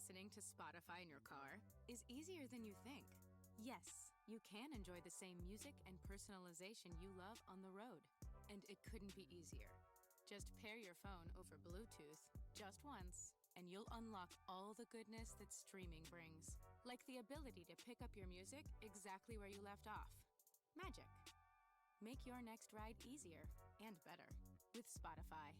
listening to Spotify in your car is easier than you think. Yes, you can enjoy the same music and personalization you love on the road. And it couldn't be easier. Just pair your phone over Bluetooth just once, and you'll unlock all the goodness that streaming brings. Like the ability to pick up your music exactly where you left off. Magic. Make your next ride easier and better with Spotify.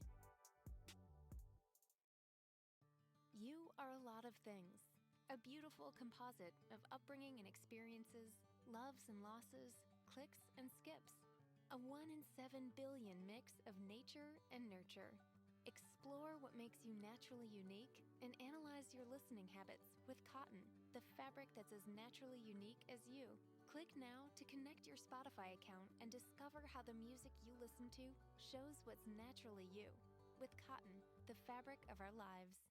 You are a lot of things. A beautiful composite of upbringing and experiences, loves and losses, clicks and skips. A 1 in 7 billion mix of nature and nurture. Explore what makes you naturally unique and analyze your listening habits with Cotton, the fabric that's as naturally unique as you. Click now to connect your Spotify account and discover how the music you listen to shows what's naturally you. With Cotton, the fabric of our lives.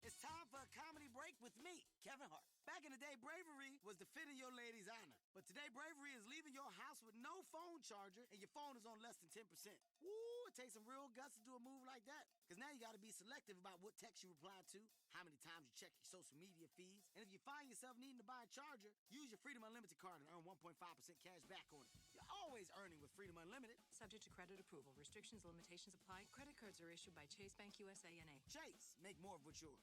It's time for a comedy break with me, Kevin Hart. Back in the day, bravery was defending your lady's honor. But today, bravery is leaving your house with no phone charger and your phone is on less than 10%. Woo, it takes some real guts to do a move like that. Because now you got to be selective about what text you reply to, how many times you check your social media feeds, and if you find yourself needing to buy a charger, use your Freedom Unlimited card and earn 1.5% cash back on it. You're always earning with Freedom Unlimited. Subject to credit approval. Restrictions, limitations apply. Credit cards are issued by Chase Bank USA N.A. Chase, make more of what's yours.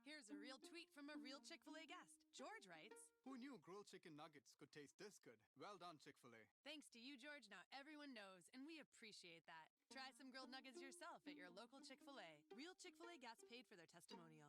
Here's a real tweet from a real Chick-fil-A guest. George writes, "Who knew grilled chicken nuggets could taste this good? Well done, Chick-fil-A." "Thanks to you, George, now everyone knows, and we appreciate that. Try some grilled nuggets yourself at your local Chick-fil-A. Real Chick-fil-A guests paid for their testimonial."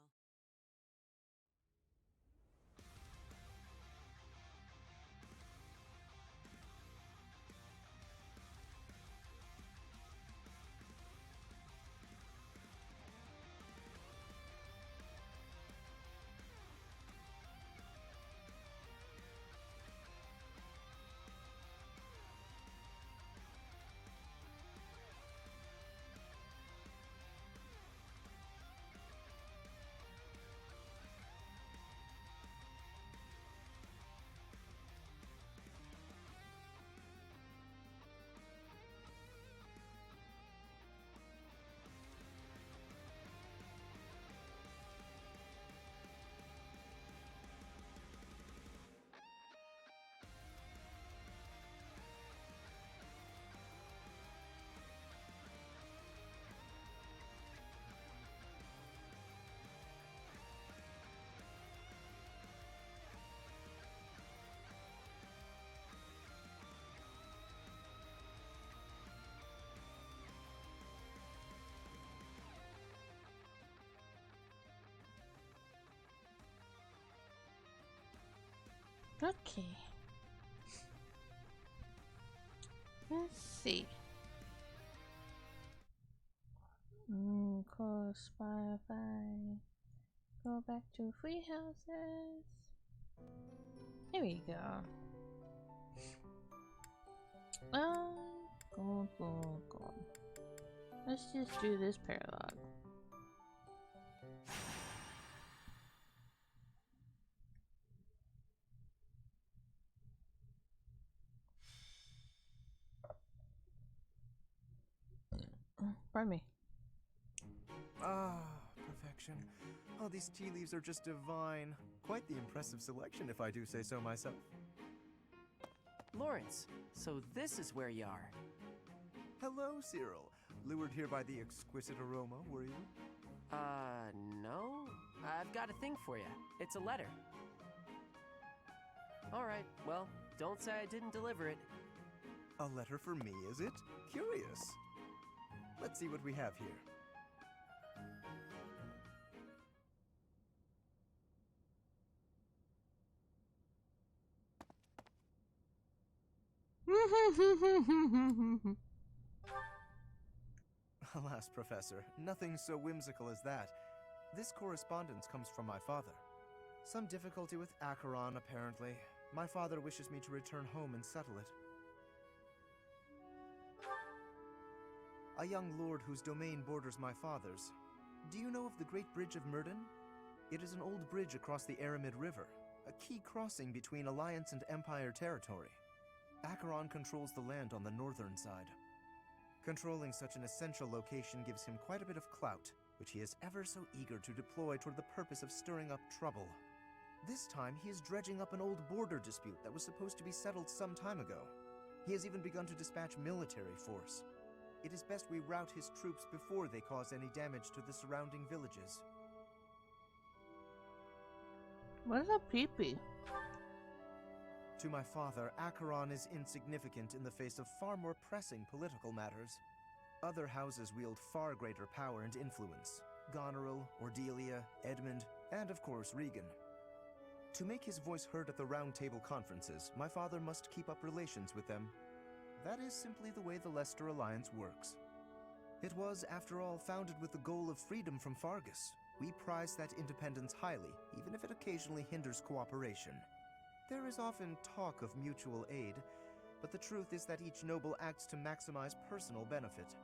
Okay. Let's see. Close Spotify. Go back to free houses. There we go. Go. Let's just do this paralog. Pardon me. Ah, perfection. Oh, these tea leaves are just divine. Quite the impressive selection, if I do say so myself. Lawrence, so this is where you are. Hello, Cyril. Lured here by the exquisite aroma, were you? No. I've got a thing for you. It's a letter. Alright, well, don't say I didn't deliver it. A letter for me, is it? Curious. Let's see what we have here. Alas, Professor, nothing so whimsical as that. This correspondence comes from my father. Some difficulty with Acheron, apparently. My father wishes me to return home and settle it. A young lord whose domain borders my father's. Do you know of the Great Bridge of Myrden? It is an old bridge across the Aramid River, a key crossing between Alliance and Empire territory. Acheron controls the land on the northern side. Controlling such an essential location gives him quite a bit of clout, which he is ever so eager to deploy toward the purpose of stirring up trouble. This time, he is dredging up an old border dispute that was supposed to be settled some time ago. He has even begun to dispatch military force. It is best we rout his troops before they cause any damage to the surrounding villages. What is a peepee? To my father, Acheron is insignificant in the face of far more pressing political matters. Other houses wield far greater power and influence. Goneril, Ordelia, Edmund, and of course Regan. To make his voice heard at the Round Table conferences, my father must keep up relations with them. That is simply the way the Leicester Alliance works. It was, after all, founded with the goal of freedom from Fargus. We prize that independence highly, even if it occasionally hinders cooperation. There is often talk of mutual aid, but the truth is that each noble acts to maximize personal benefit.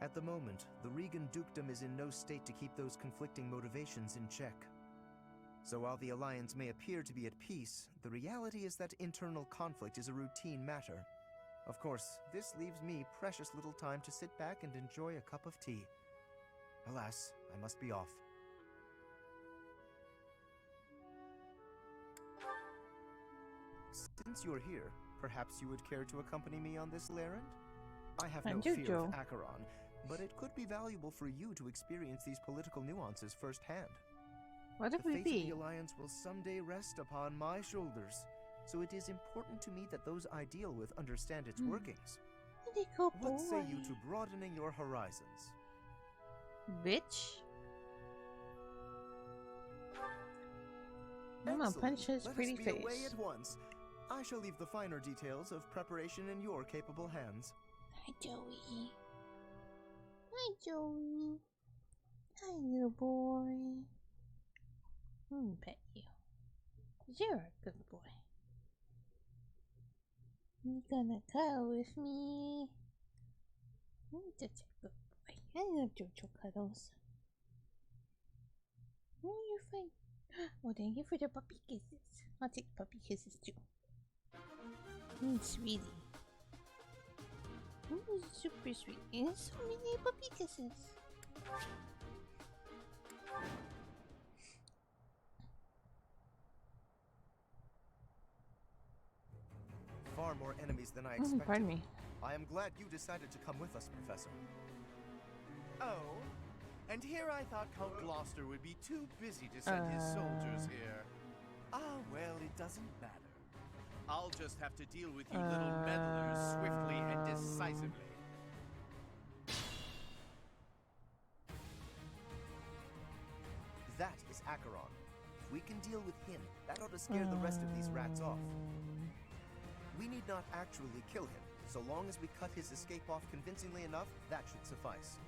At the moment, the Regan dukedom is in no state to keep those conflicting motivations in check. So while the Alliance may appear to be at peace, the reality is that internal conflict is a routine matter. Of course, this leaves me precious little time to sit back and enjoy a cup of tea. Alas, I must be off. Since you're here, perhaps you would care to accompany me on this errand? I have no fear of Acheron, but it could be valuable for you to experience these political nuances firsthand. What if we The fate of the Alliance will someday rest upon my shoulders, so it is important to me that those I deal with understand its workings. What say you to broadening your horizons? Bitch. I'm gonna punch his pretty face. Let us be away at once. I shall leave the finer details of preparation in your capable hands. Hi, Joey. Hi, Joey. Hi, little boy. Pet you. You're a good boy. You gonna cuddle with me? You're such a good boy. I love Jojo cuddles. Oh, you're fine. Well, thank you for the puppy kisses. I'll take puppy kisses too. Sweetie. Super sweet. And so many puppy kisses. Far more enemies than I expected. Pardon me. I am glad you decided to come with us, Professor. Oh, and here I thought Count Gloucester would be too busy to send his soldiers here. Ah, well, it doesn't matter. I'll just have to deal with you little meddlers swiftly and decisively. That is Acheron. If we can deal with him, that ought to scare the rest of these rats off. We need not actually kill him. So long as we cut his escape off convincingly enough, that should suffice.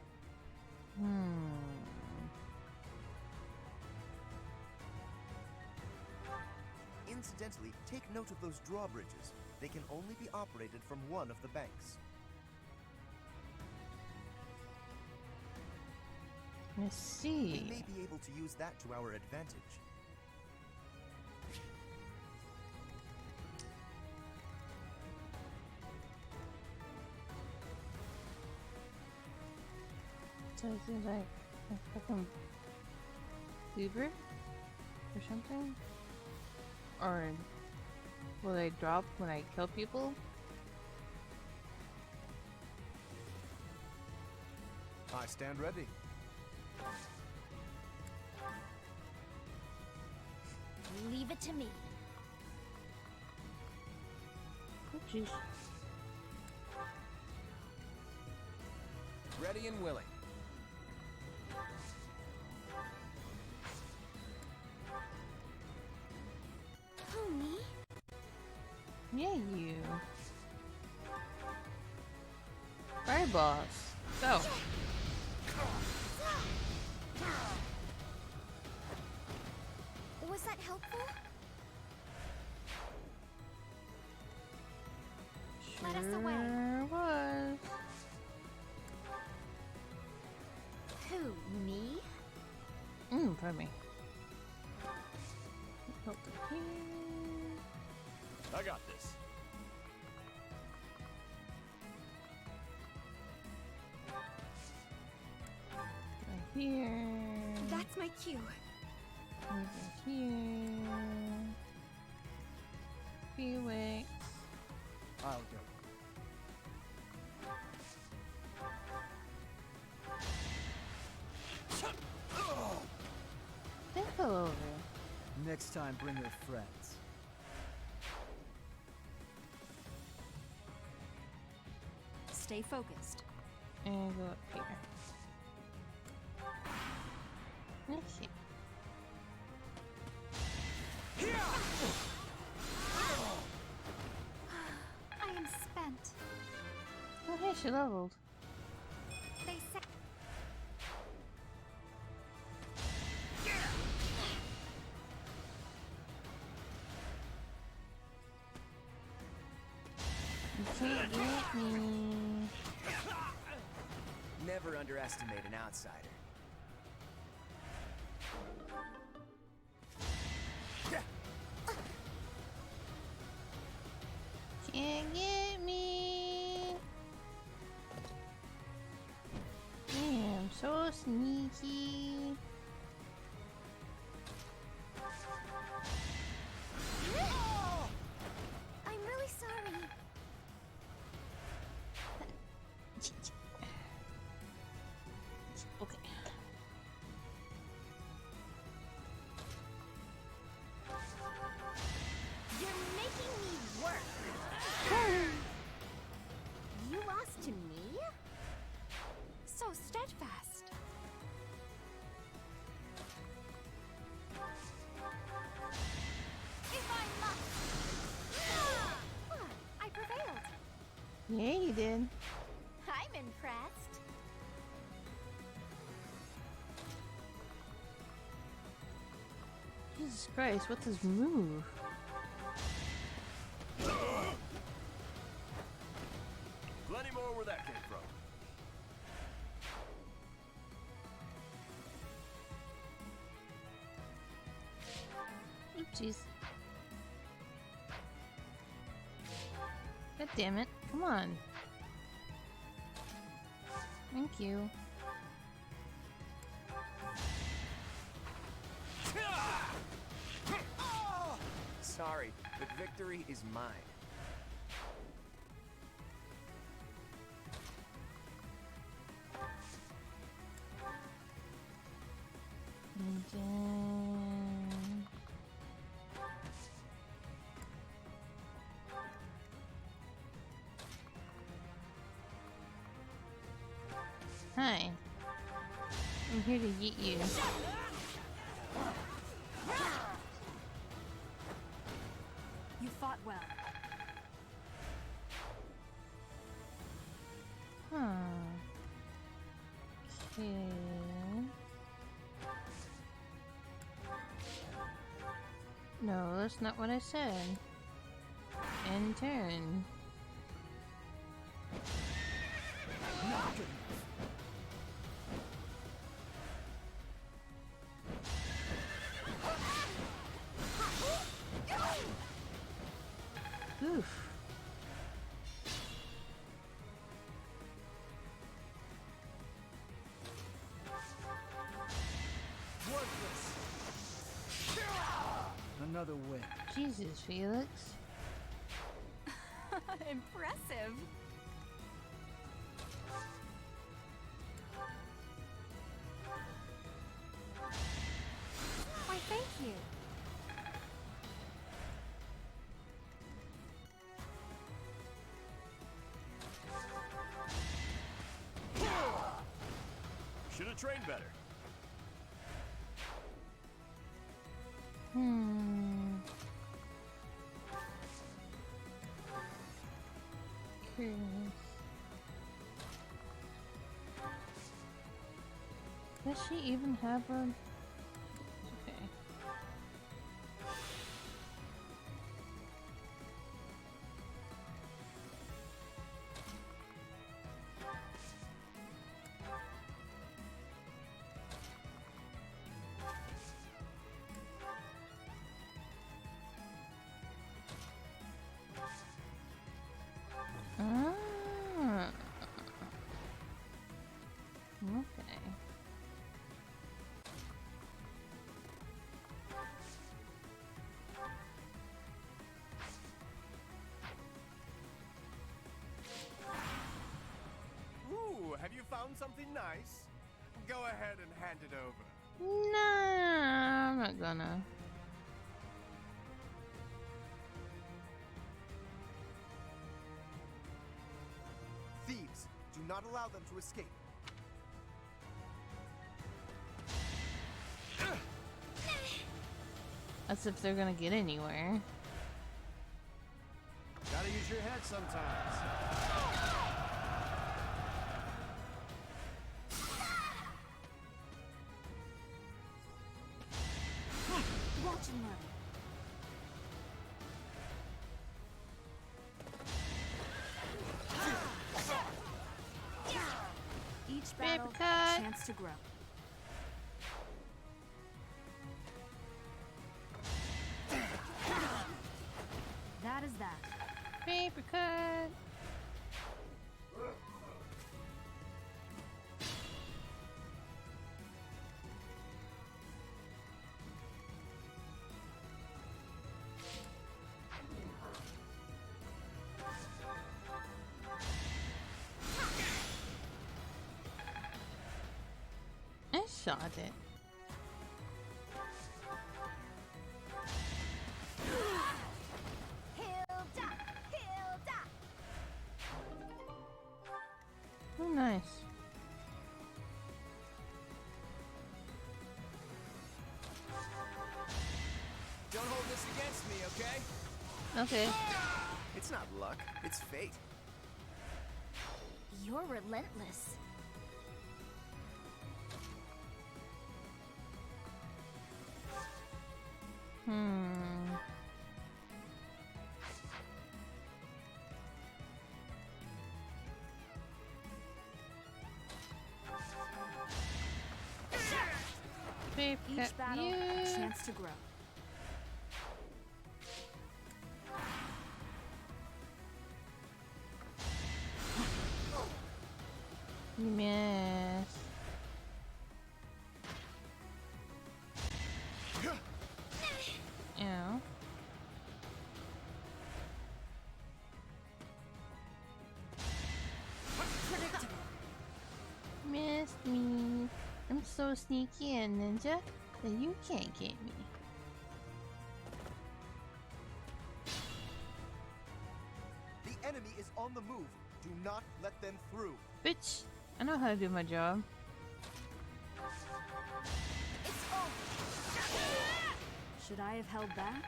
Incidentally, take note of those drawbridges. They can only be operated from one of the banks. Let's see. We may be able to use that to our advantage. So is it like a fucking lever or something? Or will they drop when I kill people? I stand ready. Leave it to me. Oh jeez. Ready and willing. Who, me? Yeah, you. Alright, boss. Go. Was that helpful? Let us away. Sure was. Who, me? Pardon me. Help here. I got this. Right here. you. Over here. Felix. I'll go. They fell over. Next time, bring your friends. Stay focused. And go up here. Let's see. I am spent. Oh, hey, she leveled. They said. You can't get me. Never underestimate an outsider. Can't get me. Damn, so sneaky. I'm really sorry. Okay. You're making me work. You lost to me? So steadfast. If I must. I prevailed. Yeah, you did. I'm impressed. Jesus Christ, what's his move? Plenty more where that came from. Oopsies. God damn it. Come on. Thank you. Sorry, but victory is mine. And then... Hi. I'm here to yeet you. You fought well. Huh. Okay. No, that's not what I said. And turn. Oof. Another win. Jesus, Felix. Impressive. Why, thank you. Should have trained better. Curious. Does she even have a... Okay. Ah. Okay. found something nice? Go ahead and hand it over. Nah, I'm not gonna. Thieves, do not allow them to escape. As if they're gonna get anywhere. Gotta use your head sometimes. Watch and learn. Each battle, a chance to grow. That is that. Paper cut. I shot it. Oh, nice. Don't hold this against me, okay? Okay. It's not luck, it's fate. You're relentless. Each battle, a chance to grow. You miss. Ow. Missed me. I'm so sneaky and ninja that you can't get me. The enemy is on the move. Do not let them through. Bitch, I know how to do my job. It's over. Should I have held back?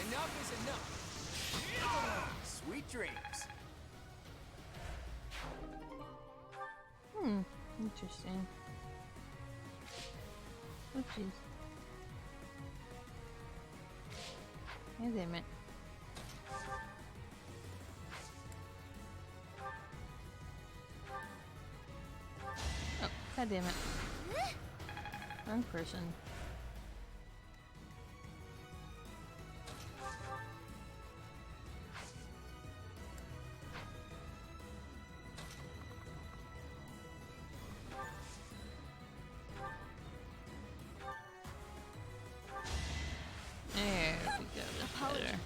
Enough is enough. Sweet dreams. Interesting. Oh jeez. God damn it. Oh, god damn it. Wrong person. There we go, that's better.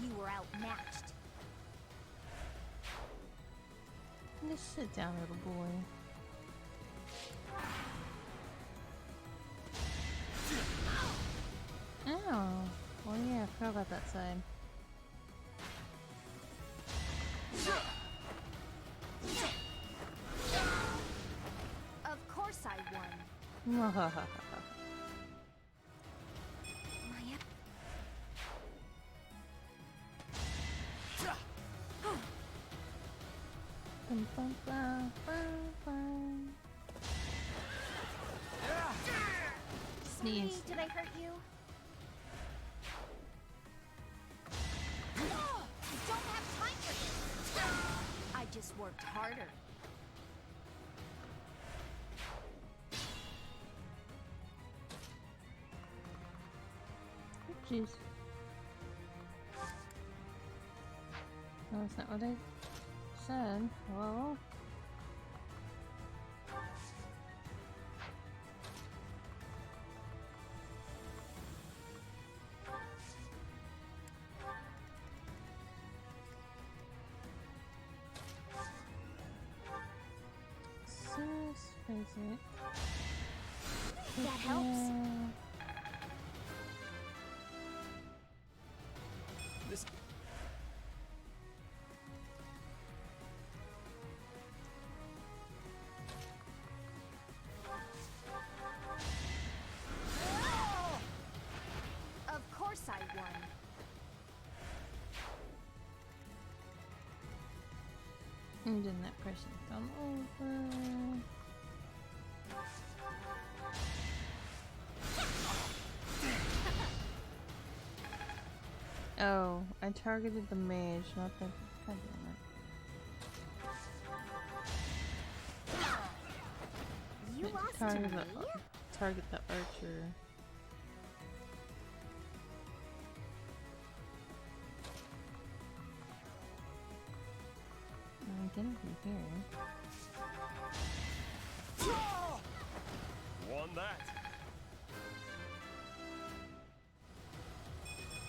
You were outmatched. Just sit down, little boy. Oh, well yeah, I forgot about that side. Of course I won. Mwahahaha. Bum, bum, bum, bum, bum. Sneeze. Sorry, did I hurt you? I don't have time for this. I just worked harder. Jeez. No, that's not what I said, well. That helps. This. Of course I won. And then that person come over. Oh, I targeted the mage, not the. God damn it. You lost to me? Target the archer. I'm getting from here. Won that.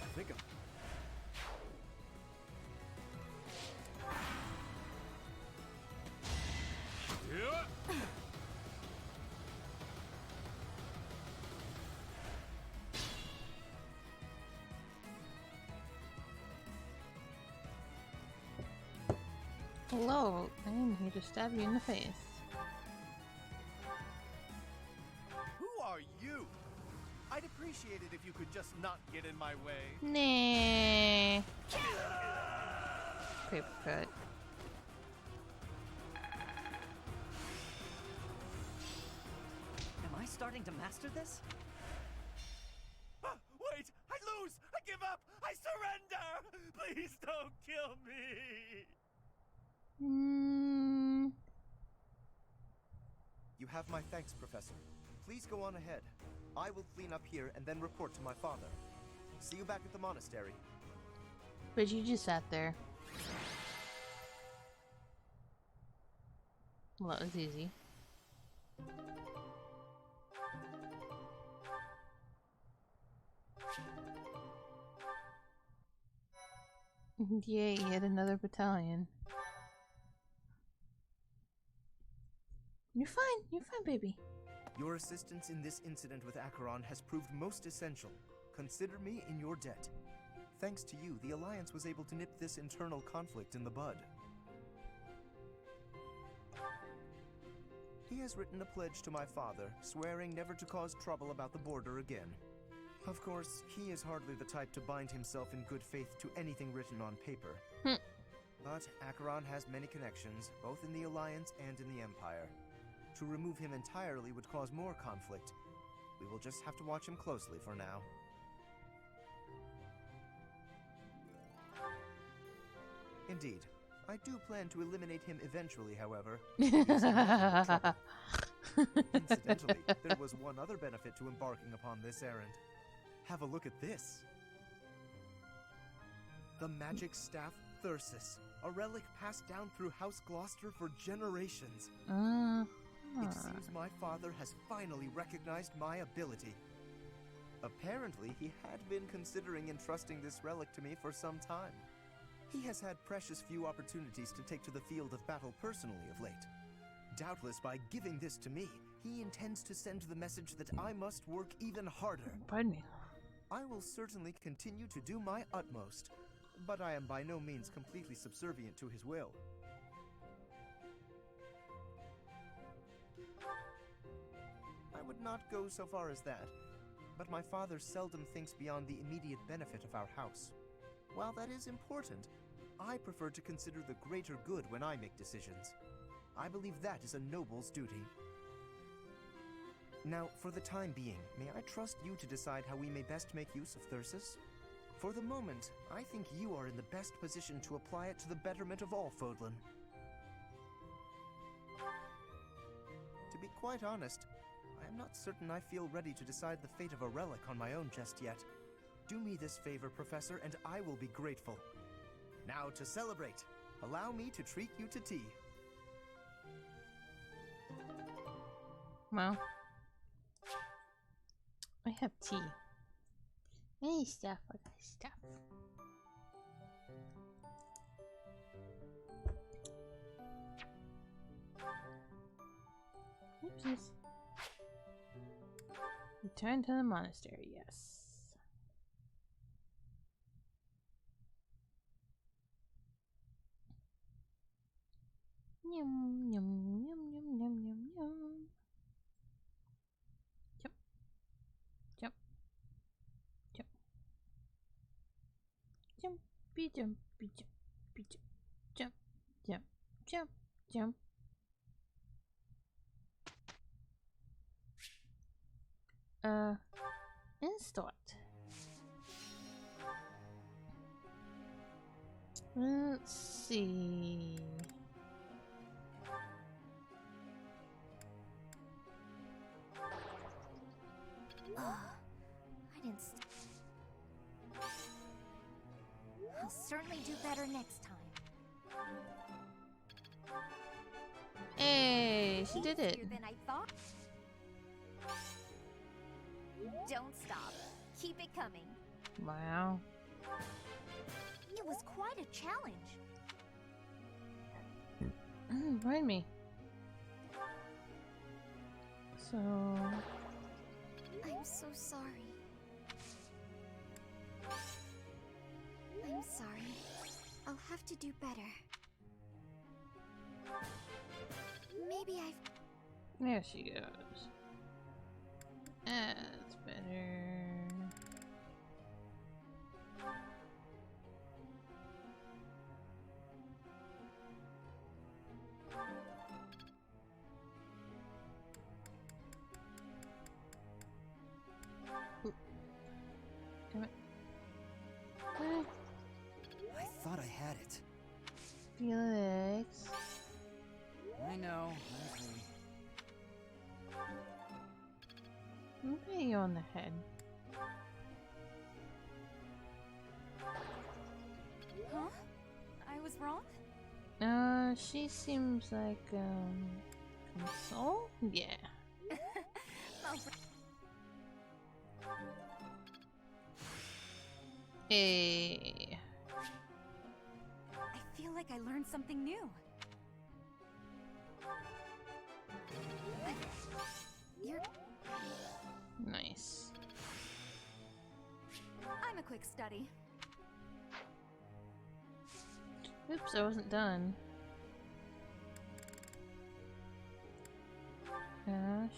I think I'm. Hello, I am here to stab you in the face. Who are you? I'd appreciate it if you could just not get in my way. Nah. Paper cut. Am I starting to master this? Wait! I lose! I give up! I surrender! Please don't kill me! You have my thanks, Professor. Please go on ahead. I will clean up here and then report to my father. See you back at the monastery. But you just sat there. Well, that was easy. Yay, yet another battalion. You're fine, baby. Your assistance in this incident with Acheron has proved most essential. Consider me in your debt. Thanks to you, the Alliance was able to nip this internal conflict in the bud. He has written a pledge to my father, swearing never to cause trouble about the border again. Of course, he is hardly the type to bind himself in good faith to anything written on paper. But Acheron has many connections, both in the Alliance and in the Empire. To remove him entirely would cause more conflict. We will just have to watch him closely for now. Indeed. I do plan to eliminate him eventually, however. Incidentally, there was one other benefit to embarking upon this errand. Have a look at this. The magic staff Thyrsus, a relic passed down through House Gloucester for generations. It seems my father has finally recognized my ability. Apparently, he had been considering entrusting this relic to me for some time. He has had precious few opportunities to take to the field of battle personally of late. Doubtless, by giving this to me, he intends to send the message that I must work even harder. Pardon me. I will certainly continue to do my utmost, but I am by no means completely subservient to his will. I would not go so far as that, but my father seldom thinks beyond the immediate benefit of our house. While that is important, I prefer to consider the greater good when I make decisions. I believe that is a noble's duty. Now, for the time being, may I trust you to decide how we may best make use of Thyrsus? For the moment, I think you are in the best position to apply it to the betterment of all Fodlan. To be quite honest, I am not certain I feel ready to decide the fate of a relic on my own just yet. Do me this favor, Professor, and I will be grateful. Now to celebrate, Allow me to treat you to tea. Well, I have tea. Hey, stuff. I got stuff. Oopsies. Return to the monastery, yes. Yum, yum, yum, yum, yum, yum, yum. Jump. Jump. Jump. Jumpy, jumpy, jumpy, jump. Jump, jump, jump. Install it. Let's see. I didn't. I'll certainly do better next time. Hey, she did it. Easier than I thought. Don't stop. Keep it coming. Wow. It was quite a challenge. Remind me. So. I'm so sorry. I'm sorry. I'll have to do better. Maybe I've... There she goes. That's better. Ooh. Damn it. I thought I had it. Felix. I know. I'm putting you on the head. Huh? I was wrong? She seems like, console? Yeah. Hey. I feel like I learned something new. You're... Nice. I'm a quick study. Oops, I wasn't done. Ash.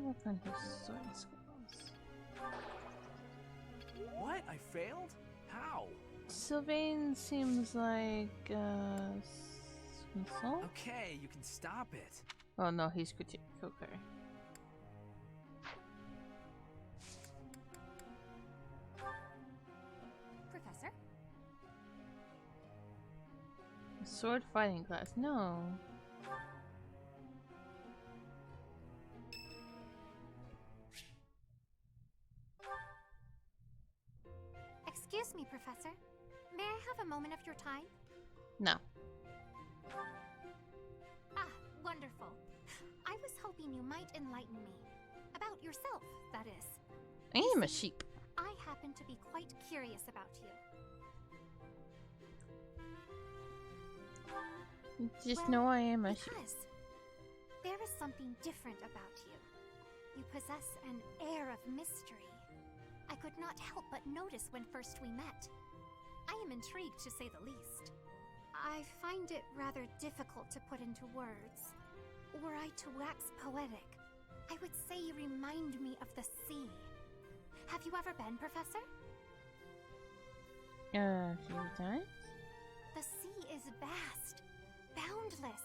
Work on his sword skills. What? I failed? How? Sylvain seems like, console? Okay, you can stop it. Oh no, he's critique. Okay. Professor? Sword fighting class. No. Excuse me, Professor. May I have a moment of your time? No. Ah, wonderful. I was hoping you might enlighten me. About yourself, that is. I am a sheep. I happen to be quite curious about you. Just know I am a sheep. Because there is something different about you. You possess an air of mystery. I could not help but notice when first we met. I am intrigued, to say the least. I find it rather difficult to put into words. Were I to wax poetic, I would say you remind me of the sea. Have you ever been, Professor? A few times. The sea is vast, boundless.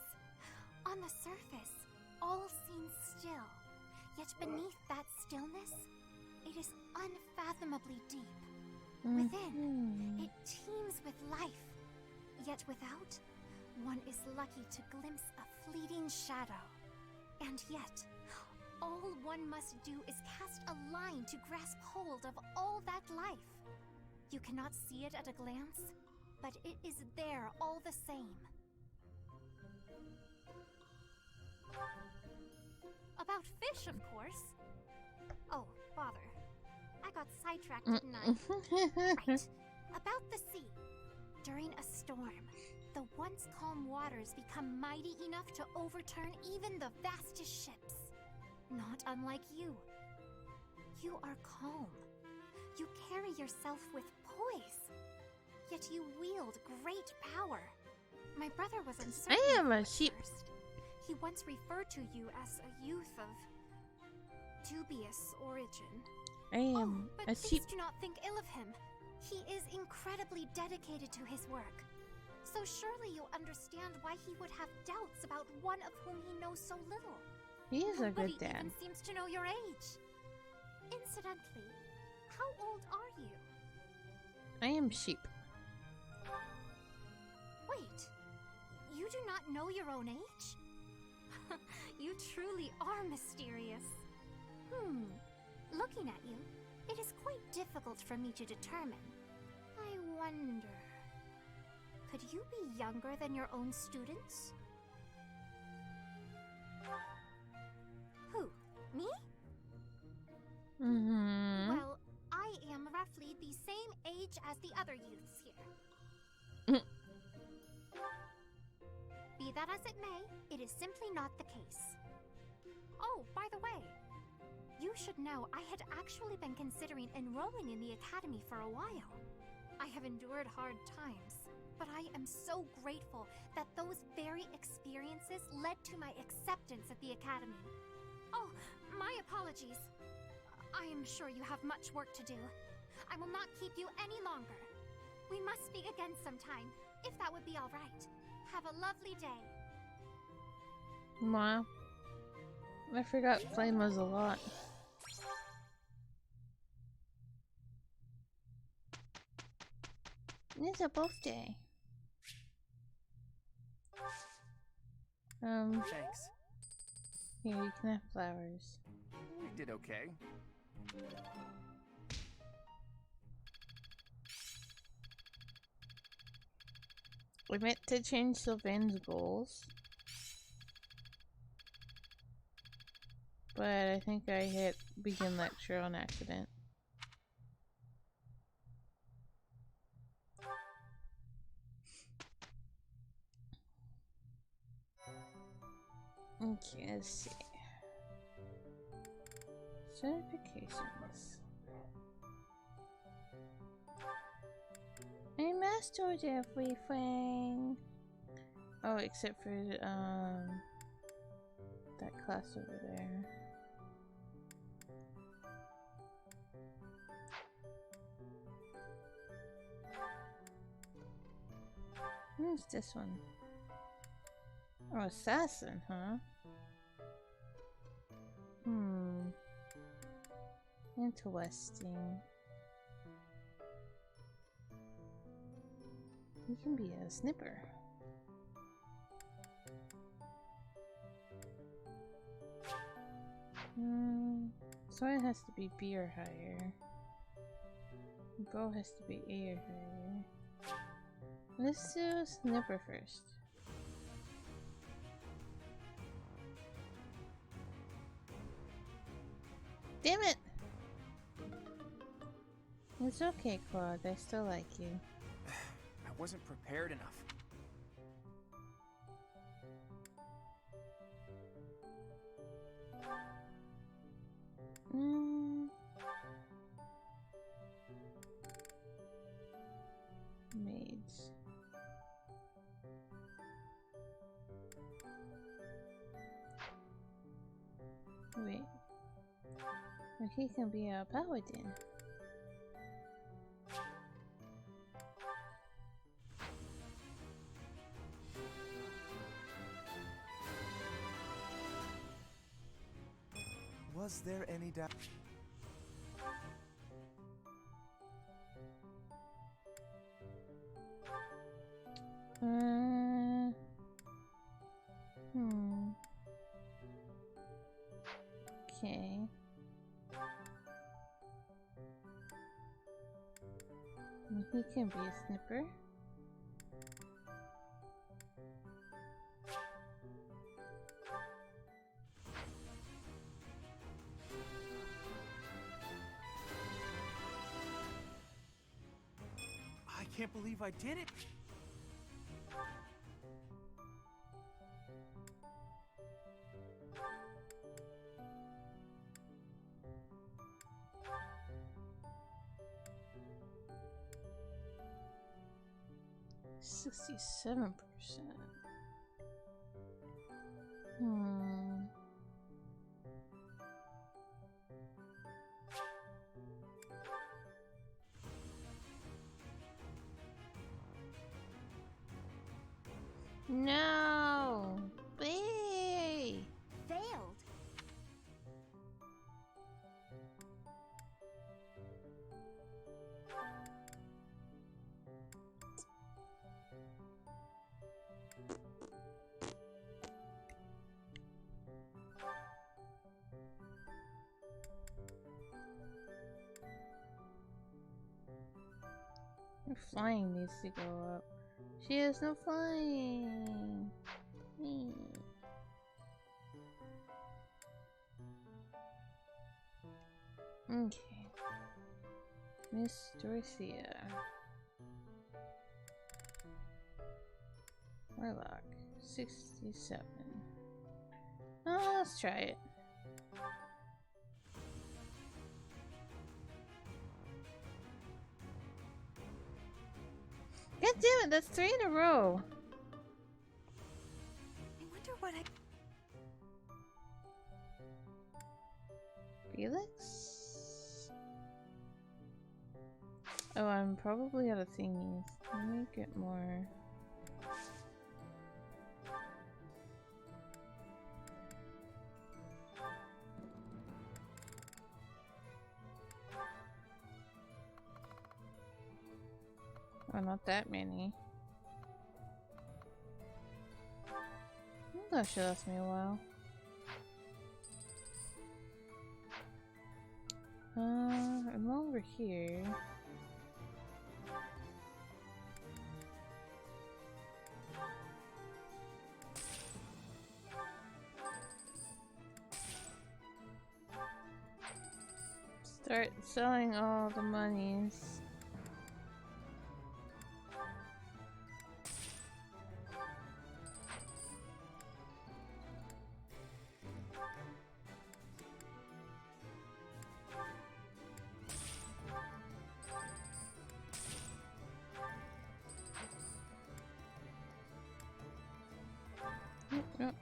On the surface, all seems still. Yet beneath that stillness, it is unfathomably deep. Within, it teems with life. Yet without, one is lucky to glimpse a fleeting shadow. And yet, All one must do is cast a line to grasp hold of all that life. You cannot see it at a glance, but it is there all the same. About fish, of course. Oh, bother. I got sidetracked, didn't I? Right. About the sea. During a storm, the once calm waters become mighty enough to overturn even the vastest ships. Not unlike you. You are calm. You carry yourself with poise. Yet you wield great power. My brother was uncertain. I am a sheep. First. He once referred to you as a youth of dubious origin. I am but a please sheep. do not think ill of him. He is incredibly dedicated to his work. So surely you understand why he would have doubts about one of whom he knows so little. He is a Nobody good dad. even seems to know your age. Incidentally, how old are you? I am sheep. Wait, you do not know your own age? You truly are mysterious. Looking at you, it is quite difficult for me to determine. I wonder... Could you be younger than your own students? Who? Me? Well, I am roughly the same age as the other youths here. Be that as it may, it is simply not the case. Oh, by the way, you should know I had actually been considering enrolling in the academy for a while. I have endured hard times, but I am so grateful that those very experiences led to my acceptance at the academy. Oh, my apologies. I am sure you have much work to do. I will not keep you any longer. We must speak again sometime, if that would be all right. Have a lovely day. Wow. I forgot Flame was a lot. It's a birthday. Thanks. Here, you can have flowers. We did okay. We meant to change Sylvain's goals. But I think I hit begin lecture on accident. Okay, let's see. Certifications. I mastered everything. Oh, except for that class over there. Who's this one? Oh, assassin, huh? Interesting. You can be a snipper. Sword has to be B or higher. Bow has to be A or higher. Let's do snipper first. Damn it! It's okay, Claude. I still like you. I wasn't prepared enough. Maids. Wait. He can be a paladin. Was there any doubt? he can be a snipper. I can't believe I did it. $67%. Hmm. No! Wait! Failed. Her flying needs to go up. She has no flying! Me. Okay. Miss Dorothea. Warlock. 67. Oh, let's try it. God damn it, that's 3 in a row. I wonder what I... Felix? Oh, I'm probably out of thingies. Let me get more. Oh, not that many. That should last me a while. I'm over here. Start selling all the monies. Yep.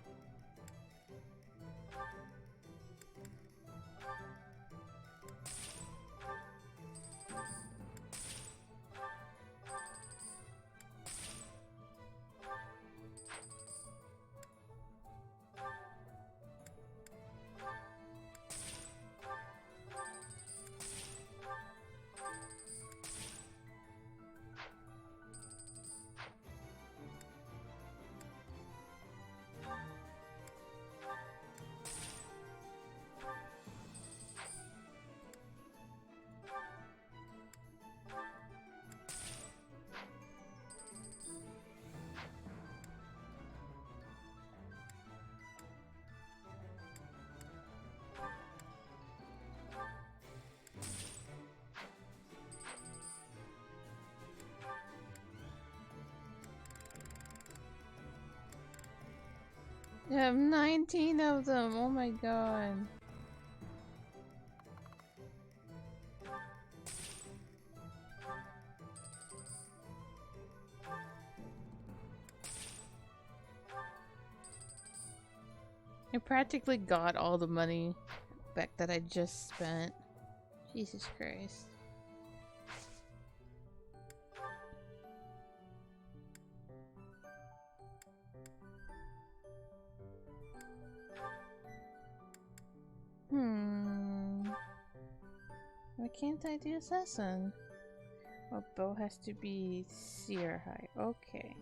I have 19 of them. Oh my god. I practically got all the money back that I just spent. Jesus Christ. Why can't I do assassin? Oh, bow has to be seer high. Okay.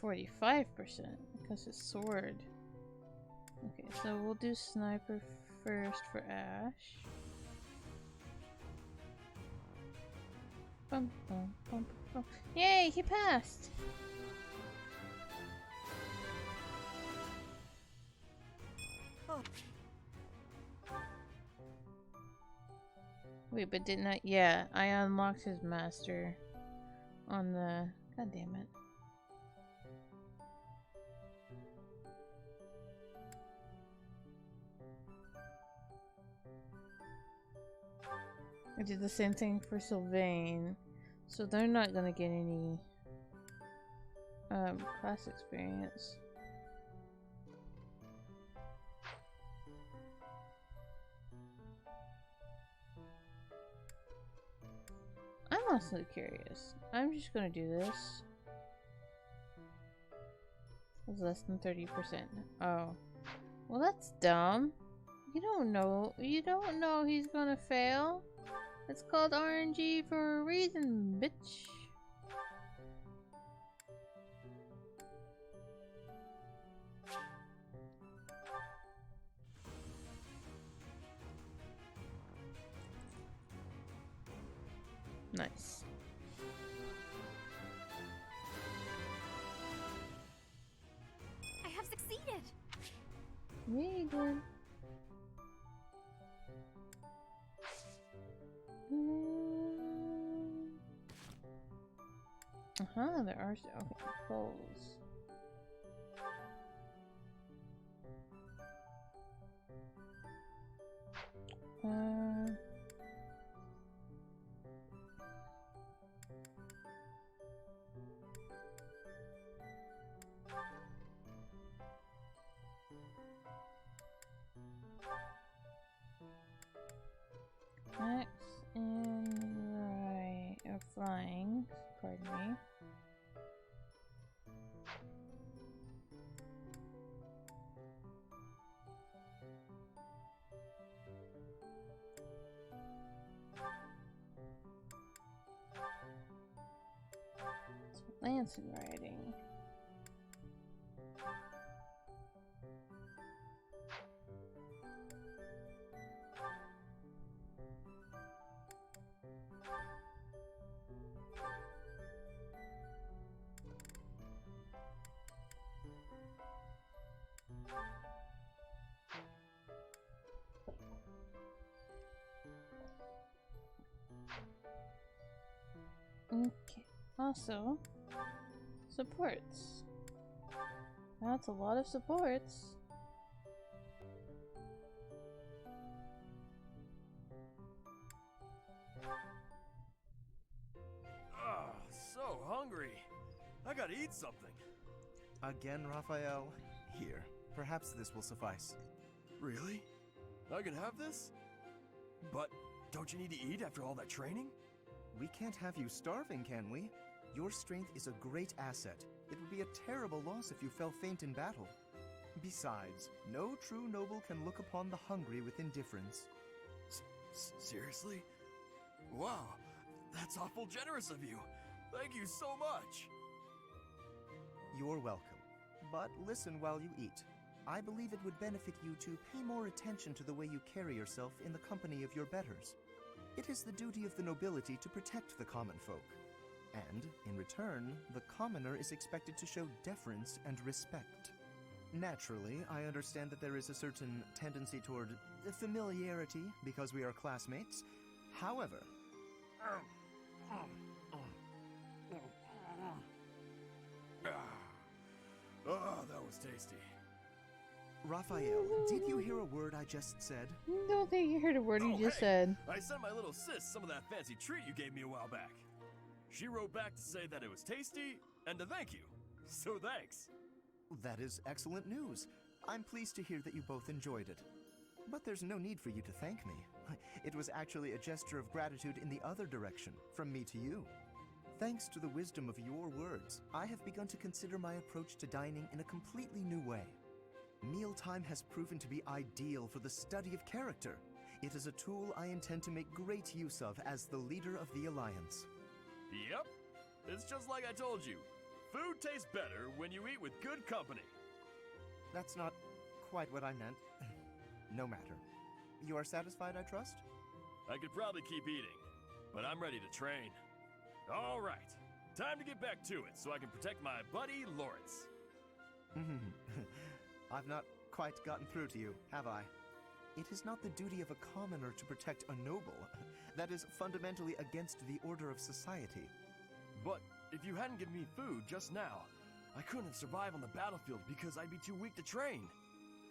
$45%. That's his sword. Okay, so we'll do sniper first for Ash. Bum, bum, bum, bum. Yay, he passed! Wait, but didn't I? Yeah, I unlocked his master on the. God damn it. I did the same thing for Sylvain, so they're not gonna get any class experience. I'm also curious. I'm just gonna do this. It's less than 30%. Oh. Well, that's dumb. You don't know he's gonna fail. It's called RNG for a reason, bitch. Nice. I have succeeded! Yeah, you did. There are okay, goals. X and Y are flying, pardon me. Lance and riding. Okay. Also, supports. That's a lot of supports. Ah, so hungry. I gotta eat something. Again, Raphael? Here, perhaps this will suffice. Really? I can have this? But don't you need to eat after all that training? We can't have you starving, can we? Your strength is a great asset. It would be a terrible loss if you fell faint in battle. Besides, no true noble can look upon the hungry with indifference. Seriously? Wow, that's awful generous of you. Thank you so much. You're welcome. But listen while you eat. I believe it would benefit you to pay more attention to the way you carry yourself in the company of your betters. It is the duty of the nobility to protect the common folk. And, in return, the commoner is expected to show deference and respect. Naturally, I understand that there is a certain tendency toward familiarity because we are classmates. However... Oh, that was tasty. Raphael, did you hear a word I just said? Don't think you heard a word you just said. I sent my little sis some of that fancy treat you gave me a while back. She wrote back to say that it was tasty and to thank you. So thanks. That is excellent news. I'm pleased to hear that you both enjoyed it. But there's no need for you to thank me. It was actually a gesture of gratitude in the other direction, from me to you. Thanks to the wisdom of your words, I have begun to consider my approach to dining in a completely new way. Mealtime has proven to be ideal for the study of character. It is a tool I intend to make great use of as the leader of the Alliance. Yep. It's just like I told you. Food tastes better when you eat with good company. That's not quite what I meant. No matter. You are satisfied, I trust? I could probably keep eating, but I'm ready to train. All right, time to get back to it so I can protect my buddy Lawrence. I've not quite gotten through to you, have I? It is not the duty of a commoner to protect a noble. That is fundamentally against the order of society. But if you hadn't given me food just now, I couldn't survive on the battlefield because I'd be too weak to train.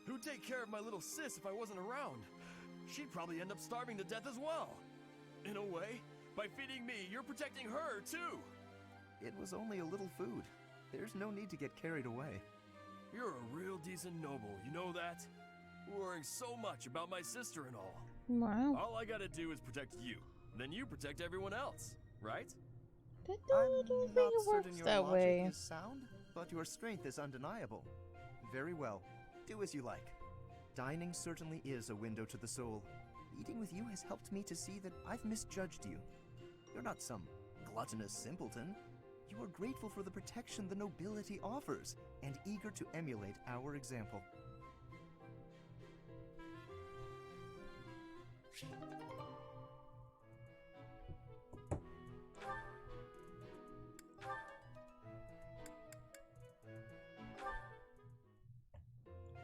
Who'd take care of my little sis if I wasn't around? She'd probably end up starving to death as well. In a way, by feeding me, you're protecting her too. It was only a little food. There's no need to get carried away. You're a real decent noble, you know that? Worrying so much about my sister and all. Wow. All I gotta do is protect you. Then you protect everyone else, right? I I'm don't not think it certain works your that logic way. is sound, but your strength is undeniable. Very well. Do as you like. Dining certainly is a window to the soul. Eating with you has helped me to see that I've misjudged you. You're not some gluttonous simpleton. You are grateful for the protection the nobility offers, and eager to emulate our example.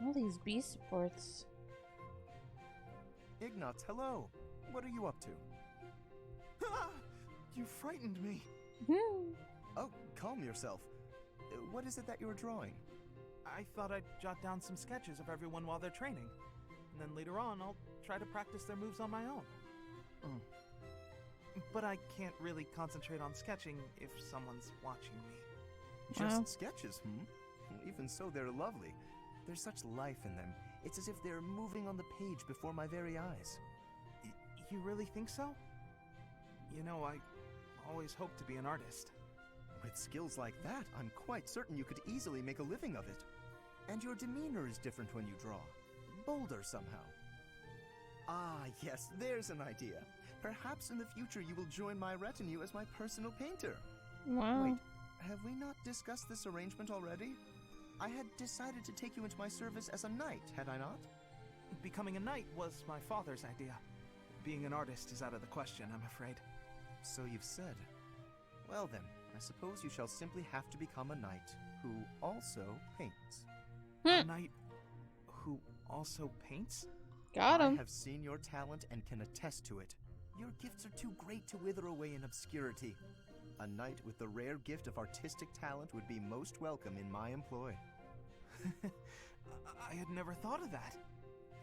All these B supports. Ignatz, hello. What are you up to? You frightened me. Oh, calm yourself. What is it that you're drawing? I thought I'd jot down some sketches of everyone while they're training. And then later on, I'll try to practice their moves on my own. But I can't really concentrate on sketching if someone's watching me. Just sketches, Even so, they're lovely. There's such life in them. It's as if they're moving on the page before my very eyes. You really think so? You know, I always hoped to be an artist. With skills like that, I'm quite certain you could easily make a living of it. And your demeanor is different when you draw. Bolder somehow. Ah, yes, there's an idea. Perhaps in the future you will join my retinue as my personal painter. Wow. Wait, have we not discussed this arrangement already? I had decided to take you into my service as a knight, had I not? Becoming a knight was my father's idea. Being an artist is out of the question, I'm afraid. So you've said. Well then, I suppose you shall simply have to become a knight who also paints. A knight who also paints? Got him. I have seen your talent and can attest to it. Your gifts are too great to wither away in obscurity. A knight with the rare gift of artistic talent would be most welcome in my employ. I had never thought of that.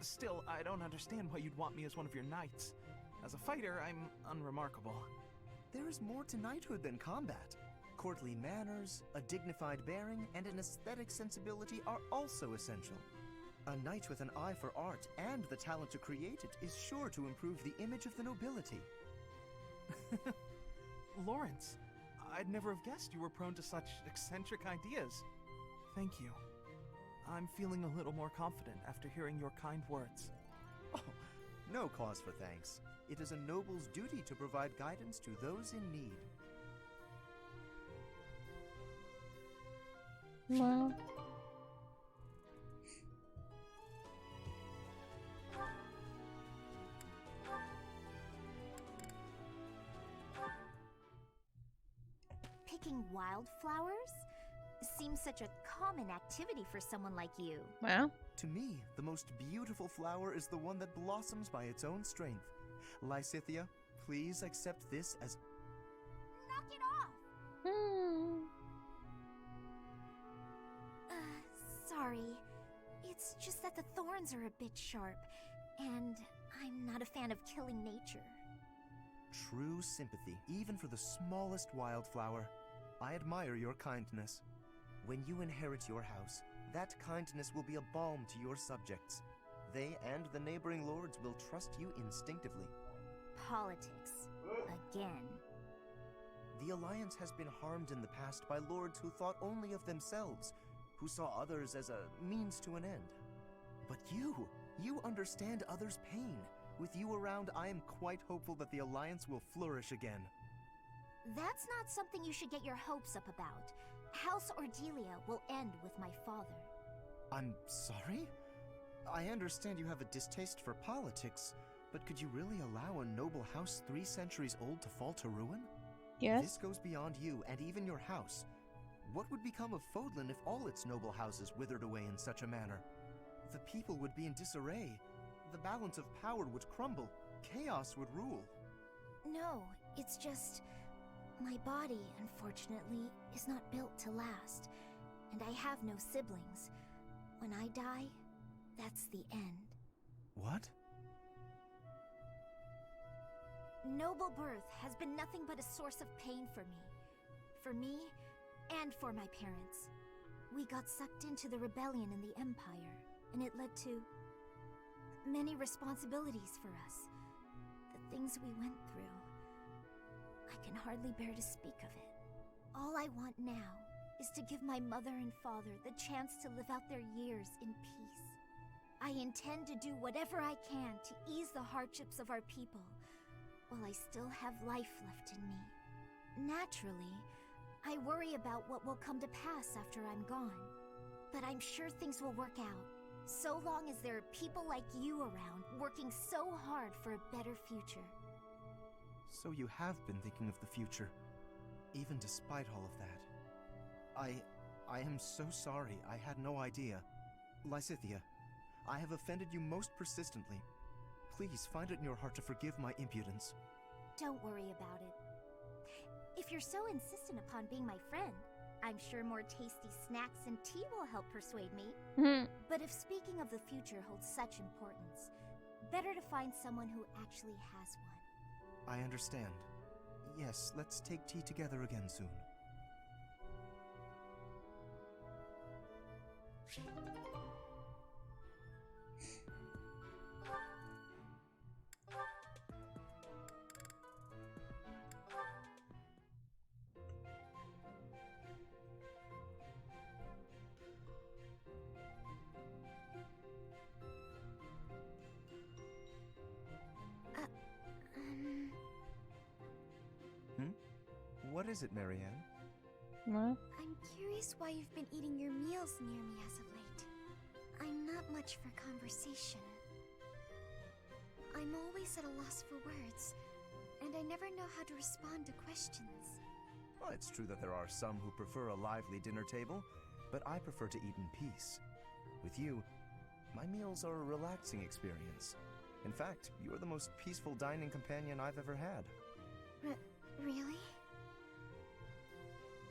Still, I don't understand why you'd want me as one of your knights. As a fighter, I'm unremarkable. There is more to knighthood than combat. Courtly manners, a dignified bearing, and an aesthetic sensibility are also essential. A knight with an eye for art and the talent to create it is sure to improve the image of the nobility. Lawrence, I'd never have guessed you were prone to such eccentric ideas. Thank you. I'm feeling a little more confident after hearing your kind words. Oh, no cause for thanks. It is a noble's duty to provide guidance to those in need. Wow. Picking wildflowers? Seems such a common activity for someone like you. Wow. To me, the most beautiful flower is the one that blossoms by its own strength. Lysithia, please accept this as... Knock it off! Sorry. It's just that the thorns are a bit sharp, and I'm not a fan of killing nature. True sympathy, even for the smallest wildflower. I admire your kindness. When you inherit your house, that kindness will be a balm to your subjects. They and the neighboring lords will trust you instinctively. Politics. Again. The Alliance has been harmed in the past by lords who thought only of themselves, who saw others as a means to an end. But you understand others' pain. With you around, I am quite hopeful that the Alliance will flourish again. That's not something you should get your hopes up about. House Ordelia will end with my father. I'm sorry? I understand you have a distaste for politics, but could you really allow a noble house 3 centuries old to fall to ruin? Yes. This goes beyond you and even your house. What would become of Fodlan if all its noble houses withered away in such a manner? The people would be in disarray. The balance of power would crumble. Chaos would rule. No, it's just... my body, unfortunately, is not built to last. And I have no siblings. When I die, that's the end. What? Noble birth has been nothing but a source of pain for me. For me, and for my parents. We got sucked into the rebellion in the Empire, and it led to many responsibilities for us. The things we went through. I can hardly bear to speak of it. All I want now is to give my mother and father the chance to live out their years in peace. I intend to do whatever I can to ease the hardships of our people, while I still have life left in me. Naturally, I worry about what will come to pass after I'm gone. But I'm sure things will work out, so long as there are people like you around working so hard for a better future. So you have been thinking of the future, even despite all of that. I am so sorry. I had no idea. Lysithea, I have offended you most persistently. Please find it in your heart to forgive my impudence. Don't worry about it. If you're so insistent upon being my friend, I'm sure more tasty snacks and tea will help persuade me. But if speaking of the future holds such importance, better to find someone who actually has one. I understand. Yes, let's take tea together again soon. What is it, Marianne? What? I'm curious why you've been eating your meals near me as of late. I'm not much for conversation. I'm always at a loss for words, and I never know how to respond to questions. Well, it's true that there are some who prefer a lively dinner table, but I prefer to eat in peace. With you, my meals are a relaxing experience. In fact, you are the most peaceful dining companion I've ever had. Really?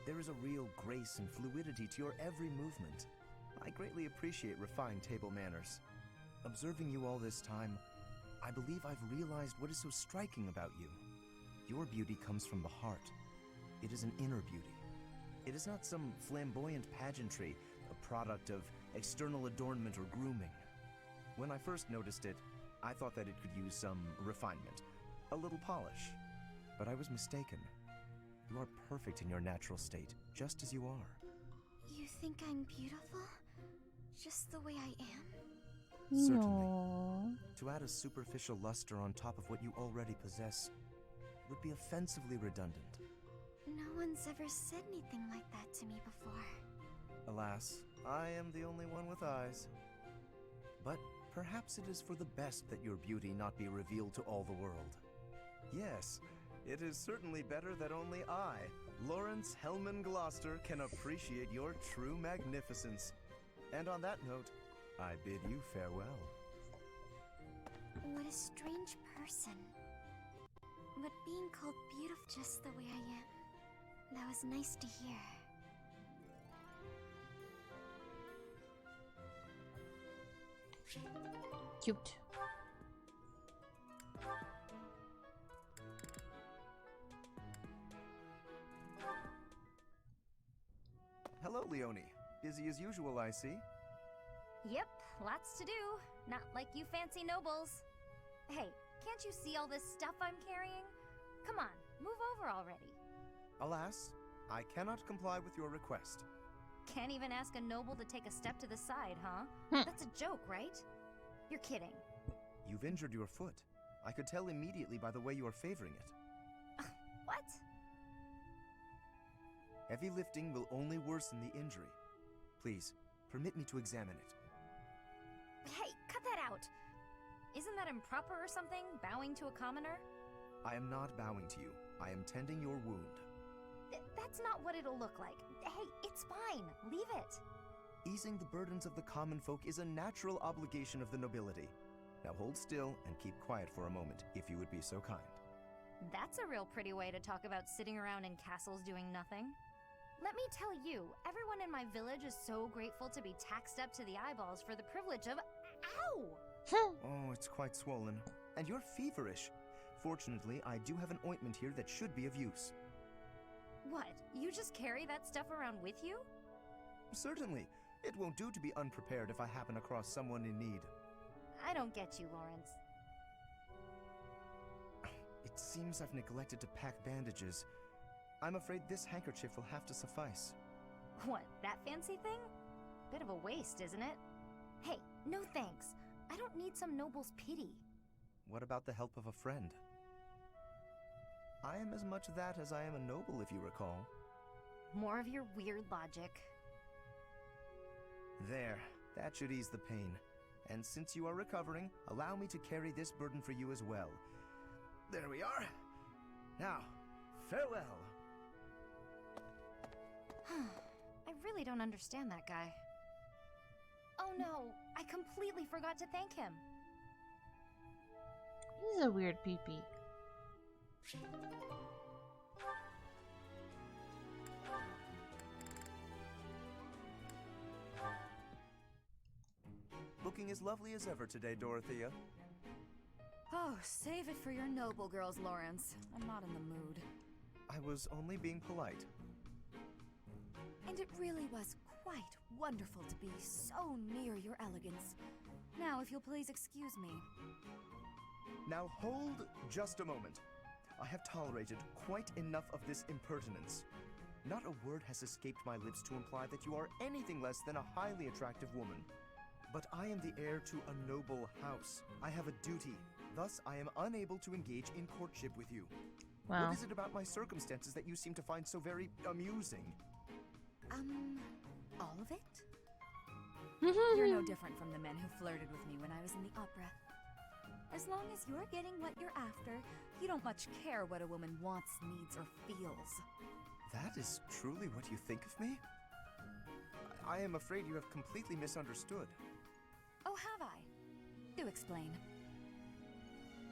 There is a real grace and fluidity to your every movement. I greatly appreciate refined table manners. Observing you all this time, I believe I've realized what is so striking about you. Your beauty comes from the heart. It is an inner beauty. It is not some flamboyant pageantry, a product of external adornment or grooming. When I first noticed it, I thought that it could use some refinement, a little polish. But I was mistaken. You are perfect in your natural state, just as you are. You think I'm beautiful? Just the way I am? Certainly. Aww. To add a superficial luster on top of what you already possess would be offensively redundant. No one's ever said anything like that to me before. Alas, I am the only one with eyes. But perhaps it is for the best that your beauty not be revealed to all the world. Yes, it is certainly better that only I, Lawrence Hellman Gloucester, can appreciate your true magnificence. And on that note, I bid you farewell. What a strange person. But being called beautiful just the way I am, that was nice to hear. Cute. Hello, Leonie. Busy as usual, I see. Yep, lots to do. Not like you fancy nobles. Hey, can't you see all this stuff I'm carrying? Come on, move over already. Alas, I cannot comply with your request. Can't even ask a noble to take a step to the side, huh? That's a joke, right? You're kidding. You've injured your foot. I could tell immediately by the way you are favoring it. What? Heavy lifting will only worsen the injury. Please, Permit me to examine it. Hey, cut that out! Isn't that improper or something, bowing to a commoner? I am not bowing to you. I am tending your wound. That's not what it'll look like. Hey, it's fine. Leave it. Easing the burdens of the common folk is a natural obligation of the nobility. Now hold still and keep quiet for a moment, if you would be so kind. That's a real pretty way to talk about sitting around in castles doing nothing. Let me tell you, everyone in my village is so grateful to be taxed up to the eyeballs for the privilege of... Ow! Oh, it's quite swollen. And you're feverish. Fortunately, I do have an ointment here that should be of use. What? You just carry that stuff around with you? Certainly. It won't do to be unprepared if I happen across someone in need. I don't get you, Lawrence. It seems I've neglected to pack bandages. I'm afraid this handkerchief will have to suffice. What, that fancy thing? Bit of a waste, isn't it? Hey, no thanks. I don't need some noble's pity. What about the help of a friend? I am as much that as I am a noble, if you recall. More of your weird logic. There, that should ease the pain. And since you are recovering, allow me to carry this burden for you as well. There we are. Now, farewell. I really don't understand that guy. Oh no, I completely forgot to thank him. He's a weird peepee. Looking as lovely as ever today, Dorothea. Oh, save it for your noble girls, Lawrence. I'm not in the mood. I was only being polite. And it really was quite wonderful to be so near your elegance. Now, if you'll please excuse me. Now hold just a moment. I have tolerated quite enough of this impertinence. Not a word has escaped my lips to imply that you are anything less than a highly attractive woman. But I am the heir to a noble house. I have a duty. Thus, I am unable to engage in courtship with you. Wow. What is it about my circumstances that you seem to find so very amusing? All of it? You're no different from the men who flirted with me when I was in the opera. As long as you're getting what you're after, you don't much care what a woman wants, needs, or feels. That is truly what you think of me? I am afraid you have completely misunderstood. Oh, have I? Do explain.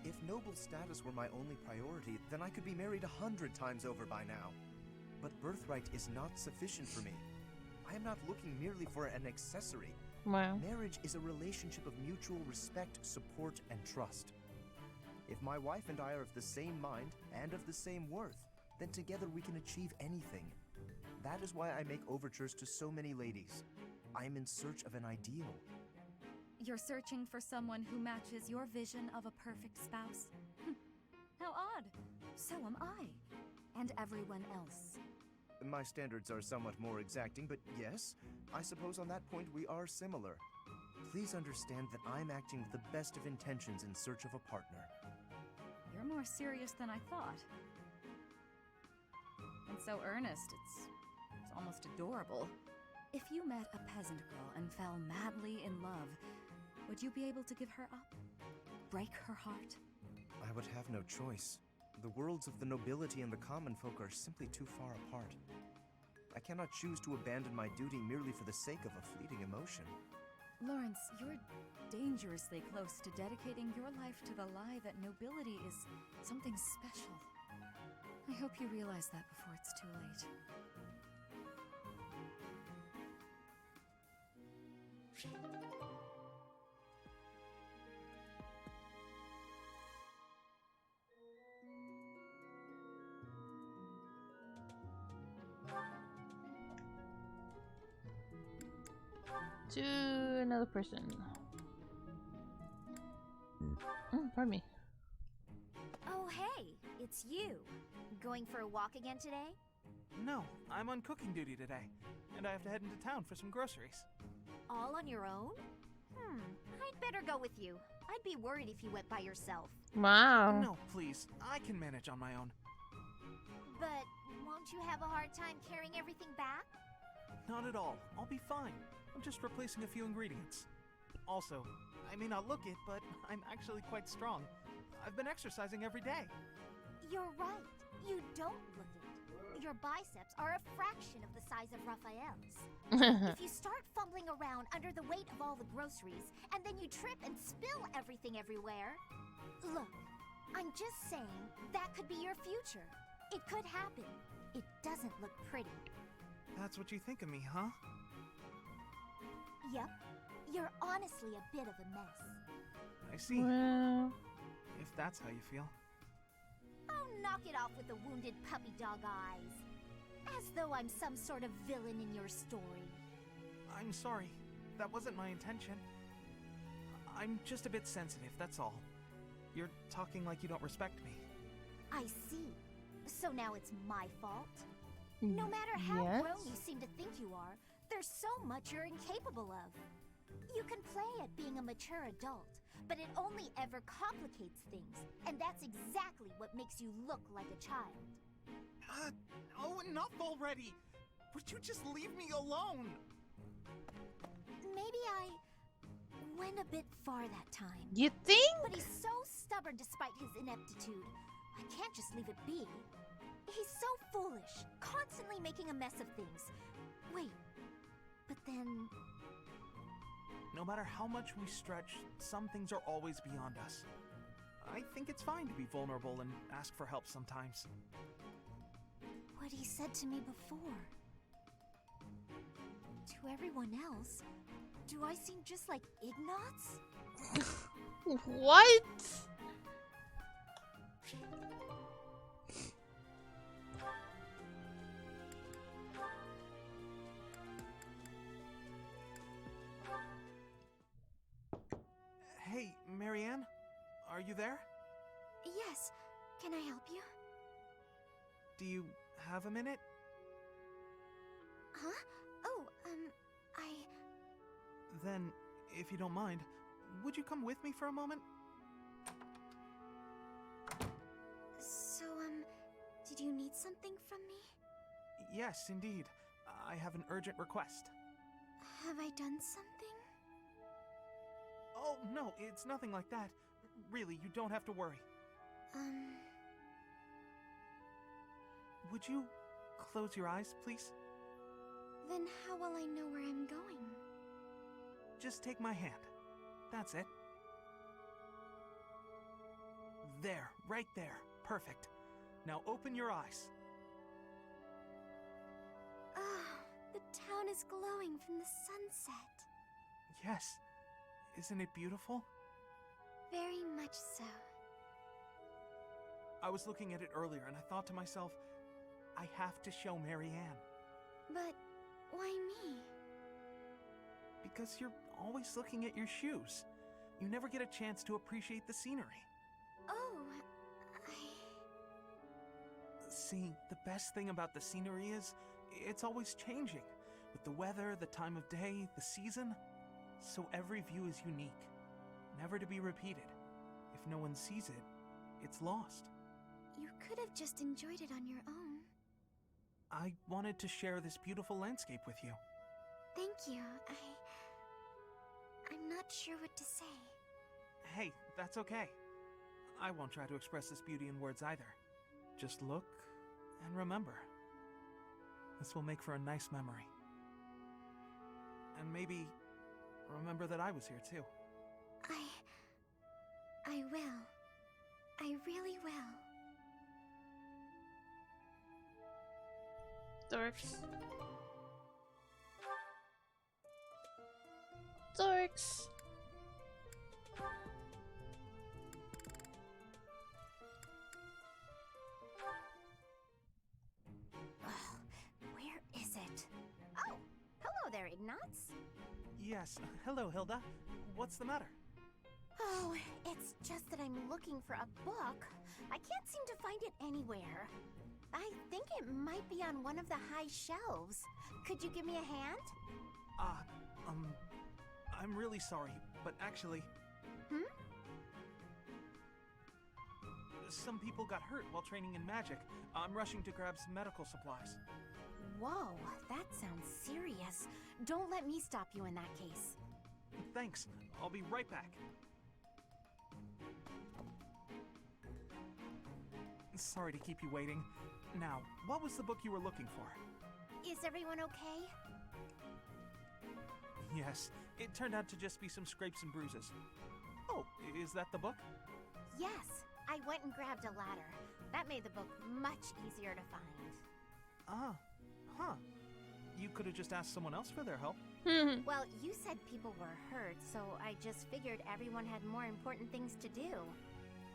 If noble status were my only priority, then I could be married 100 times over by now. But birthright is not sufficient for me. I am not looking merely for an accessory. Wow. Marriage is a relationship of mutual respect, support, and trust. If my wife and I are of the same mind and of the same worth, then together we can achieve anything. That is why I make overtures to so many ladies. I am in search of an ideal. You're searching for someone who matches your vision of a perfect spouse? How odd. So am I. And everyone else. My standards are somewhat more exacting, but yes, I suppose on that point we are similar. Please understand that I'm acting with the best of intentions in search of a partner. You're more serious than I thought. And so earnest, it's almost adorable. If you met a peasant girl and fell madly in love, would you be able to give her up? Break her heart? I would have no choice. The worlds of the nobility and the common folk are simply too far apart. I cannot choose to abandon my duty merely for the sake of a fleeting emotion. Lawrence, you're dangerously close to dedicating your life to the lie that nobility is something special. I hope you realize that before it's too late. To another person. Pardon me. Oh, hey, it's you. Going for a walk again today? No, I'm on cooking duty today, and I have to head into town for some groceries. All on your own? I'd better go with you. I'd be worried if you went by yourself. Wow. No, please, I can manage on my own. But won't you have a hard time carrying everything back? Not at all. I'll be fine. I'm just replacing a few ingredients. Also, I may not look it, but I'm actually quite strong. I've been exercising every day. You're right. You don't look it. Your biceps are a fraction of the size of Raphael's. If you start fumbling around under the weight of all the groceries, and then you trip and spill everything everywhere... Look, I'm just saying that could be your future. It could happen. It doesn't look pretty. That's what you think of me, huh? Yep. You're honestly a bit of a mess. I see. Well... If that's how you feel. Oh, knock it off with the wounded puppy dog eyes. As though I'm some sort of villain in your story. I'm sorry. That wasn't my intention. I'm just a bit sensitive, that's all. You're talking like you don't respect me. I see. So now it's my fault? No matter how grown you seem to think you are, there's so much you're incapable of. You can play at being a mature adult, but it only ever complicates things, and that's exactly what makes you look like a child. Oh, enough already! Would you just leave me alone? Maybe I went a bit far that time. You think? But he's so stubborn despite his ineptitude. I can't just leave it be. He's so foolish, constantly making a mess of things. Wait, but then... No matter how much we stretch, some things are always beyond us. I think it's fine to be vulnerable and ask for help sometimes. What he said to me before. To everyone else, do I seem just like Ignatz? What? Hey, Marianne? Are you there? Yes. Can I help you? Do you have a minute? Huh? Oh, Then, if you don't mind, would you come with me for a moment? So, did you need something from me? Yes, indeed. I have an urgent request. Have I done something? Oh, no, it's nothing like that. Really, you don't have to worry. Would you close your eyes, please? Then how will I know where I'm going? Just take my hand. That's it. There, right there. Perfect. Now open your eyes. Ah, the town is glowing from the sunset. Yes. Isn't it beautiful? Very much so. I was looking at it earlier and I thought to myself, I have to show Marianne. But why me? Because you're always looking at your shoes. You never get a chance to appreciate the scenery. Oh, See, the best thing about the scenery is, it's always changing. With the weather, the time of day, the season. So every view is unique. Never to be repeated. If no one sees it, it's lost. You could have just enjoyed it on your own. I wanted to share this beautiful landscape with you. Thank you. I'm not sure what to say. Hey, that's okay. I won't try to express this beauty in words either. Just look and remember. This will make for a nice memory. And maybe remember that I was here too. I will. I really will. Dorks. Dorks. Where is it? Oh, hello there, Ignatz. Yes, hello, Hilda. What's the matter? Oh, it's just that I'm looking for a book. I can't seem to find it anywhere. I think it might be on one of the high shelves. Could you give me a hand? I'm really sorry, but actually... Some people got hurt while training in magic. I'm rushing to grab some medical supplies. Whoa, that sounds serious. Don't let me stop you in that case. Thanks. I'll be right back. Sorry to keep you waiting. Now, what was the book you were looking for? Is everyone okay? Yes, it turned out to just be some scrapes and bruises. Oh, is that the book? Yes, I went and grabbed a ladder. That made the book much easier to find. Ah, huh. You could have just asked someone else for their help. Well, you said people were hurt, so I just figured everyone had more important things to do.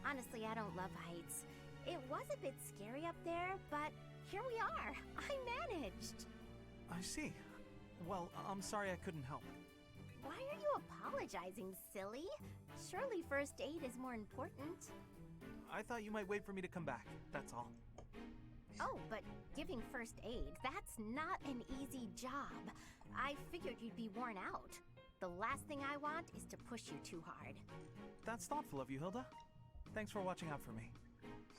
Honestly, I don't love heights. It was a bit scary up there, but here we are. I managed. I see. Well, I'm sorry I couldn't help. Why are you apologizing, silly? Surely first aid is more important. I thought you might wait for me to come back, that's all. Oh, but giving first aid, that's not an easy job. I figured you'd be worn out. The last thing I want is to push you too hard. That's thoughtful of you, Hilda. Thanks for watching out for me.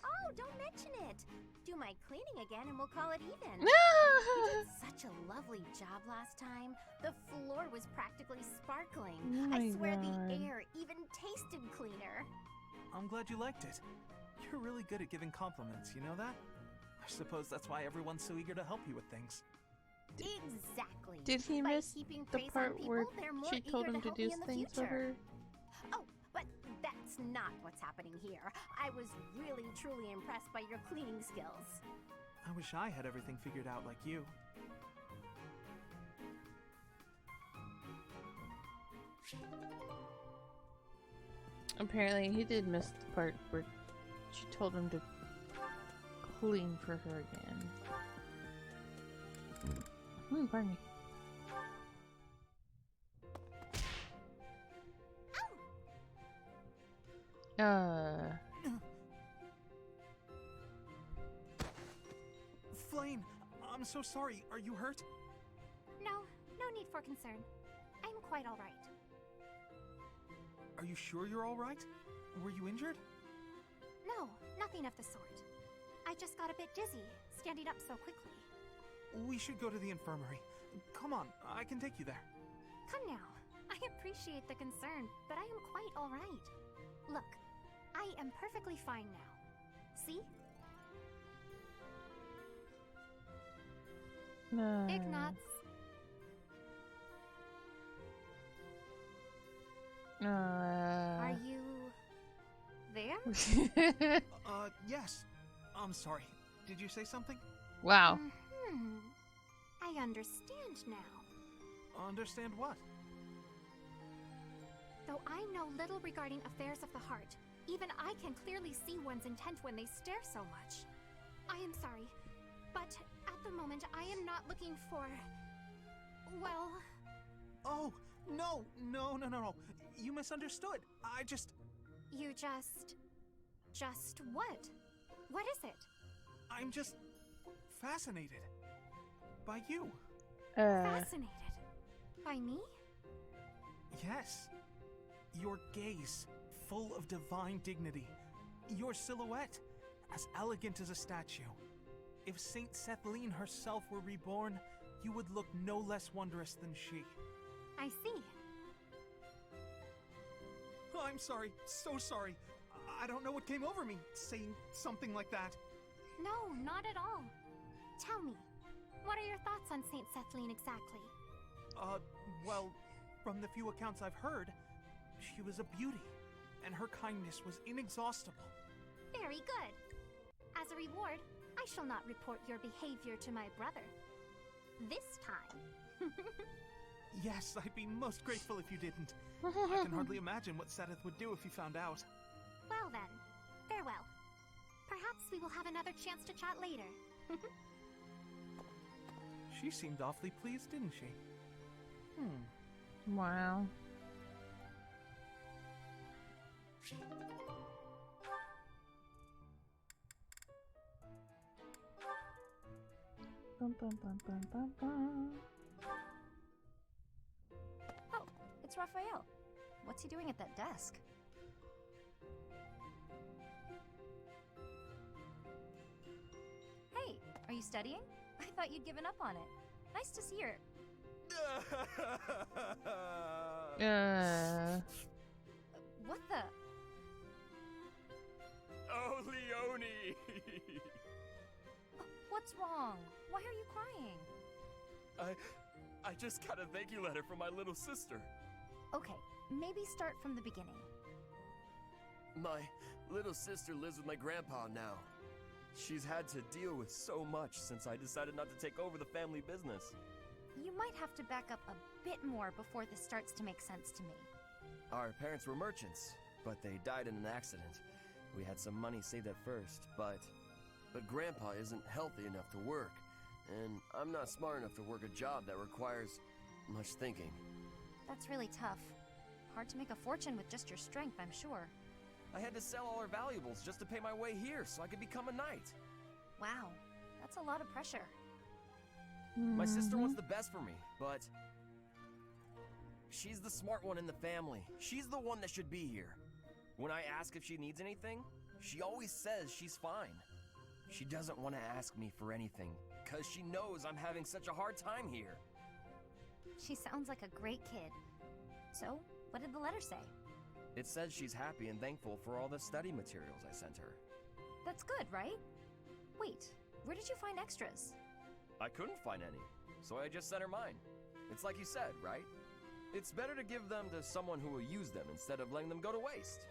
Oh, don't mention it. Do my cleaning again and we'll call it even. You did such a lovely job last time. The floor was practically sparkling. Oh I my swear God. the air even tasted cleaner. I'm glad you liked it. You're really good at giving compliments, you know that? I suppose that's why everyone's so eager to help you with things. Exactly. Did he By miss heaping the praise part on people, where they're more she told eager him to help do me in the things for future. her? Oh, but that's not what's happening here. I was really, truly impressed by your cleaning skills. I wish I had everything figured out like you. Apparently, he did miss the part where she told him to clean for her again. Pardon me. Flame, I'm so sorry. Are you hurt? No, no need for concern. I'm quite all right. Are you sure you're all right? Were you injured? No, nothing of the sort. I just got a bit dizzy, standing up so quickly. We should go to the infirmary. Come on, I can take you there. Come now. I appreciate the concern, but I am quite all right. Look, I am perfectly fine now. See? Ignatz. Are you there? Yes. I'm sorry. Did you say something? Wow. I understand now. Understand what? Though I know little regarding affairs of the heart, even I can clearly see one's intent when they stare so much. I am sorry, but at the moment I am not looking for... well... Oh, no. You misunderstood. I just... You just... Just what? What is it? I'm just... fascinated. By you. Fascinated? By me? Yes. Your gaze, full of divine dignity. Your silhouette, as elegant as a statue. If Saint Sethlene herself were reborn, you would look no less wondrous than she. I see. Oh, I'm sorry. So sorry. I don't know what came over me, saying something like that. No, not at all. Tell me, what are your thoughts on Saint Sethlene exactly? Well, from the few accounts I've heard, she was a beauty, and her kindness was inexhaustible. Very good. As a reward, I shall not report your behavior to my brother. This time. Yes, I'd be most grateful if you didn't. I can hardly imagine what Seth would do if he found out. Well then, farewell. Perhaps we will have another chance to chat later. She seemed awfully pleased, didn't she? Wow. Bum, bum, bum, bum, bum, bum. Oh, it's Raphael. What's he doing at that desk? Hey, are you studying? I thought you'd given up on it. Nice to see her. What the? Oh, Leone! What's wrong? Why are you crying? I just got a thank you letter from my little sister. Okay, maybe start from the beginning. My little sister lives with my grandpa now. She's had to deal with so much since I decided not to take over the family business. You might have to back up a bit more before this starts to make sense to me. Our parents were merchants, but they died in an accident. We had some money saved at first, but Grandpa isn't healthy enough to work, and I'm not smart enough to work a job that requires much thinking. That's really tough. Hard to make a fortune with just your strength, I'm sure. I had to sell all our valuables just to pay my way here so I could become a knight. Wow, that's a lot of pressure. My sister wants the best for me, but she's the smart one in the family. She's the one that should be here. When I ask if she needs anything, she always says she's fine. She doesn't want to ask me for anything, because she knows I'm having such a hard time here. She sounds like a great kid. So, what did the letter say? It says she's happy and thankful for all the study materials I sent her. That's good, right? Wait, where did you find extras? I couldn't find any, so I just sent her mine. It's like you said, right? It's better to give them to someone who will use them instead of letting them go to waste.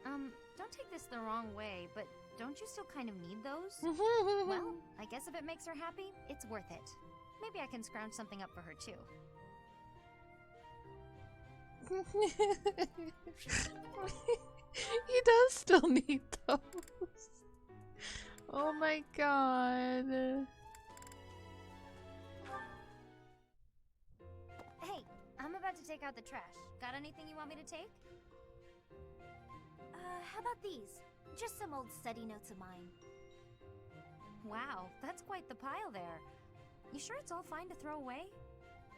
Don't take this the wrong way, but don't you still kind of need those? Well, I guess if it makes her happy, it's worth it. Maybe I can scrounge something up for her too. He does still need those. Oh my god. Hey, I'm about to take out the trash. Got anything you want me to take? How about these? Just some old study notes of mine. Wow, that's quite the pile there. You sure it's all fine to throw away?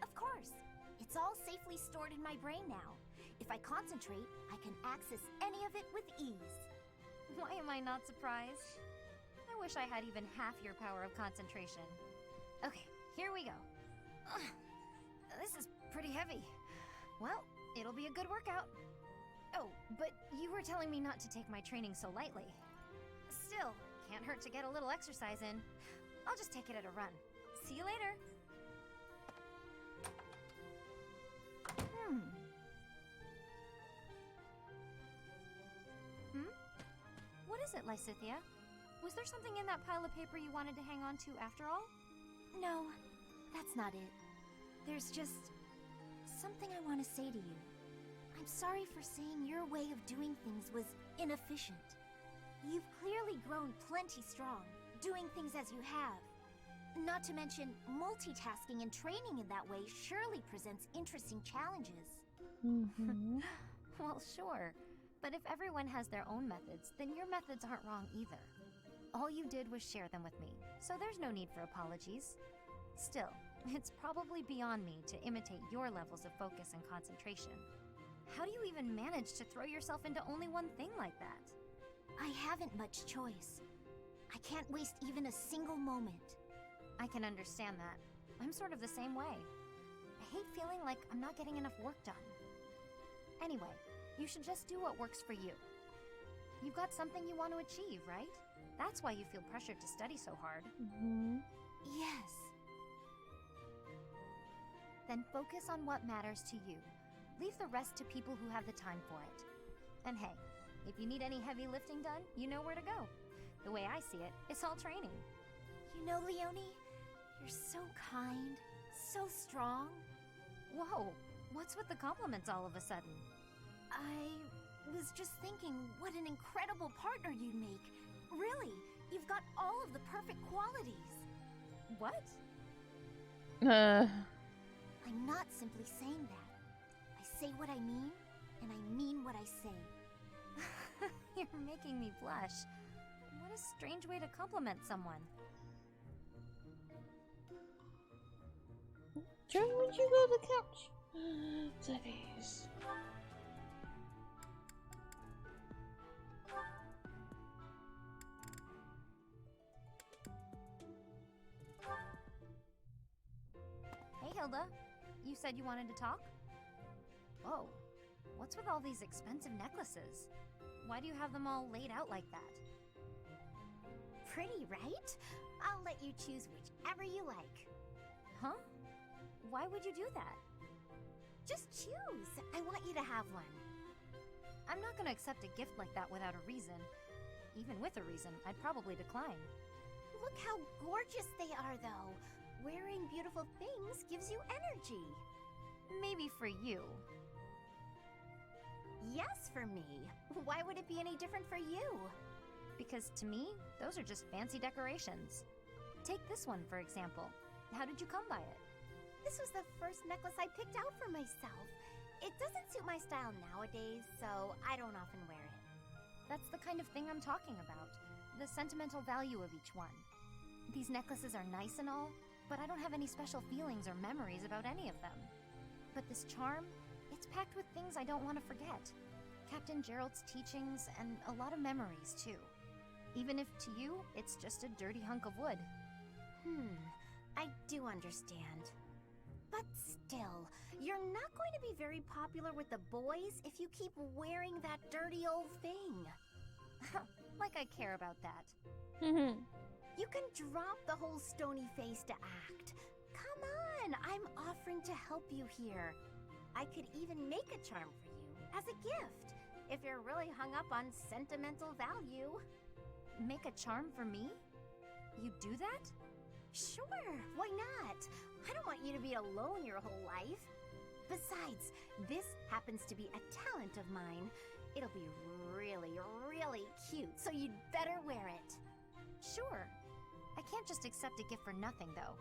Of course. It's all safely stored in my brain now. If I concentrate, I can access any of it with ease. Why am I not surprised? I wish I had even half your power of concentration. Okay, here we go. This is pretty heavy. Well, it'll be a good workout. Oh, but you were telling me not to take my training so lightly. Still, can't hurt to get a little exercise in. I'll just take it at a run. See you later. What is it, Lysithia? Was there something in that pile of paper you wanted to hang on to after all? No, that's not it. There's just something I want to say to you. I'm sorry for saying your way of doing things was inefficient. You've clearly grown plenty strong, doing things as you have. Not to mention, multitasking and training in that way surely presents interesting challenges. Well, sure. But if everyone has their own methods, then your methods aren't wrong either. All you did was share them with me, so there's no need for apologies. Still, it's probably beyond me to imitate your levels of focus and concentration. How do you even manage to throw yourself into only one thing like that? I haven't much choice. I can't waste even a single moment. I can understand that. I'm sort of the same way. I hate feeling like I'm not getting enough work done. Anyway, you should just do what works for you. You've got something you want to achieve, right? That's why you feel pressured to study so hard. Yes. Then focus on what matters to you. Leave the rest to people who have the time for it. And hey, if you need any heavy lifting done, you know where to go. The way I see it, it's all training. You know, Leone, you're so kind, so strong. Whoa, what's with the compliments all of a sudden? I was just thinking what an incredible partner you'd make. Really, you've got all of the perfect qualities. What? I'm not simply saying that. I say what I mean, and I mean what I say. You're making me blush. What a strange way to compliment someone. Jordan, would you go to the couch? Please. Zelda? You said you wanted to talk? Whoa. What's with all these expensive necklaces? Why do you have them all laid out like that? Pretty, right? I'll let you choose whichever you like. Huh? Why would you do that? Just choose. I want you to have one. I'm not gonna accept a gift like that without a reason. Even with a reason, I'd probably decline. Look how gorgeous they are, though. Wearing beautiful things gives you energy. Maybe for you. Yes, for me. Why would it be any different for you? Because to me, those are just fancy decorations. Take this one, for example. How did you come by it? This was the first necklace I picked out for myself. It doesn't suit my style nowadays, so I don't often wear it. That's the kind of thing I'm talking about. The sentimental value of each one. These necklaces are nice and all, but I don't have any special feelings or memories about any of them. But this charm, it's packed with things I don't want to forget. Captain Gerald's teachings and a lot of memories, too. Even if to you, it's just a dirty hunk of wood. I do understand. But still, you're not going to be very popular with the boys if you keep wearing that dirty old thing. Like I care about that. You can drop the whole stony face to act. Come on, I'm offering to help you here. I could even make a charm for you as a gift, if you're really hung up on sentimental value. Make a charm for me? You do that? Sure, why not? I don't want you to be alone your whole life. Besides, this happens to be a talent of mine. It'll be really, really cute, so you'd better wear it. Sure. I can't just accept a gift for nothing, though.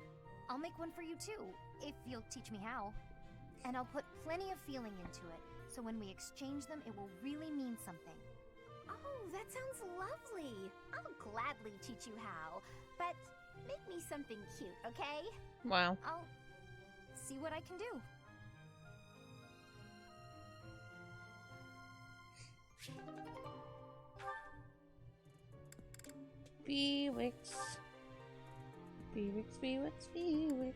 I'll make one for you, too, if you'll teach me how. And I'll put plenty of feeling into it, so when we exchange them, it will really mean something. Oh, that sounds lovely. I'll gladly teach you how, but make me something cute, okay? Wow. I'll see what I can do. Bewix. Bewix, Bewix, Bewix.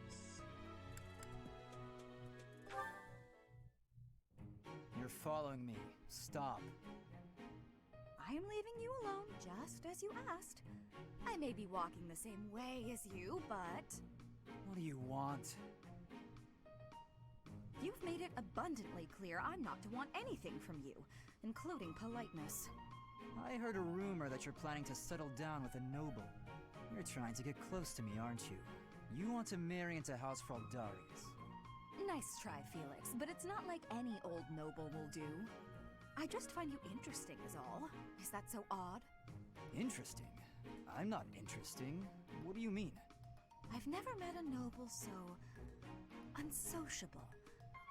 You're following me. Stop. I am leaving you alone, just as you asked. I may be walking the same way as you, but... What do you want? You've made it abundantly clear I'm not to want anything from you, including politeness. I heard a rumor that you're planning to settle down with a noble. You're trying to get close to me, aren't you? You want to marry into House Fraldarius. Nice try, Felix, but it's not like any old noble will do. I just find you interesting is all. Is that so odd? Interesting? I'm not interesting. What do you mean? I've never met a noble so... unsociable.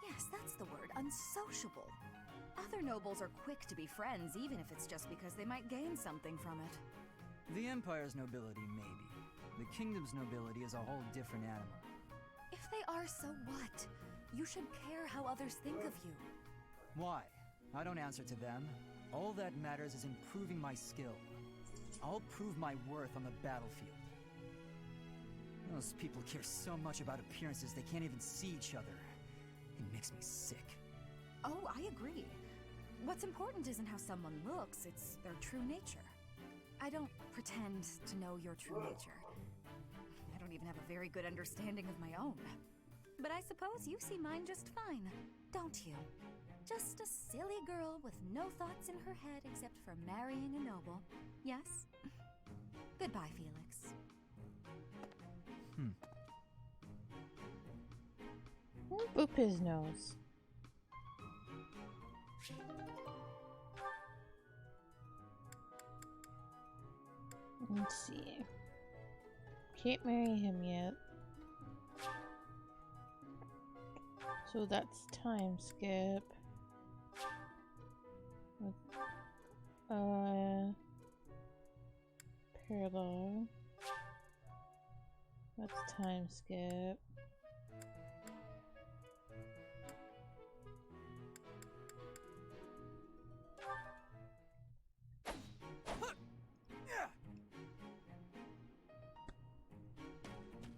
Yes, that's the word, unsociable. Other nobles are quick to be friends, even if it's just because they might gain something from it. The Empire's nobility, maybe. The Kingdom's nobility is a whole different animal. If they are, so what? You should care how others think of you. Why? I don't answer to them. All that matters is improving my skill. I'll prove my worth on the battlefield. Those people care so much about appearances they can't even see each other. It makes me sick. Oh, I agree. What's important isn't how someone looks, it's their true nature. I don't pretend to know your true nature. I don't even have a very good understanding of my own. But I suppose you see mine just fine, don't you? Just a silly girl with no thoughts in her head except for marrying a noble. Yes? Goodbye, Felix. Boop his nose. Let's see. Can't marry him yet. So that's time skip. Parallel. That's time skip.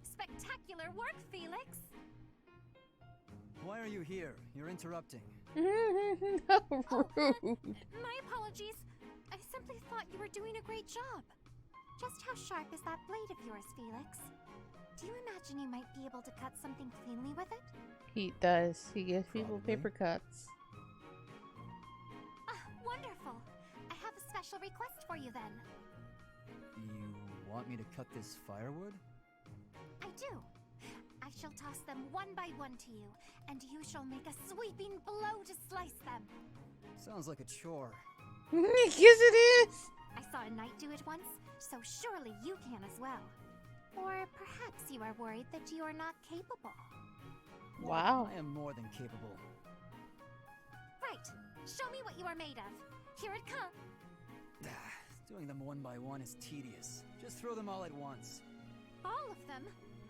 Spectacular work, Felix! Why are you here? You're interrupting. How rude. My apologies. I simply thought you were doing a great job. Just how sharp is that blade of yours, Felix? Do you imagine you might be able to cut something cleanly with it? He does. He gives people paper cuts. Wonderful. I have a special request for you then. You want me to cut this firewood? I do. I shall toss them one by one to you, and you shall make a sweeping blow to slice them. Sounds like a chore. Yes, it is! I saw a knight do it once, so surely you can as well. Or perhaps you are worried that you are not capable. Wow. I am more than capable. Right. Show me what you are made of. Here it comes. Doing them one by one is tedious. Just throw them all at once. All of them?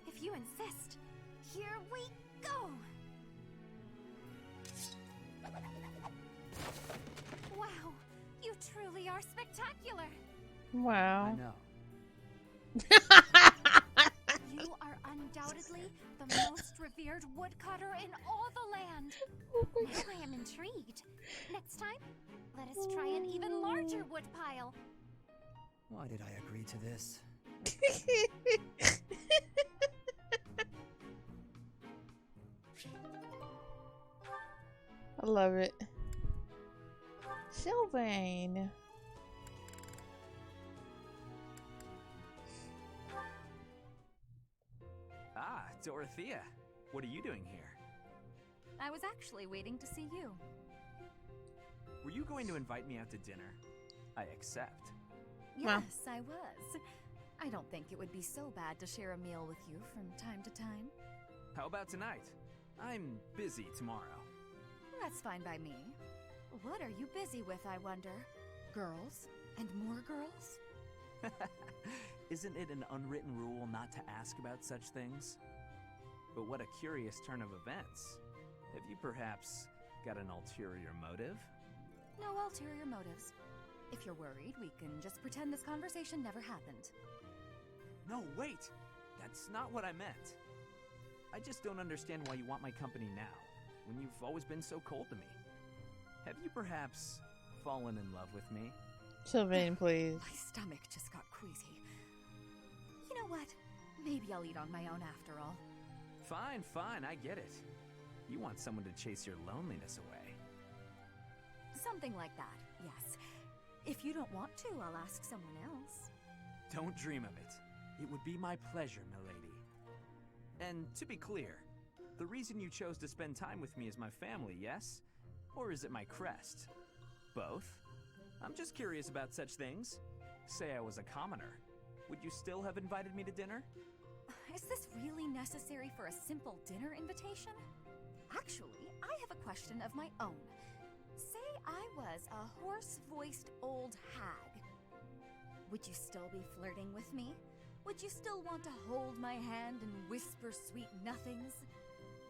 If you insist. Here we go! Wow, you truly are spectacular! Wow. I know. You are undoubtedly the most revered woodcutter in all the land. Now I am intrigued. Next time, let us try an even larger woodpile. Why did I agree to this? I love it. Sylvain. Ah, Dorothea. What are you doing here? I was actually waiting to see you. Were you going to invite me out to dinner? I accept. Yes, I was. I don't think it would be so bad to share a meal with you from time to time. How about tonight? I'm busy tomorrow. That's fine by me. What are you busy with, I wonder? Girls? And more girls? Isn't it an unwritten rule not to ask about such things? But what a curious turn of events. Have you perhaps got an ulterior motive? No ulterior motives. If you're worried, we can just pretend this conversation never happened. No, wait! That's not what I meant. I just don't understand why you want my company now, when you've always been so cold to me. Have you perhaps fallen in love with me? Sylvain, please. My stomach just got queasy. You know what? Maybe I'll eat on my own after all. Fine, fine, I get it. You want someone to chase your loneliness away. Something like that, yes. If you don't want to, I'll ask someone else. Don't dream of it. It would be my pleasure, milady. And to be clear, the reason you chose to spend time with me is my family, yes? Or is it my crest? Both? I'm just curious about such things. Say I was a commoner. Would you still have invited me to dinner? Is this really necessary for a simple dinner invitation? Actually, I have a question of my own. Say I was a hoarse-voiced old hag. Would you still be flirting with me? Would you still want to hold my hand and whisper sweet nothings?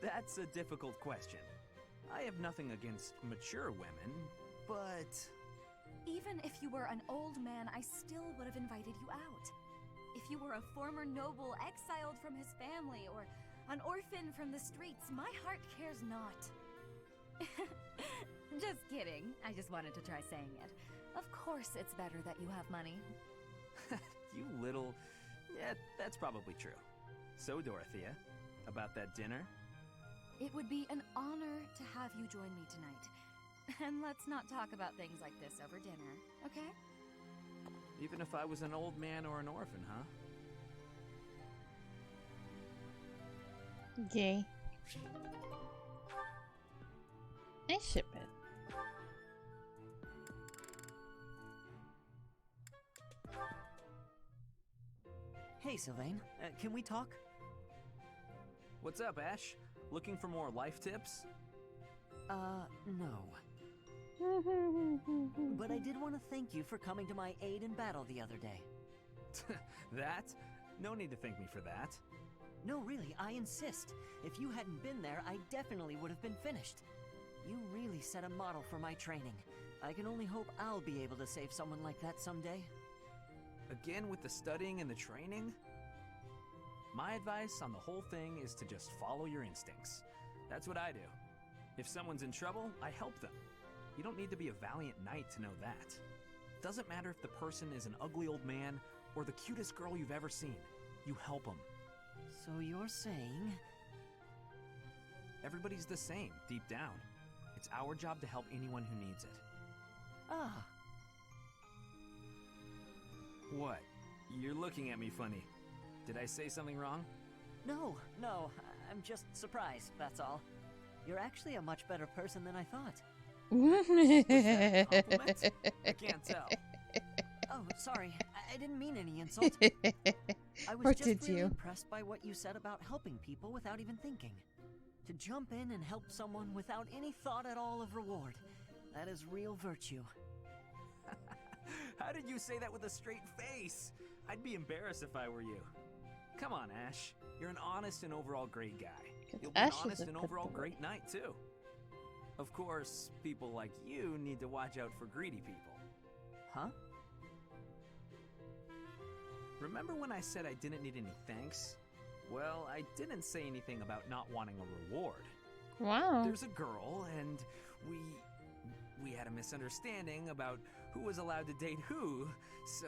That's a difficult question. I have nothing against mature women, but... Even if you were an old man, I still would have invited you out. If you were a former noble exiled from his family, or an orphan from the streets, my heart cares not. Just kidding. I just wanted to try saying it. Of course it's better that you have money. You little... Yeah, that's probably true. So, Dorothea, about that dinner? It would be an honor to have you join me tonight. And let's not talk about things like this over dinner, okay? Even if I was an old man or an orphan, huh? Gay. I ship it. Hey, Sylvain. Can we talk? What's up, Ash? Looking for more life tips? No. But I did want to thank you for coming to my aid in battle the other day. That? No need to thank me for that. No, really, I insist. If you hadn't been there, I definitely would have been finished. You really set a model for my training. I can only hope I'll be able to save someone like that someday. Again with the studying and the training? My advice on the whole thing is to just follow your instincts. That's what I do. If someone's in trouble, I help them. You don't need to be a valiant knight to know that. Doesn't matter if the person is an ugly old man or the cutest girl you've ever seen. You help them. So you're saying... Everybody's the same, deep down. It's our job to help anyone who needs it. Ah. What? You're looking at me funny. Did I say something wrong? No, I'm just surprised, that's all. You're actually a much better person than I thought. Was that a compliment? I can't tell. Oh, sorry. I didn't mean any insult. I was Or just did really you? impressed by what you said about helping people without even thinking. To jump in and help someone without any thought at all of reward. That is real virtue. How did you say that with a straight face? I'd be embarrassed if I were you. Come on, Ash. You're an honest and overall great guy. You'll be an Ash is honest a and good overall boy. great knight, too. Of course, people like you need to watch out for greedy people. Huh? Remember when I said I didn't need any thanks? Well, I didn't say anything about not wanting a reward. Wow. There's a girl, and we had a misunderstanding about who was allowed to date who, so,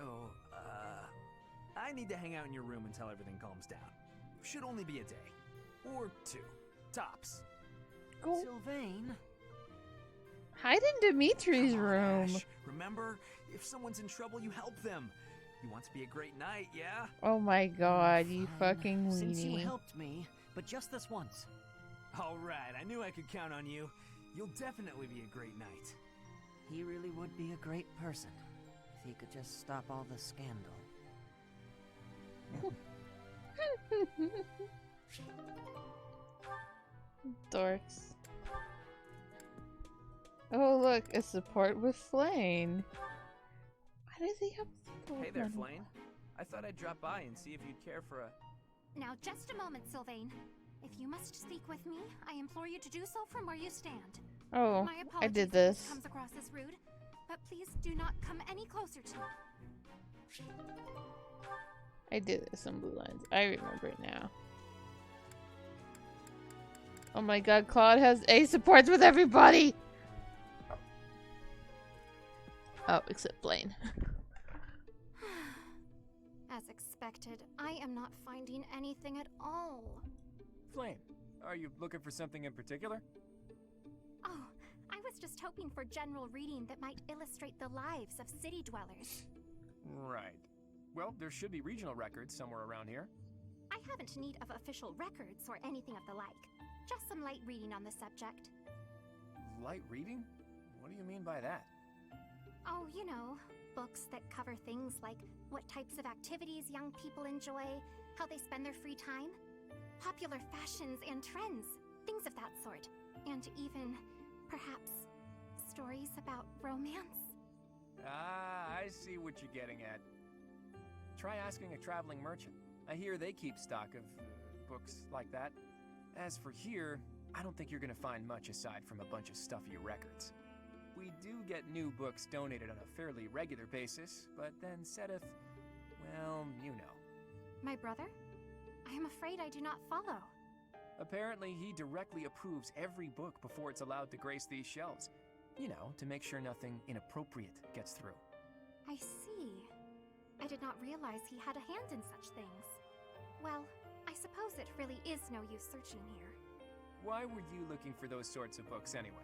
I need to hang out in your room until everything calms down. Should only be a day. Or 2. Tops. Go. Sylvain? Hide in Dimitri's Come on, room. Ash. Remember, if someone's in trouble, you help them. You want to be a great knight, yeah? Oh my god, you Fine. fucking Since you weenie. helped me, but just this once. Alright, I knew I could count on you. You'll definitely be a great knight. He really would be a great person if he could just stop all the scandal. Dorks. Oh look, a support with Flane. Why does he have support? Hey there, on him? Flane. I thought I'd drop by and see if you'd care for a... Now, just a moment, Sylvain. If you must speak with me, I implore you to do so from where you stand. Oh, My I apologies did if this this. comes across as rude, but please do not come any closer to me. I did this on Blue Lines. I remember it now. Oh my god, Claude has A supports with everybody! Oh, except Blaine. As expected, I am not finding anything at all. Flame, are you looking for something in particular? Oh, I was just hoping for general reading that might illustrate the lives of city dwellers. Right. Well, there should be regional records somewhere around here. I haven't need of official records or anything of the like. Just some light reading on the subject. Light reading? What do you mean by that? Oh, you know, books that cover things like what types of activities young people enjoy, how they spend their free time, popular fashions and trends, things of that sort. And even, perhaps, stories about romance. Ah, I see what you're getting at. Try asking a traveling merchant. I hear they keep stock of books like that. As for here, I don't think you're gonna find much aside from a bunch of stuffy records. We do get new books donated on a fairly regular basis, but then Sedith, well, you know. My brother? I am afraid I do not follow. Apparently, he directly approves every book before it's allowed to grace these shelves. You know, to make sure nothing inappropriate gets through. I see. I did not realize he had a hand in such things. Well, I suppose it really is no use searching here. Why were you looking for those sorts of books anyway?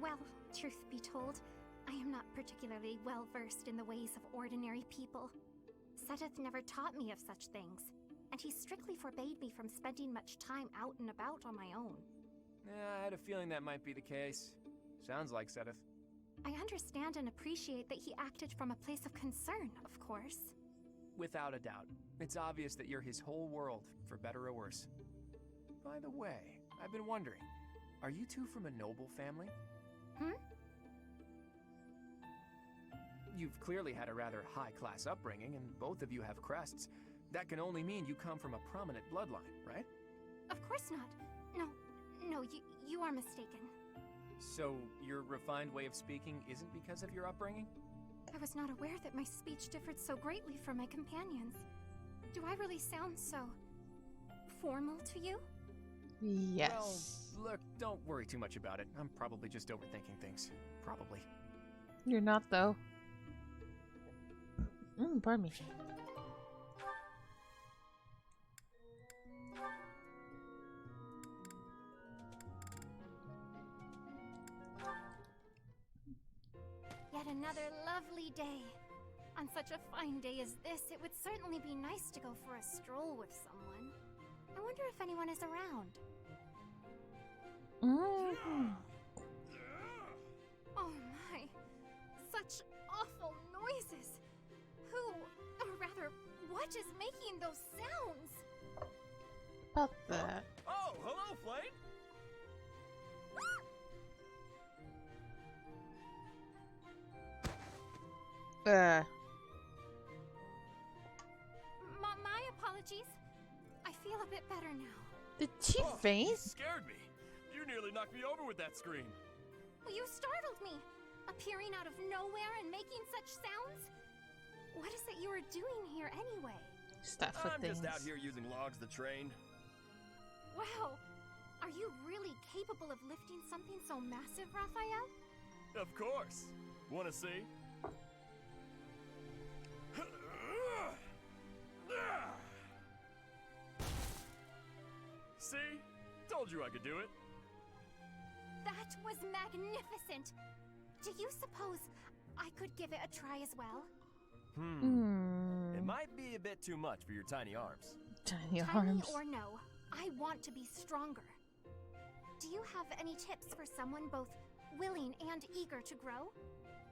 Well, truth be told, I am not particularly well versed in the ways of ordinary people. Sedith never taught me of such things, and he strictly forbade me from spending much time out and about on my own. Yeah, I had a feeling that might be the case. Sounds like Sedith. I understand and appreciate that he acted from a place of concern, of course. Without a doubt. It's obvious that you're his whole world, for better or worse. By the way, I've been wondering, are you two from a noble family? You've clearly had a rather high-class upbringing, and both of you have crests. That can only mean you come from a prominent bloodline, right? Of course not. No, you are mistaken. So, your refined way of speaking isn't because of your upbringing? I was not aware that my speech differed so greatly from my companions. Do I really sound so formal to you? Yes. Well, look, don't worry too much about it. I'm probably just overthinking things. Probably. You're not, though. Pardon me. Yet another lovely day. On such a fine day as this, it would certainly be nice to go for a stroll with someone. I wonder if anyone is around. Oh my, such awful noises. Who, or rather, what is making those sounds? About that. Oh, hello, Flame! My apologies. I feel a bit better now. Did she faint? You scared me. You nearly knocked me over with that scream. Well, you startled me. Appearing out of nowhere and making such sounds? What is it you are doing here anyway? Stuff with I'm things. just out here using logs to train. Wow. Are you really capable of lifting something so massive, Raphael? Of course. Wanna see? See? Told you I could do it. That was magnificent. Do you suppose I could give it a try as well? It might be a bit too much for your tiny arms. Tiny Tiny arms. or no, I want to be stronger. Do you have any tips for someone both willing and eager to grow?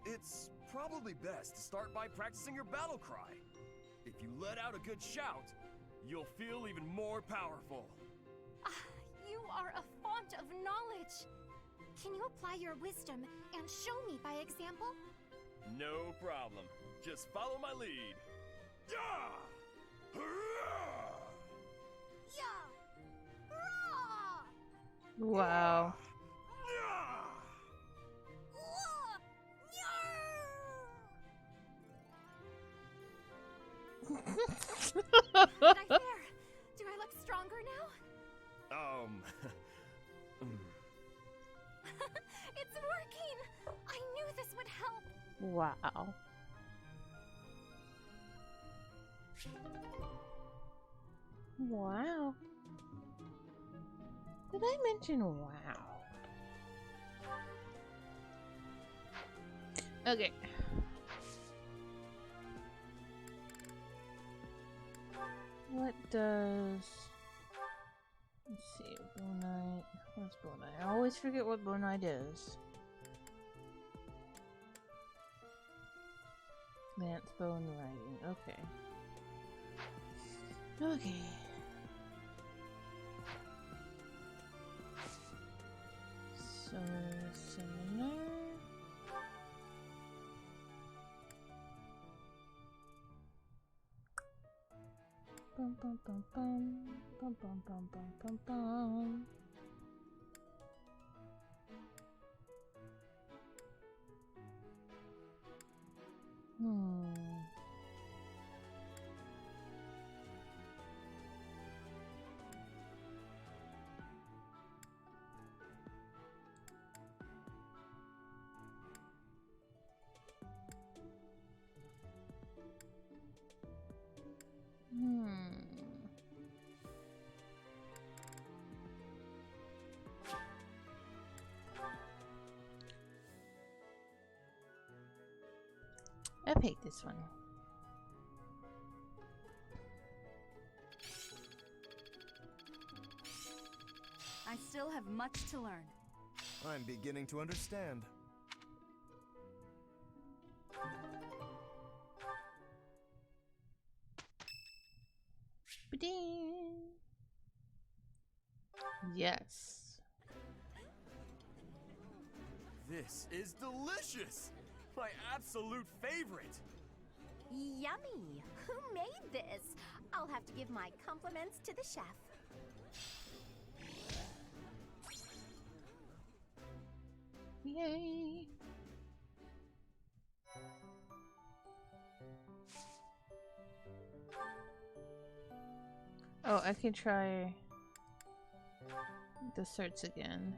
It's probably best to start by practicing your battle cry. If you let out a good shout, you'll feel even more powerful. You are a font of knowledge. Can you apply your wisdom and show me by example? No problem. Just follow my lead. Yeah! Hurrah! Yeah! Hurrah! Wow. Did I fare? Do I look stronger now? It's working! I knew this would help! Wow. Wow. Did I mention wow? Okay. What does... Let's see, Bow Knight. What's Bow Knight? I always forget what Bow Knight is. Lance, bow, and riding. Okay. Okay. So, seminar. Bum bum bum bum bum bum bum bum bum bum. I picked this one. I still have much to learn. I'm beginning to understand. Ba-ding. Yes. This is delicious! My absolute favorite! Yummy! Who made this? I'll have to give my compliments to the chef. Yay! Oh, I can try... The search again.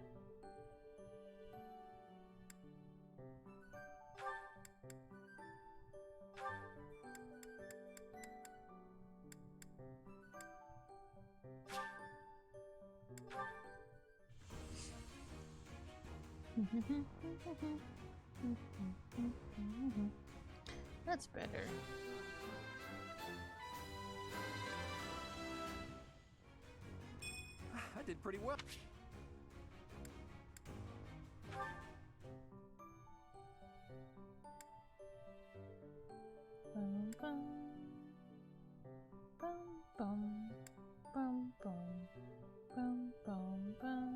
That's better. I did pretty well. Bum, bum. Bum, bum. Bum, bum. Bum, bum, bum.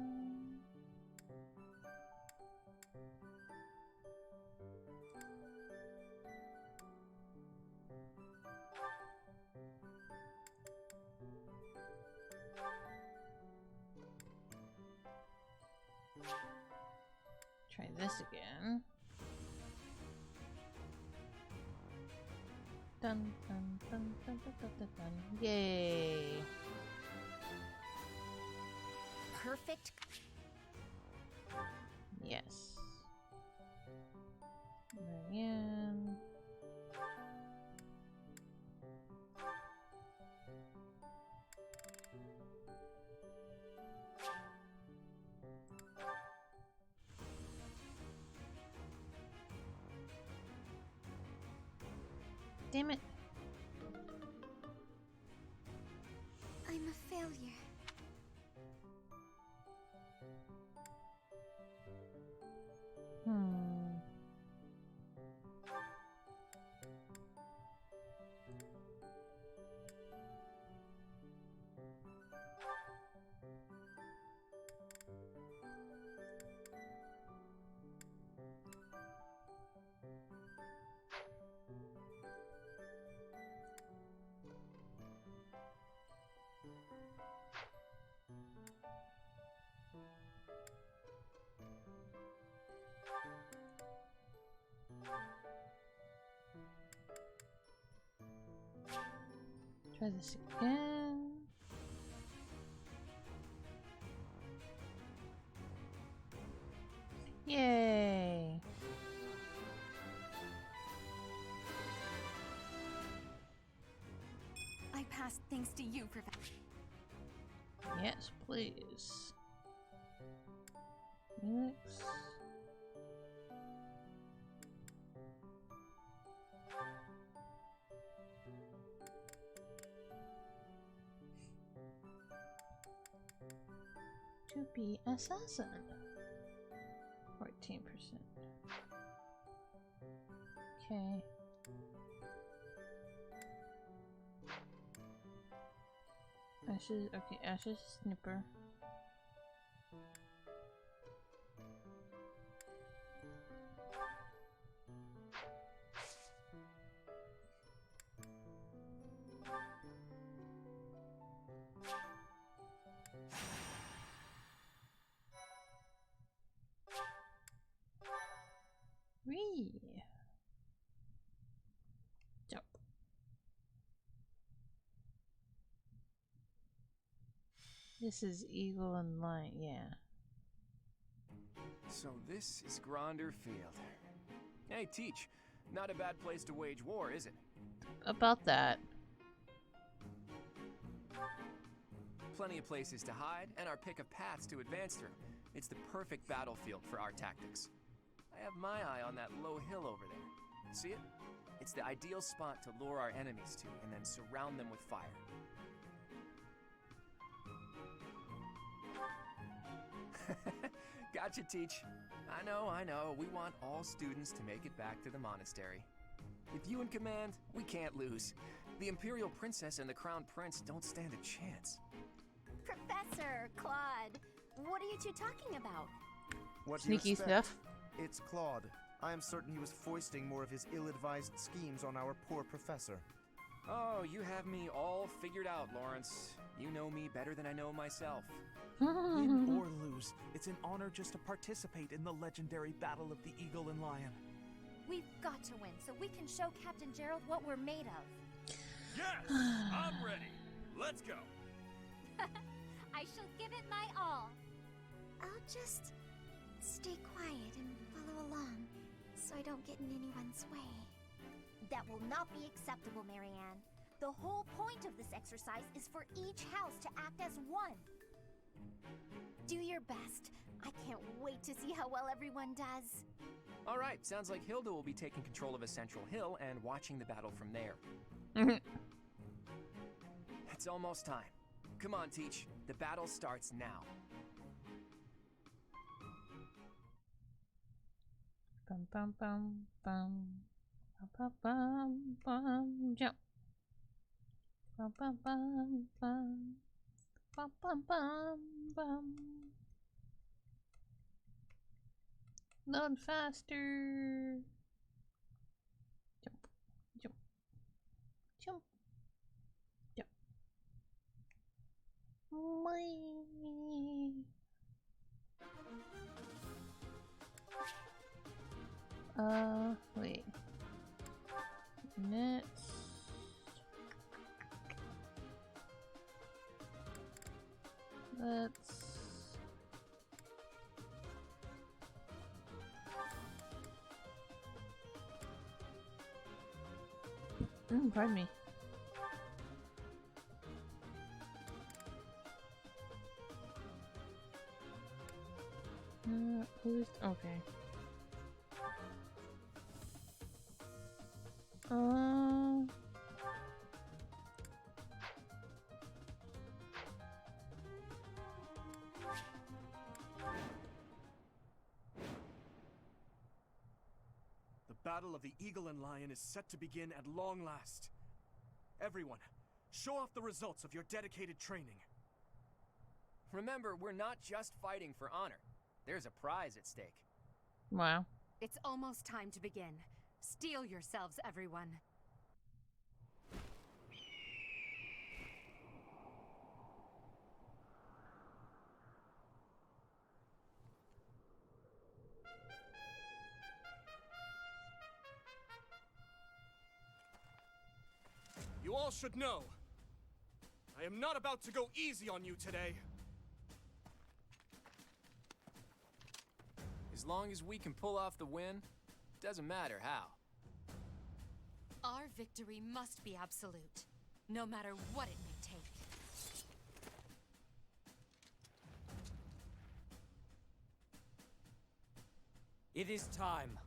Try this again. Dun dun dun dun dun dun dun dun. Yay! Perfect. Yes. Marianne. Damn it. I'm a failure. Try this again. Yay! I passed thanks to you, Professor. Yes, please. Felix. To be assassin. 14%. Okay. Ashes, okay, Ashes Snipper. Wee. Jump. This is Eagle and Lion, yeah. So this is Gronder Field. Hey, Teach. Not a bad place to wage war, is it? About that. Plenty of places to hide, and our pick of paths to advance through. It's the perfect battlefield for our tactics. I have my eye on that low hill over there. See it? It's the ideal spot to lure our enemies to, and then surround them with fire. Gotcha, Teach. I know. We want all students to make it back to the monastery. With you in command, we can't lose. The Imperial Princess and the Crown Prince don't stand a chance. Professor, Claude, what are you two talking about? What do you Sneaky expect? stuff. It's Claude. I am certain he was foisting more of his ill-advised schemes on our poor professor. Oh, you have me all figured out, Lawrence. You know me better than I know myself. Win or lose, it's an honor just to participate in the legendary Battle of the Eagle and Lion. We've got to win so we can show Captain Gerald what we're made of. Yes! I'm ready. Let's go. I shall give it my all. I'll just stay quiet and follow along, so I don't get in anyone's way. That will not be acceptable, Marianne. The whole point of this exercise is for each house to act as one. Do your best. I can't wait to see how well everyone does. All right, sounds like Hilda will be taking control of a central hill and watching the battle from there. It's almost time. Come on, Teach. The battle starts now. Bum bum bum bum. Bum bum bum jump. Bum bum bum bum. Bum bum bum bum. Load faster. Jump. Jump. Jump. Jump. Whee. Wait. Next. Let's. Pardon me. Who's okay? The battle of the Eagle and Lion is set to begin at long last. Everyone, show off the results of your dedicated training. Remember, we're not just fighting for honor. There's a prize at stake. Wow. It's almost time to begin. Steel yourselves, everyone. You all should know, I am not about to go easy on you today. As long as we can pull off the win, doesn't matter how. Our victory must be absolute, no matter what it may take. It is time.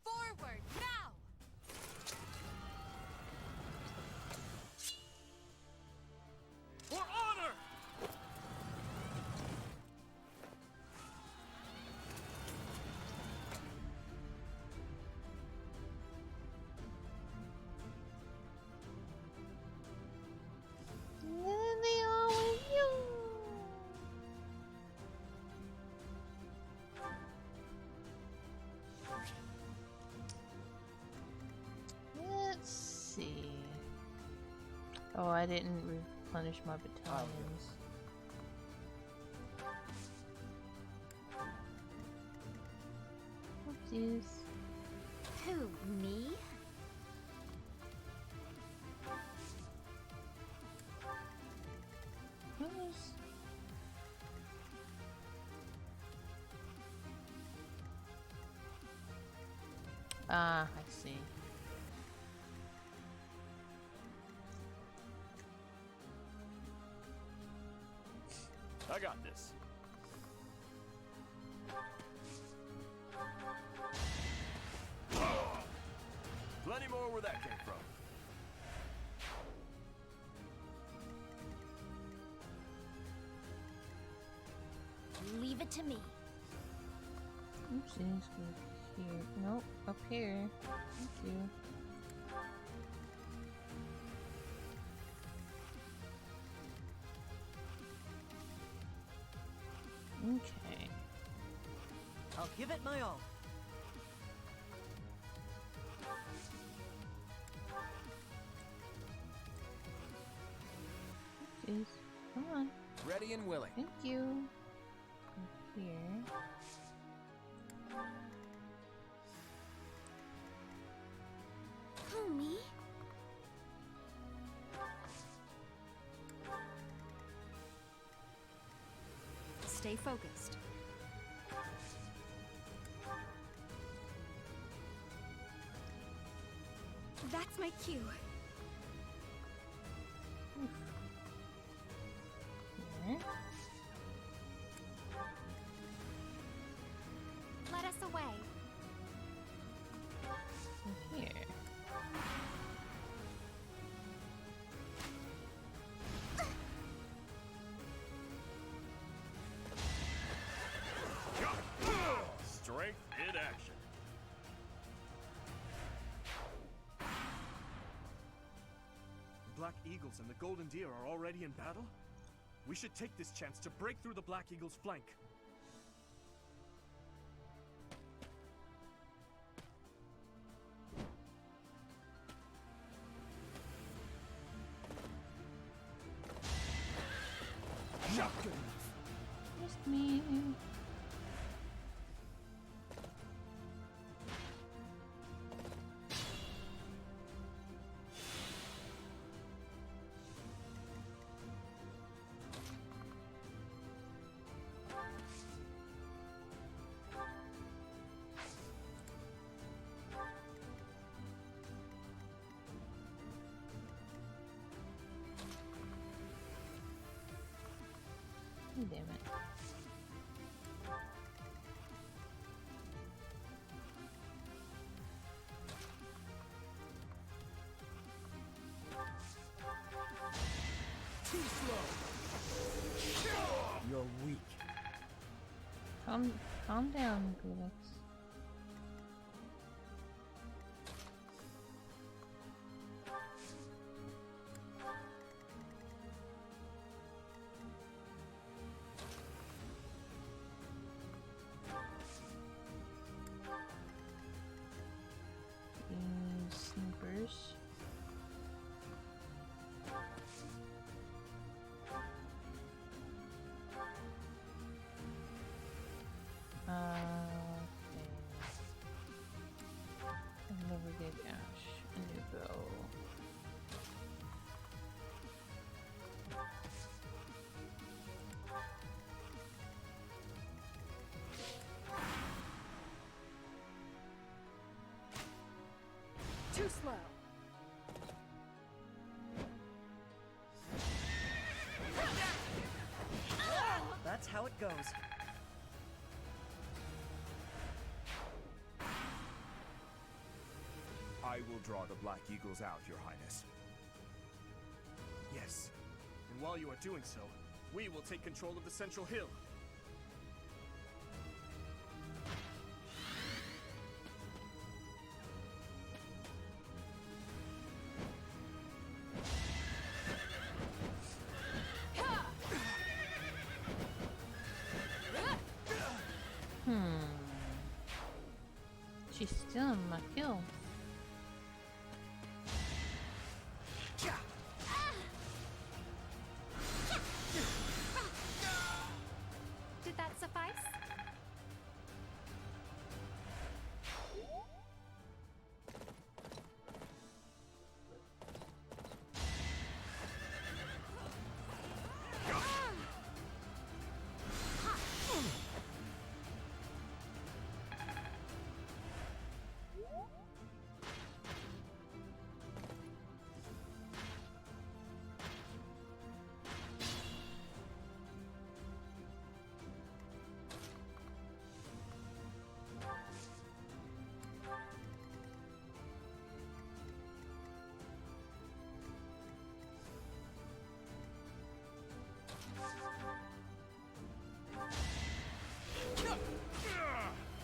Forward, now! For honor! Let's see. Oh, I didn't replenish my battalions. Oopsies. Who, me? Who's... Ah, I see. I got this. Plenty more where that came from. Leave it to me. Oopsies, go here. Nope, up here. Thank you. Okay. I'll give it my all. Oopsies. Come on. Ready and willing. Thank you. Go here. Who, me? stay focused. That's my cue. Let us away. Here. Strength in action. The Black Eagles and the Golden Deer are already in battle? We should take this chance to break through the Black Eagle's flank. Not good enough. Just me. Damn it. Too slow. You're weak. Calm down, Felix. Sneakers. I'll never give Ash a new bow. Too slow. That's how it goes. I will draw the Black Eagles out, Your Highness. Yes, and while you are doing so, we will take control of the central hill. She's still in my kill. Did that suffice?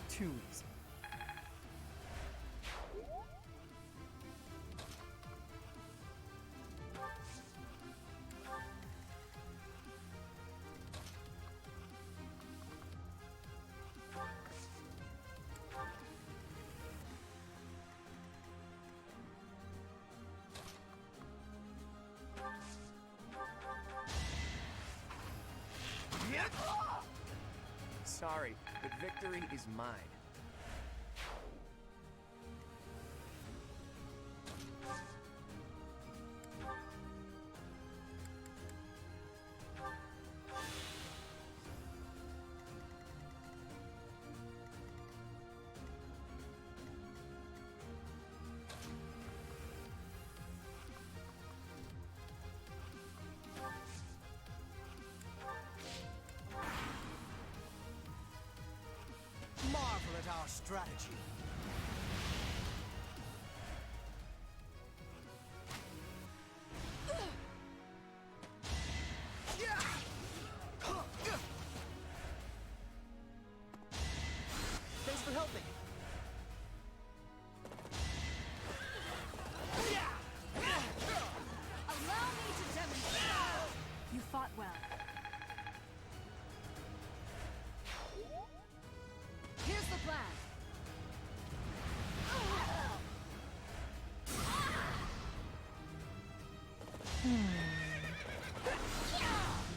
Too easy. Sorry, but victory is mine. strategy. Thanks for helping. Allow me to demonstrate. You fought well. Here's the plan.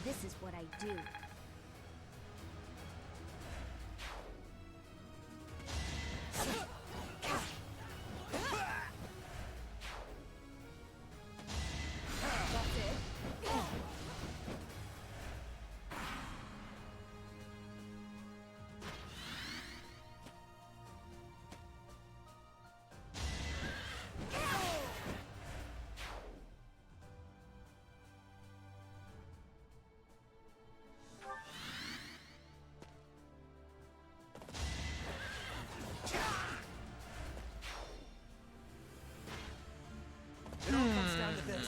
This is what I do. That's it. It all comes down to this.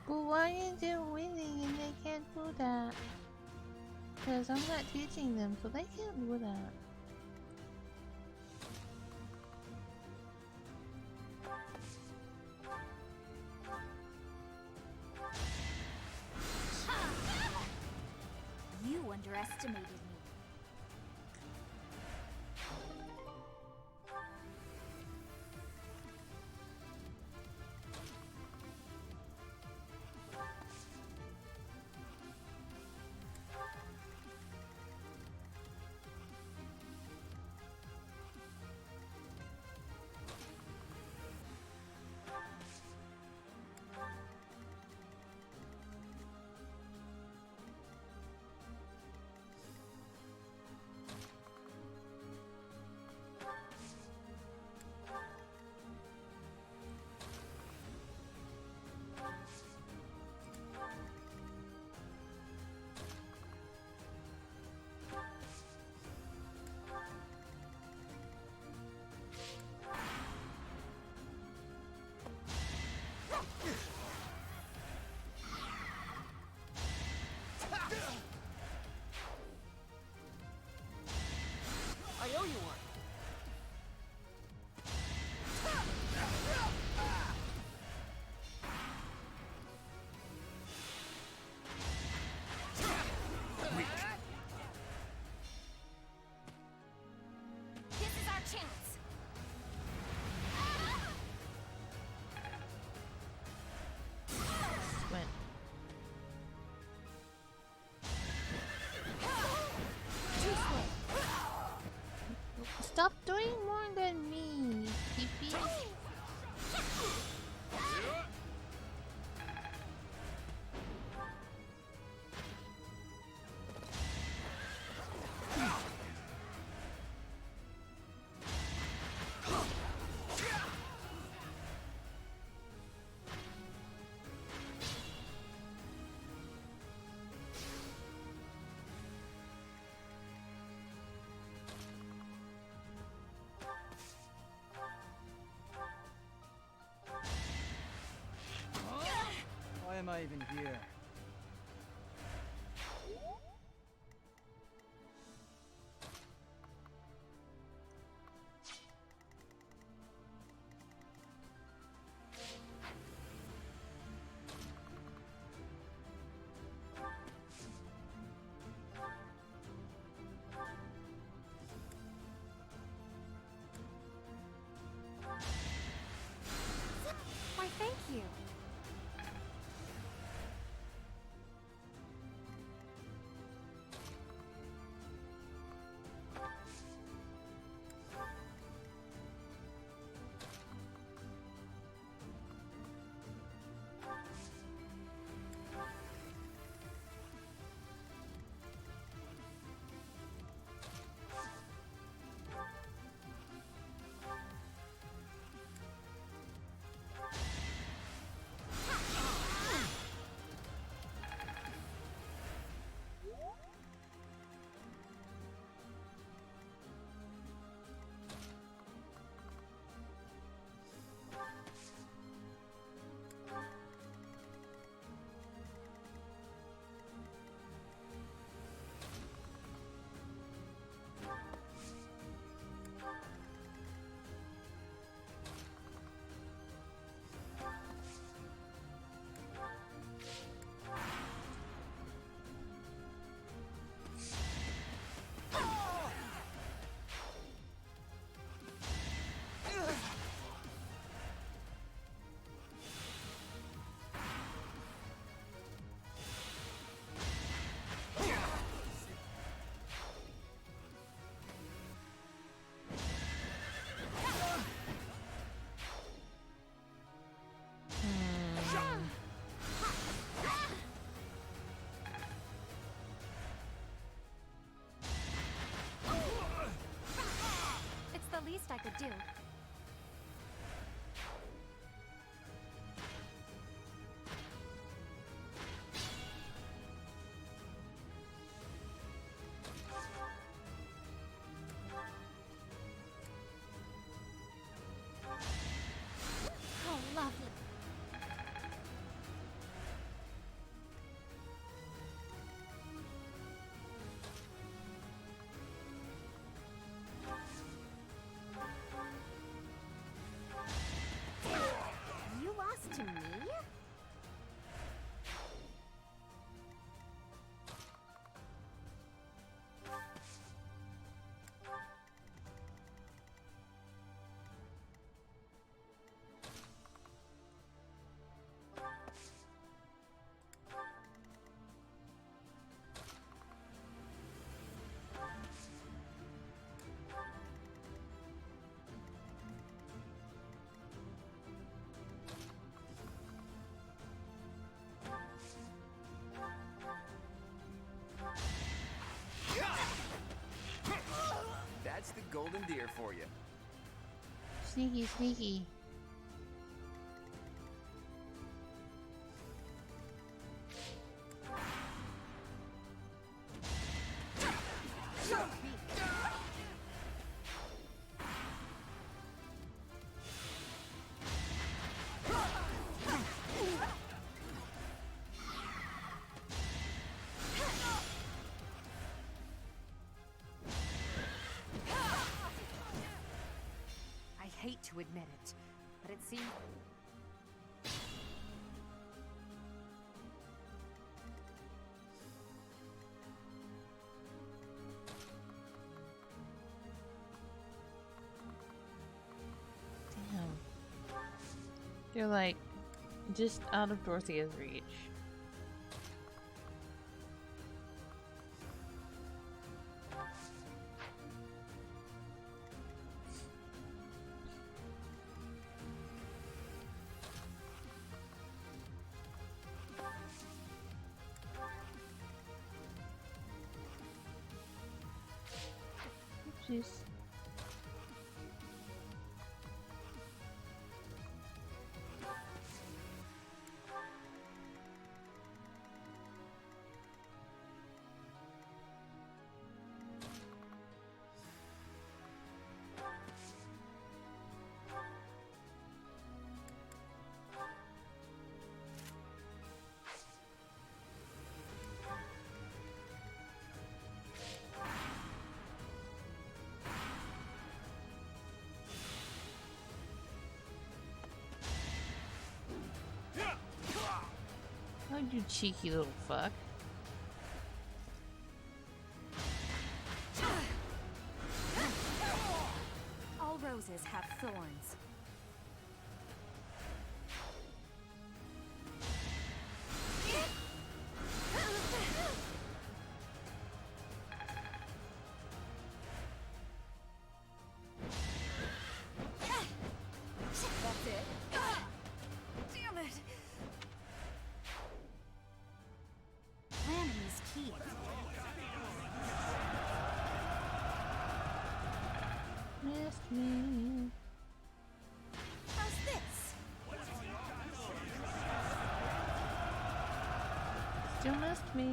But why is it winning and they can't do that? Because I'm not teaching them, so they can't do that. You underestimated me. I owe you one. This is our chance. Win. Too slow. Stop doing more than me, Pee-Pee. Why am I even here? Why, thank you. do. Oh, lovely. You lost to me? That's the golden deer for you. Sneaky, sneaky. I hate to admit it, but it seems... Damn. You're like just out of Dorothea's reach. Oopsies. Oh, you cheeky little fuck. All roses have thorns. That's it. Damn it! Lammy's teeth. Missed me. How's this? Still missed me.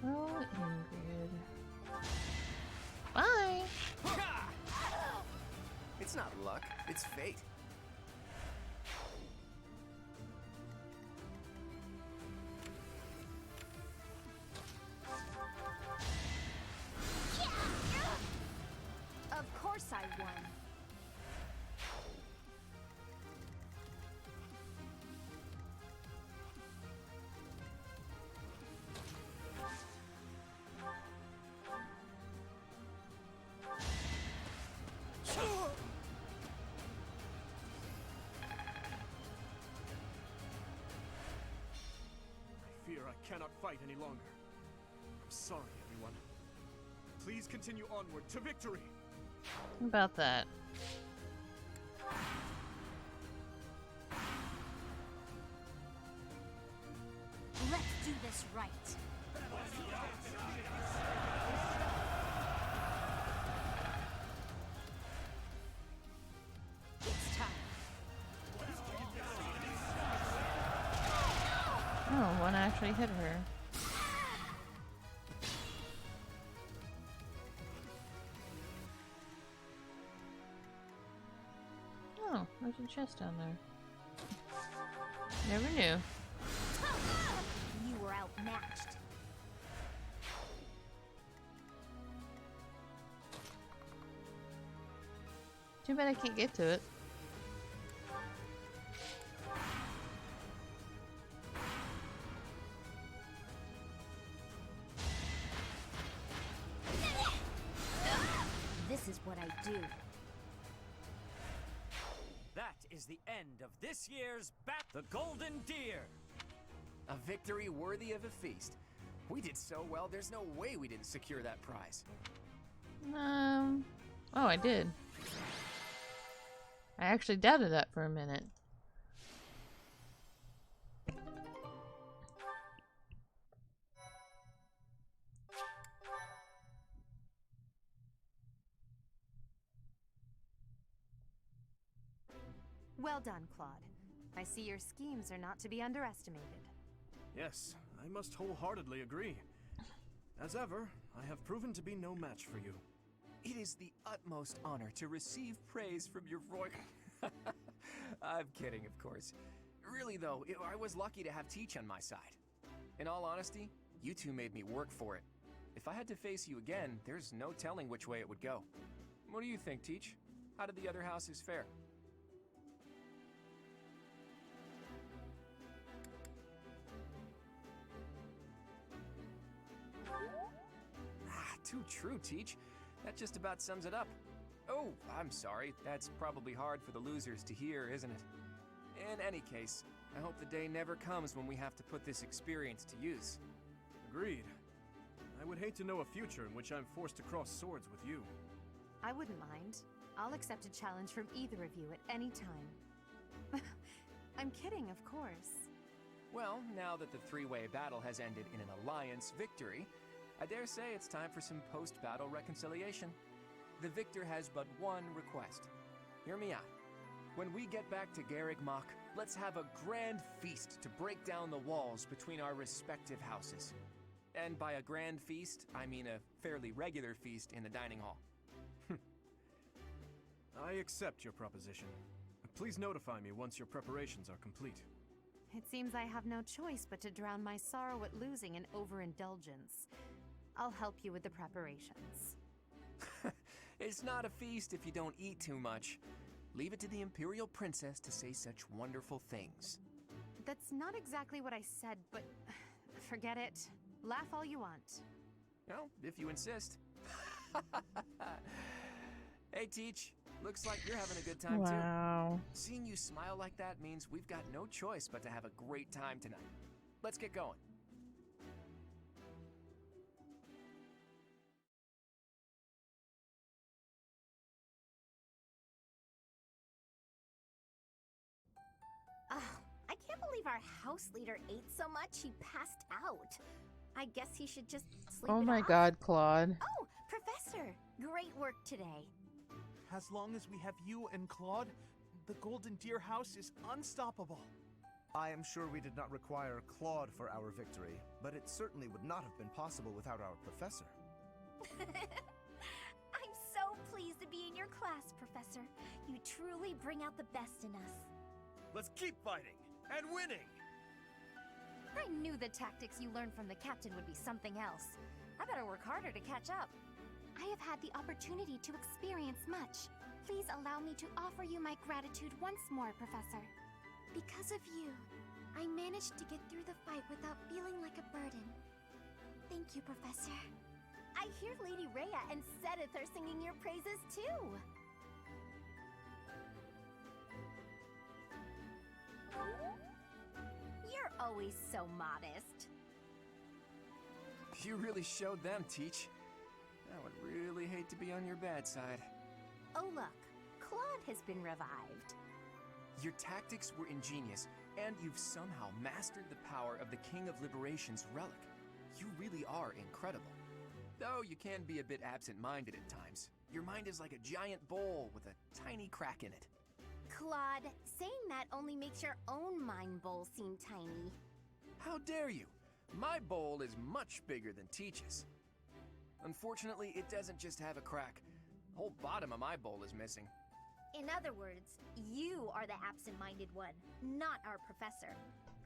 Oh, Ingrid. Bye. It's not luck, it's fate. Of course I won. I fear I cannot fight any longer. I'm sorry, everyone. Please continue onward to victory! How about that? That's right. It's time. Oh, one actually hit her. Oh, there's a chest down there. Never knew. You were outmatched. Too bad I can't get to it. This is what I do. That is the end of this year's The Golden Deer. A victory worthy of a feast. We did so well, there's no way we didn't secure that prize. Oh, I did. I actually doubted that for a minute. Well done, Claude. I see your schemes are not to be underestimated. Yes, I must wholeheartedly agree. As ever, I have proven to be no match for you. It is the utmost honor to receive praise from your royal... I'm kidding, of course. Really, though, I was lucky to have Teach on my side. In all honesty, you two made me work for it. If I had to face you again, there's no telling which way it would go. What do you think, Teach? How did the other houses fare? Too true, Teach. That just about sums it up. Oh, I'm sorry. That's probably hard for the losers to hear, isn't it? In any case, I hope the day never comes when we have to put this experience to use. Agreed. I would hate to know a future in which I'm forced to cross swords with you. I wouldn't mind. I'll accept a challenge from either of you at any time. I'm kidding, of course. Well, now that the three-way battle has ended in an alliance victory, I dare say it's time for some post-battle reconciliation. The victor has but one request. Hear me out. When we get back to Garreg Mach, let's have a grand feast to break down the walls between our respective houses. And by a grand feast, I mean a fairly regular feast in the dining hall. I accept your proposition. Please notify me once your preparations are complete. It seems I have no choice but to drown my sorrow at losing in overindulgence. I'll help you with the preparations. It's not a feast if you don't eat too much. Leave it to the Imperial Princess to say such wonderful things. That's not exactly what I said, but forget it. Laugh all you want. Well, if you insist. Hey, Teach. Looks like you're having a good time, Wow. too. Seeing you smile like that means we've got no choice but to have a great time tonight. Let's get going. I can't believe our house leader ate so much he passed out. I guess he should just sleep Oh it my off. god, Claude. Oh, Professor! Great work today. As long as we have you and Claude, the Golden Deer House is unstoppable. I am sure we did not require Claude for our victory, but it certainly would not have been possible without our professor. I'm so pleased to be in your class, Professor. You truly bring out the best in us. Let's keep fighting and winning! I knew the tactics you learned from the captain would be something else. I better work harder to catch up. I have had the opportunity to experience much. Please allow me to offer you my gratitude once more, Professor. Because of you, I managed to get through the fight without feeling like a burden. Thank you, Professor. I hear Lady Rhea and Sedith are singing your praises too. You're always so modest. You really showed them, Teach. I would really hate to be on your bad side. Oh look, Claude has been revived. Your tactics were ingenious, and you've somehow mastered the power of the King of Liberation's relic. You really are incredible. Though you can be a bit absent-minded at times. Your mind is like a giant bowl with a tiny crack in it. Claude, saying that only makes your own mind bowl seem tiny. How dare you? My bowl is much bigger than Teach's. Unfortunately, it doesn't just have a crack. The whole bottom of my bowl is missing. In other words, you are the absent-minded one, not our professor.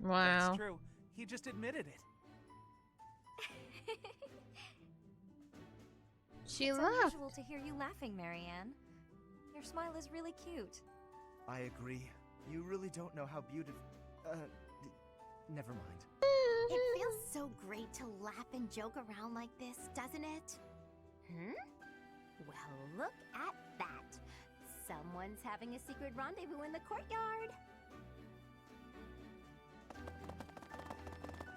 Wow. That's true. He just admitted it. She It's laughed. unusual to hear you laughing, Marianne. Your smile is really cute. I agree. You really don't know how beautiful. Never mind. It feels so great to laugh and joke around like this, doesn't it? Well, look at that. Someone's having a secret rendezvous in the courtyard.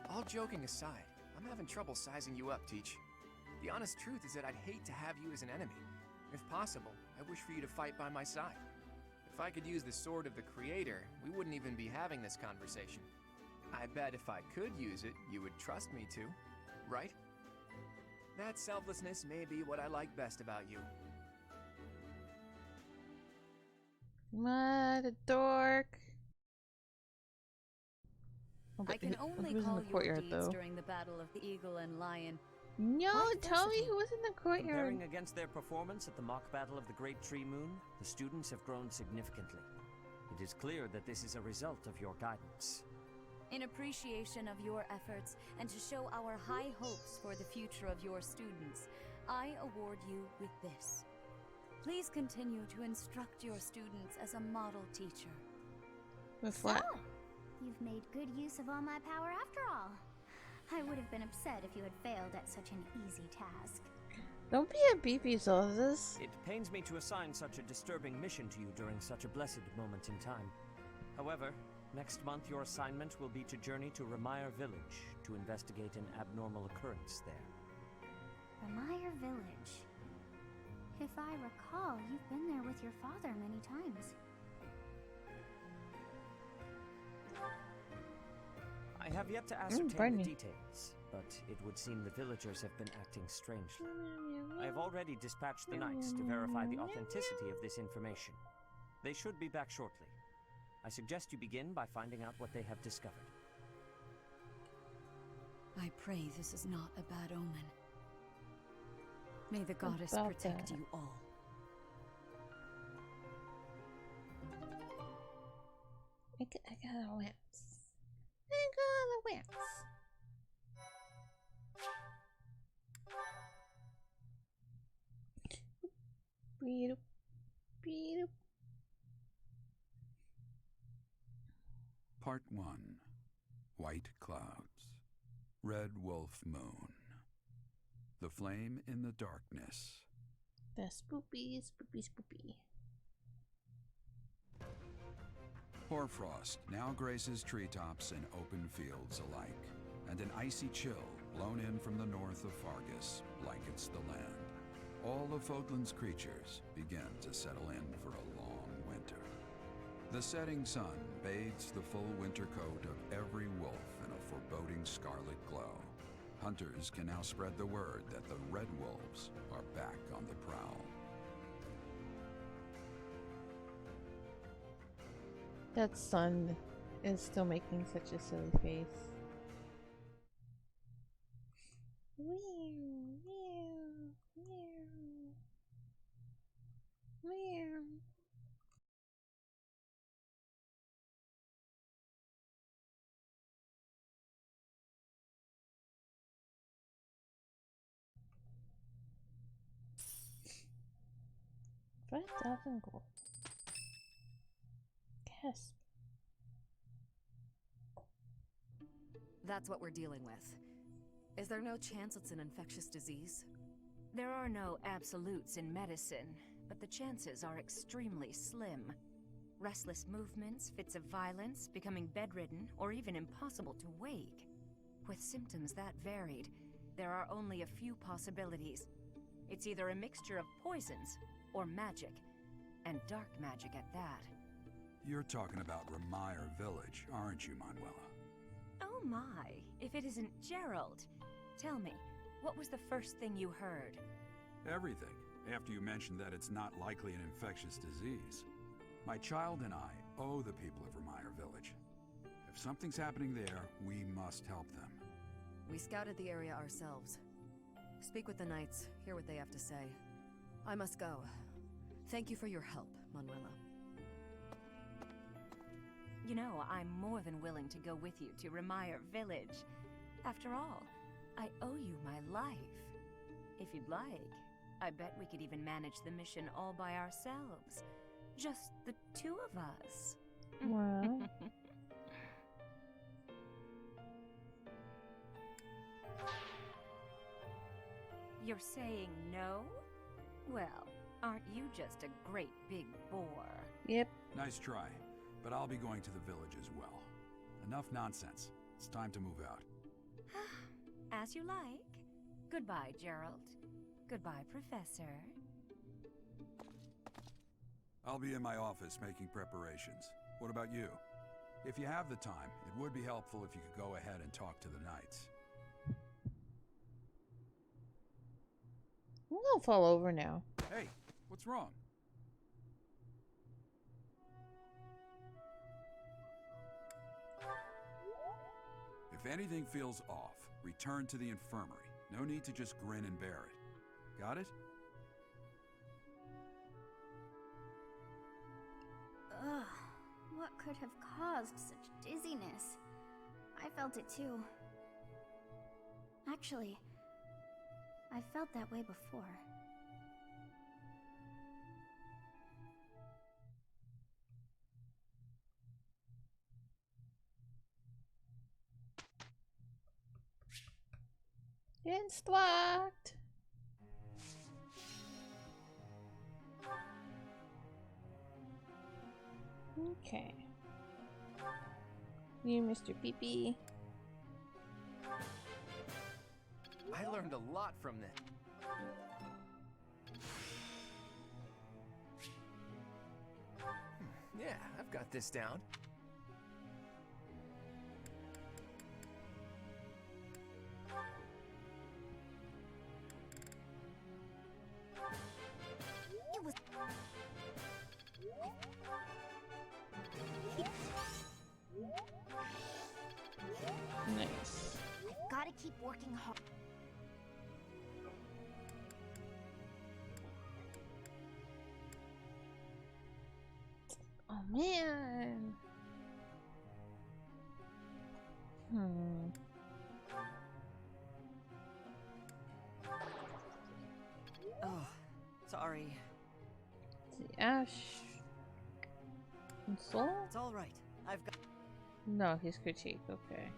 All joking aside, I'm having trouble sizing you up, Teach. The honest truth is that I'd hate to have you as an enemy. If possible, I wish for you to fight by my side. If I could use the sword of the Creator, we wouldn't even be having this conversation. I bet if I could use it, you would trust me to, right? That selflessness may be what I like best about you. What a dork. Oh, I can only who's in call the your courtyard, deeds though? during the Battle of the Eagle and Lion. No, quite tell me versatile. who was in the courtyard. Comparing against their performance at the mock battle of the Great Tree Moon, the students have grown significantly. It is clear that this is a result of your guidance. In appreciation of your efforts and to show our high hopes for the future of your students, I award you with this. Please continue to instruct your students as a model teacher. With what? You've made good use of all my power after all. I would have been upset if you had failed at such an easy task. Don't be a beefy sauces. It pains me to assign such a disturbing mission to you during such a blessed moment in time. However, next month your assignment will be to journey to Ramire Village to investigate an abnormal occurrence there. Ramire Village. If I recall, you've been there with your father many times. I have yet to ascertain pardon the me. details, but it would seem the villagers have been acting strangely. I have already dispatched the knights to verify the authenticity of this information. They should be back shortly. I suggest you begin by finding out what they have discovered. I pray this is not a bad omen. May the goddess About protect that. you all. I got a whips. I got a whips. Beep, beep. Part 1. White Clouds. Red Wolf Moon. The Flame in the Darkness. The spoopy, spoopy, spoopy. Hoarfrost now graces treetops and open fields alike, and an icy chill blown in from the north of Fargus blankets the land. All of Fodlan's creatures begin to settle in for a long winter. The setting sun bathes the full winter coat of every wolf in a foreboding scarlet glow. Hunters can now spread the word that the Red Wolves are back on the prowl. That sun is still making such a silly face. Meow, meow, meow. Meow. Red Dolphin Gold. Gasp. That's what we're dealing with. Is there no chance it's an infectious disease? There are no absolutes in medicine, but the chances are extremely slim. Restless movements, fits of violence, becoming bedridden, or even impossible to wake. With symptoms that varied, there are only a few possibilities. It's either a mixture of poisons or magic, and dark magic at that. You're talking about Remire Village, aren't you, Manuela? Oh my, if it isn't Gerald. Tell me, what was the first thing you heard? Everything, after you mentioned that it's not likely an infectious disease. My child and I owe the people of Remire Village. If something's happening there, we must help them. We scouted the area ourselves. Speak with the knights, hear what they have to say. I must go. Thank you for your help, Manuela. You know, I'm more than willing to go with you to Remire Village. After all, I owe you my life. If you'd like, I bet we could even manage the mission all by ourselves. Just the two of us. Well. You're saying no? Well, aren't you just a great big bore? Yep. Nice try, but I'll be going to the village as well. Enough nonsense. It's time to move out. As you like. Goodbye, Gerald. Goodbye, Professor. I'll be in my office making preparations. What about you? If you have the time, it would be helpful if you could go ahead and talk to the knights. I'm gonna fall over now. Hey, what's wrong? If anything feels off, return to the infirmary. No need to just grin and bear it. Got it? Ugh, what could have caused such dizziness? I felt it too. Actually, I felt that way before. Instruct. Okay. You, Mr. Pee-Pee. I learned a lot from this. Yeah, I've got this down. It was... Nice. I've got to keep working hard. Oh man. Oh, sorry. The Ash and Soul? It's all right. I've got. No, his critique. Okay.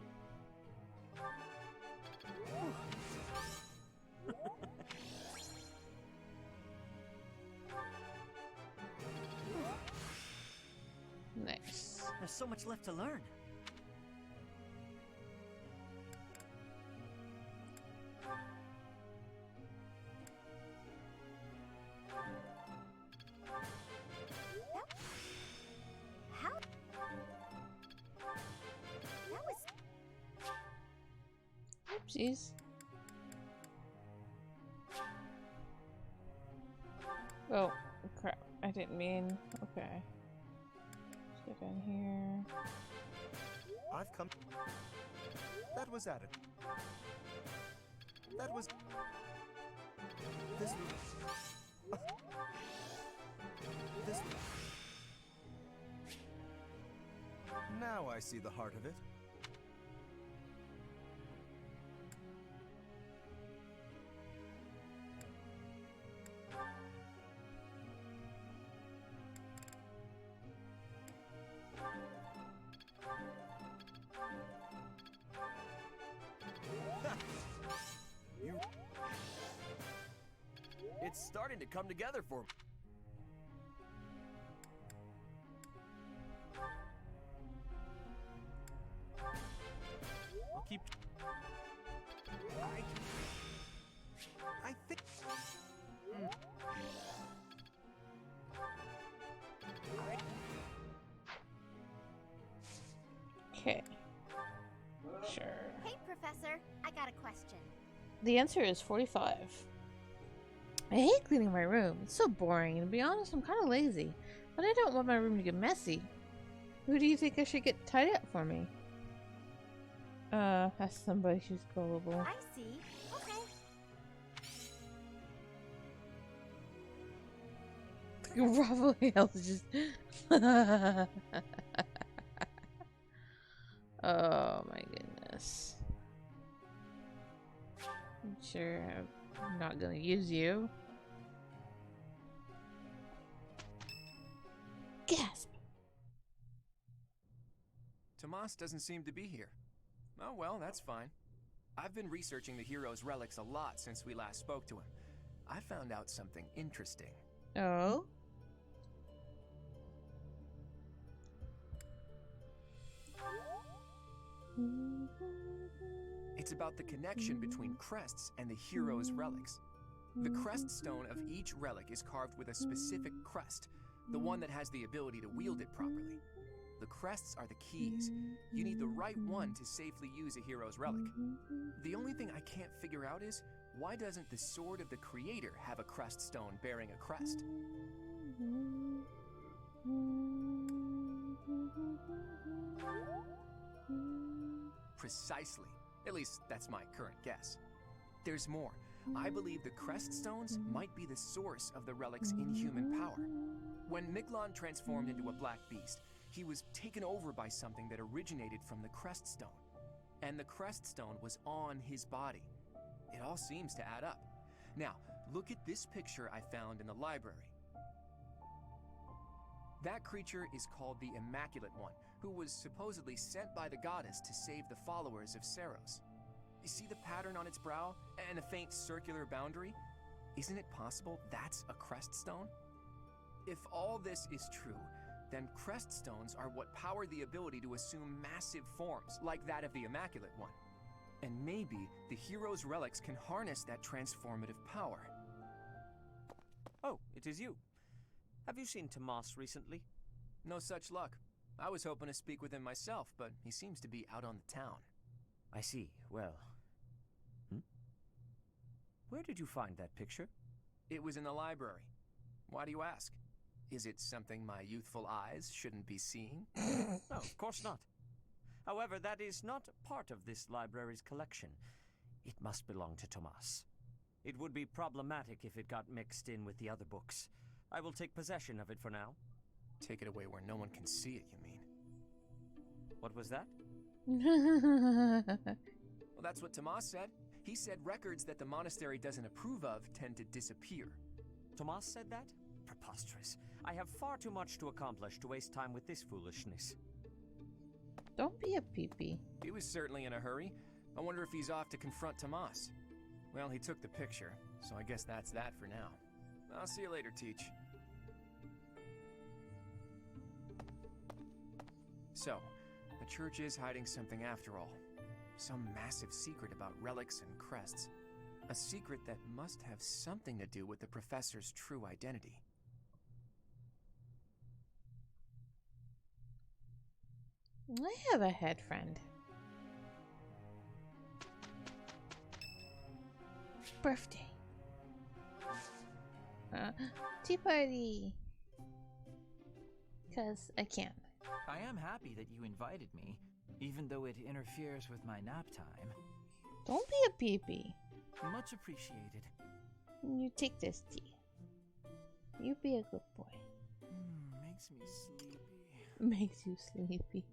Nice. There's so much left to learn. How? That was... Oopsies. Oh, crap. I didn't mean... Okay. Let's go down here. I've come. That was added. That was. This. This. Now I see the heart of it. It's starting to come together for me. I'll keep. I think. Okay. Sure. Hey, Professor, I got a question. The answer is 45. I hate cleaning my room. It's so boring, and to be honest, I'm kind of lazy. But I don't want my room to get messy. Who do you think I should get tied up for me? Ask somebody who's gullible. I see. Okay. Raphael just... Oh my goodness. I'm sure I'm not gonna use you. Gasp! Tomas doesn't seem to be here. Oh well, that's fine. I've been researching the hero's relics a lot since we last spoke to him. I found out something interesting. Oh? It's about the connection between crests and the hero's relics. The crest stone of each relic is carved with a specific crest, the one that has the ability to wield it properly. The crests are the keys. You need the right one to safely use a hero's relic. The only thing I can't figure out is, why doesn't the sword of the creator have a crest stone bearing a crest? Precisely. At least, that's my current guess. There's more. I believe the crest stones might be the source of the relic's inhuman power. When Miglon transformed into a black beast, he was taken over by something that originated from the crest stone. And the crest stone was on his body. It all seems to add up. Now, look at this picture I found in the library. That creature is called the Immaculate One, who was supposedly sent by the goddess to save the followers of Seros. You see the pattern on its brow and the faint circular boundary? Isn't it possible that's a crest stone? If all this is true, then crest stones are what power the ability to assume massive forms, like that of the Immaculate One. And maybe the hero's relics can harness that transformative power. Oh, it is you. Have you seen Tomas recently? No such luck. I was hoping to speak with him myself, but he seems to be out on the town. I see. Well... Where did you find that picture? It was in the library. Why do you ask? Is it something my youthful eyes shouldn't be seeing? No, of course not. However, that is not part of this library's collection. It must belong to Tomas. It would be problematic if it got mixed in with the other books. I will take possession of it for now. Take it away where no one can see it, you mean? What was that? Well, that's what Tomas said. He said records that the monastery doesn't approve of tend to disappear. Tomas said that? Preposterous. I have far too much to accomplish to waste time with this foolishness. Don't be a peepee. He was certainly in a hurry. I wonder if he's off to confront Tomas. Well, he took the picture, so I guess that's that for now. I'll see you later, Teach. So, the church is hiding something after all. Some massive secret about relics and crests. A secret that must have something to do with the professor's true identity. I have a head friend. Birthday. Tea party. Because I can. I am happy that you invited me, even though it interferes with my nap time. Don't be a peepee. Much appreciated. You take this tea. You be a good boy. Makes me sleepy. Makes you sleepy.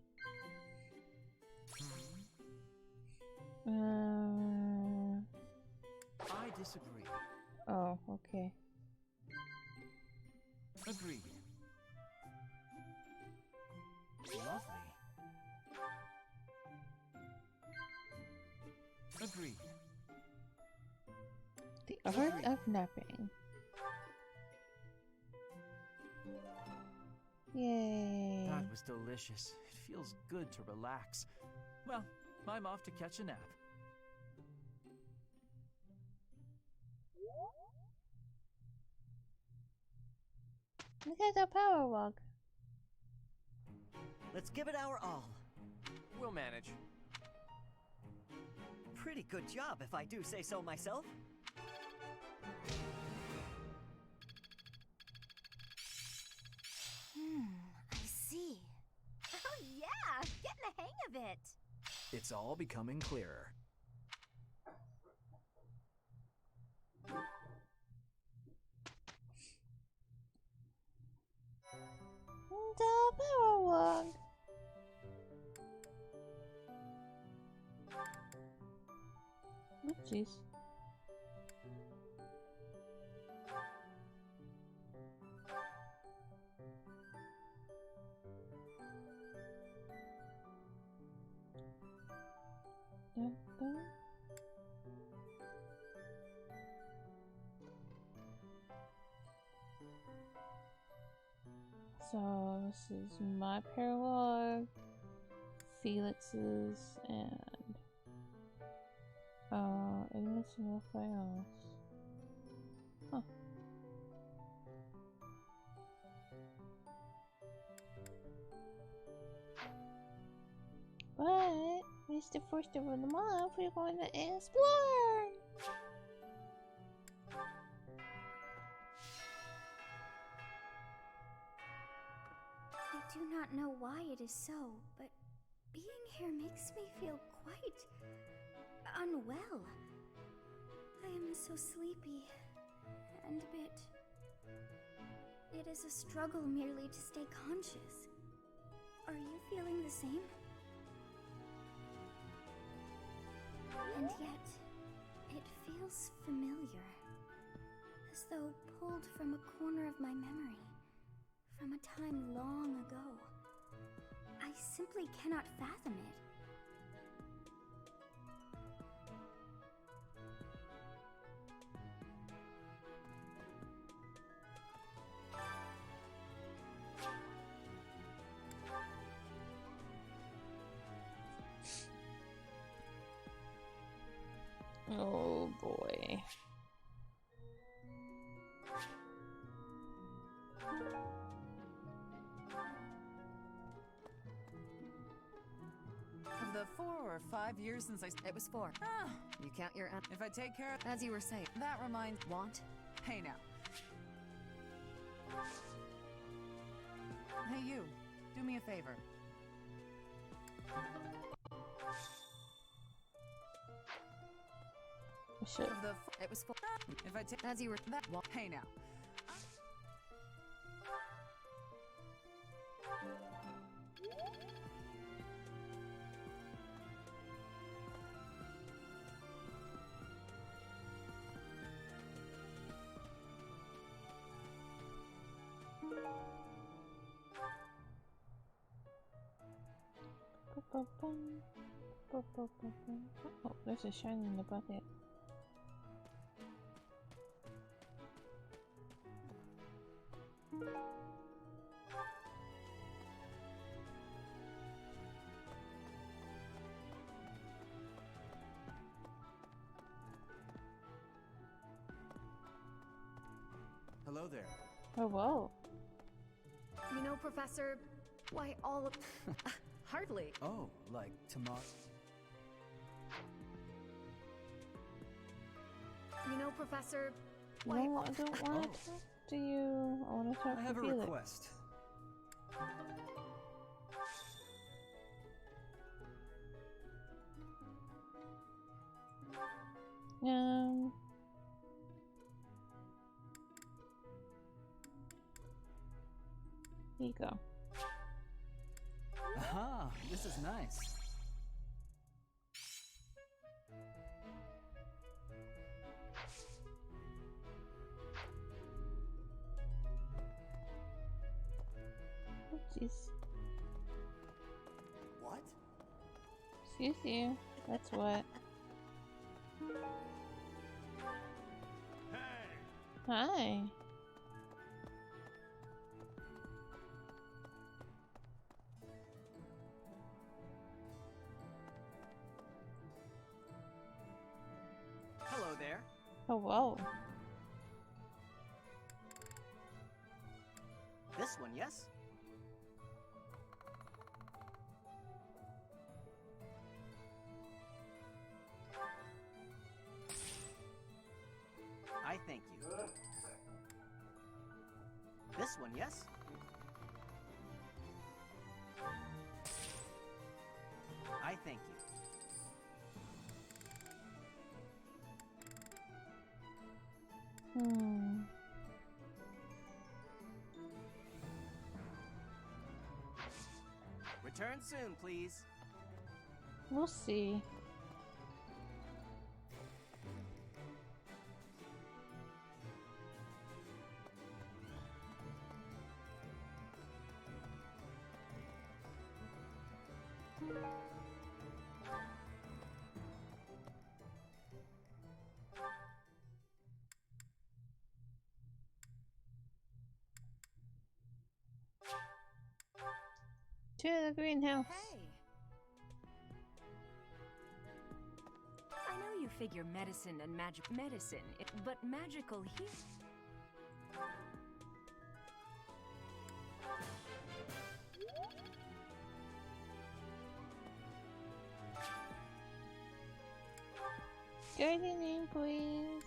I disagree. Oh, okay. Agreed. Lovely. Agreed. The art of napping. Yay. That was delicious. It feels good to relax. Well, I'm off to catch a nap. Look at the power walk. Let's give it our all. We'll manage. Pretty good job, if I do say so myself. I see. Oh yeah, getting the hang of it. It's all becoming clearer. The power walk. Oopsies. Dun, dun. So this is my paralog, Felix's, and Ignis and Raphael's. Huh. But it's the first of the month. We're going to explore. I do not know why it is so, but being here makes me feel quite unwell. I am so sleepy and a bit. It is a struggle merely to stay conscious. Are you feeling the same? And yet, it feels familiar. As though pulled from a corner of my memory. From a time long ago. I simply cannot fathom it. Oh boy. Of the 4 or 5 years since it was 4. Ah, you count your If I take care of, as you were saying. that reminds. Want? Hey now. Hey you, do me a favor. Shit. Of the it was 4. If I take As you were that. Hey now. Oh, there's a shiny in the bucket. Hello there. Oh, whoa. You know, Professor, why all of... Hardly. Oh, like tomorrow? You know, Professor, No, I don't want to talk to you. I want to talk I to have a Felix. request. Here you go. Aha, this is nice. Oopsies. What? Excuse you. That's what. Hi. Hello there. Oh, whoa. This one, yes? This one, yes? I thank you. Return soon, please. We'll see. To the greenhouse. Hey. I know you figure medicine and but magical here. Gardening, please.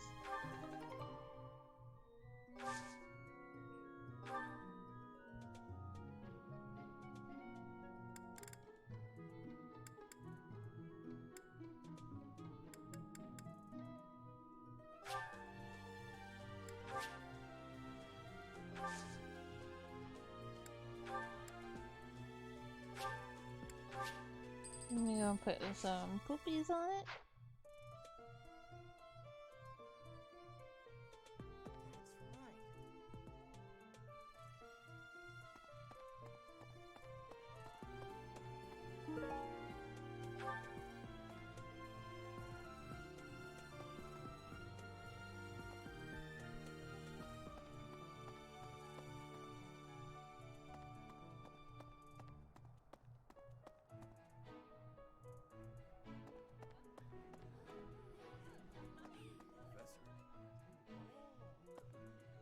I'm gonna put some poopies on it.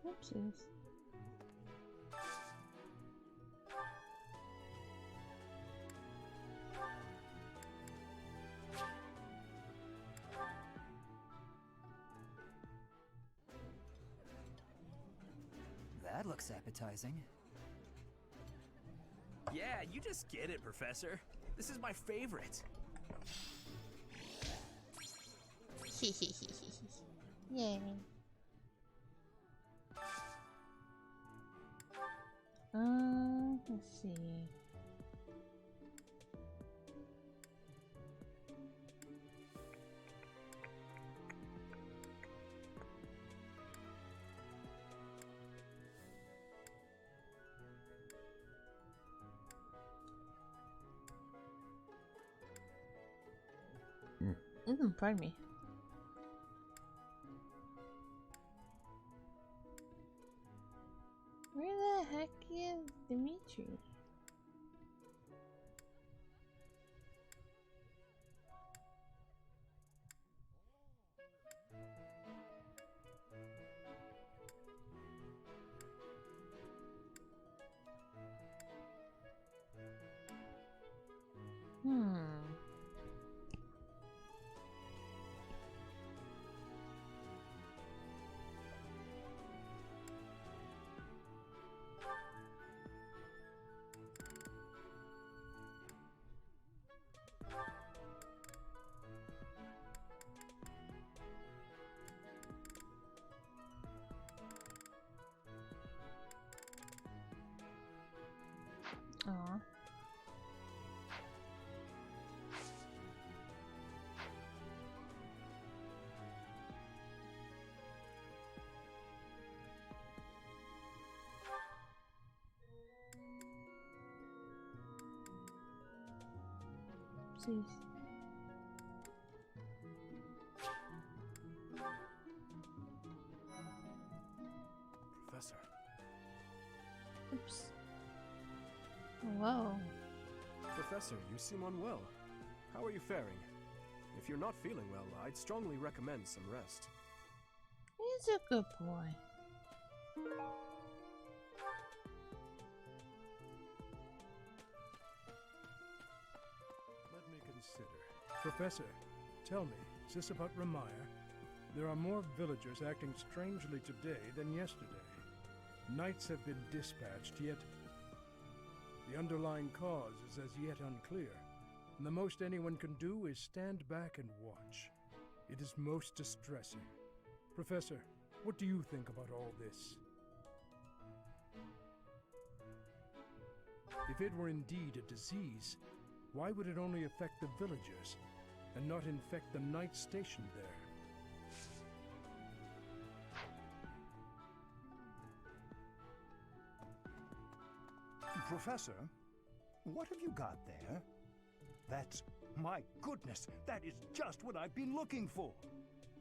Oopsies. That looks appetizing. Yeah, you just get it, Professor. This is my favorite. Yay. Let's see. Pardon me. Where the heck is Dimitri? Aw. Jeez. Professor. Oops. Whoa. Professor, you seem unwell. How are you faring? If you're not feeling well, I'd strongly recommend some rest. He's a good boy. Let me consider. Professor, tell me, is this about Ramaya? There are more villagers acting strangely today than yesterday. Knights have been dispatched, yet the underlying cause is as yet unclear, and the most anyone can do is stand back and watch. It is most distressing. Professor, what do you think about all this? If it were indeed a disease, why would it only affect the villagers and not infect the knights stationed there? Professor, what have you got there? My goodness, that is just what I've been looking for.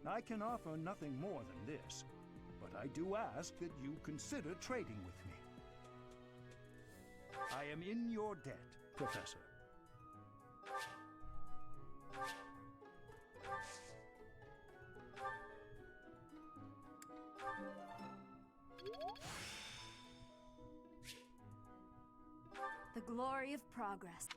I can offer nothing more than this, but I do ask that you consider trading with me. I am in your debt, Professor. The glory of progress.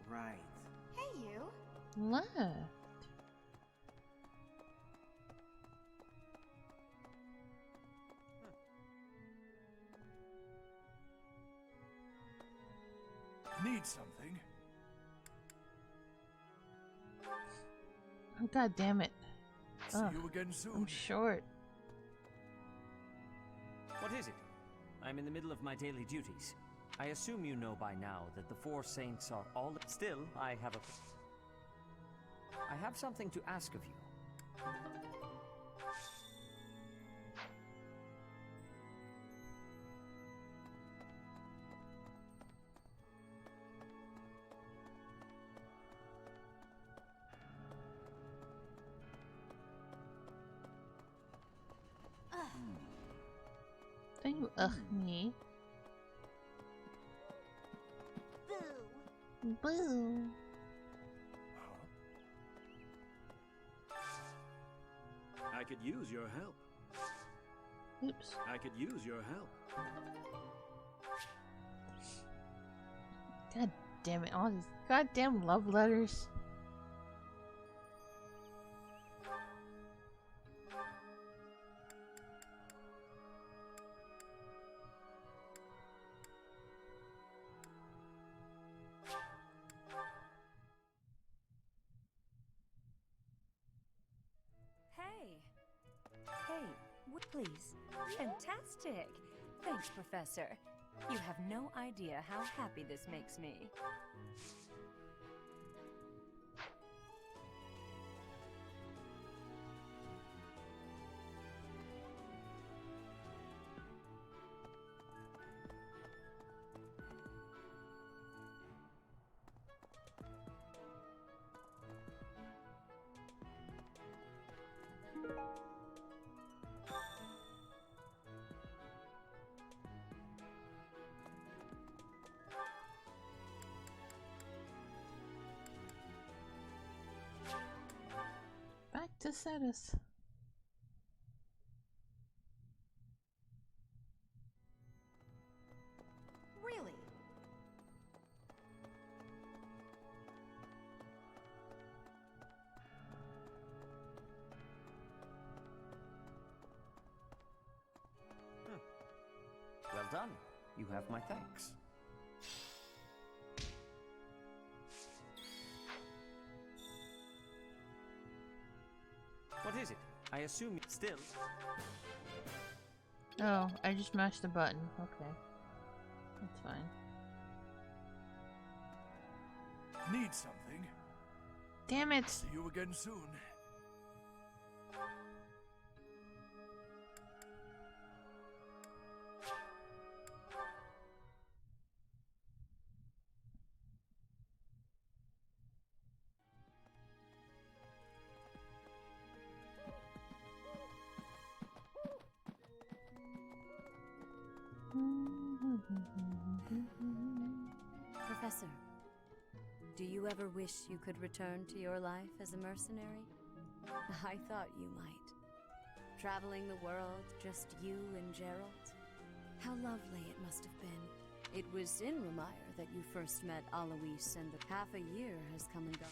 Right. Hey, you. Left. Need something? Oh, God damn it. See Ugh, you again soon. I'm short. What is it? I'm in the middle of my daily duties. I assume you know by now that the four saints are all... Still, I have something to ask of you. Don't you me. Boo. I could use your help. Oops. I could use your help. God damn it. All these goddamn love letters. Please. Fantastic. Thanks, Professor. You have no idea how happy this makes me. Back to Cetus. Really? Well done. You have my thanks. What is it? I assume still. Oh, I just mashed the button. Okay. That's fine. Need something? Damn it! See you again soon. Professor, do you ever wish you could return to your life as a mercenary? I thought you might. Traveling the world, just you and Gerald? How lovely it must have been. It was in Ramire that you first met Alois, and the half a year has come and gone.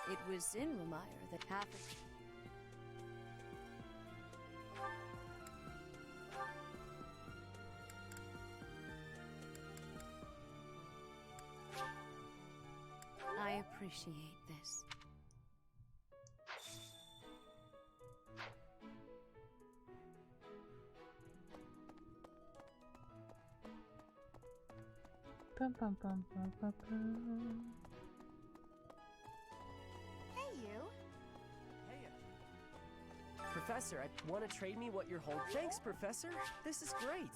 It was in Ramire that half a... I appreciate this. Bum, bum, bum, bum, bum, bum. Hey, you. Professor, I want to trade me what you're holding? Thanks, Professor. This is great.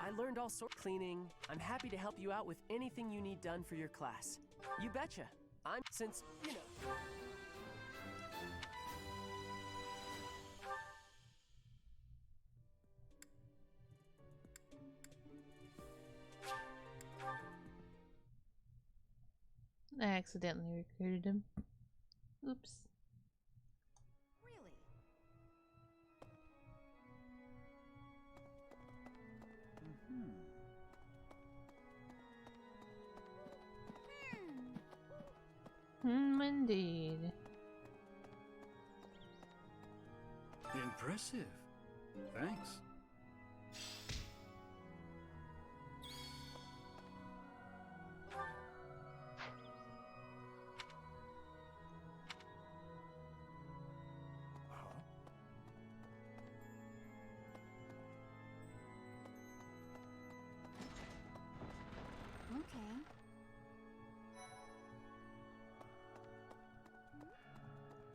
I learned all sorts of cleaning. I'm happy to help you out with anything you need done for your class. You betcha. Since, you know... I accidentally recruited him. Oops. Really? Indeed. Impressive. Thanks. Okay.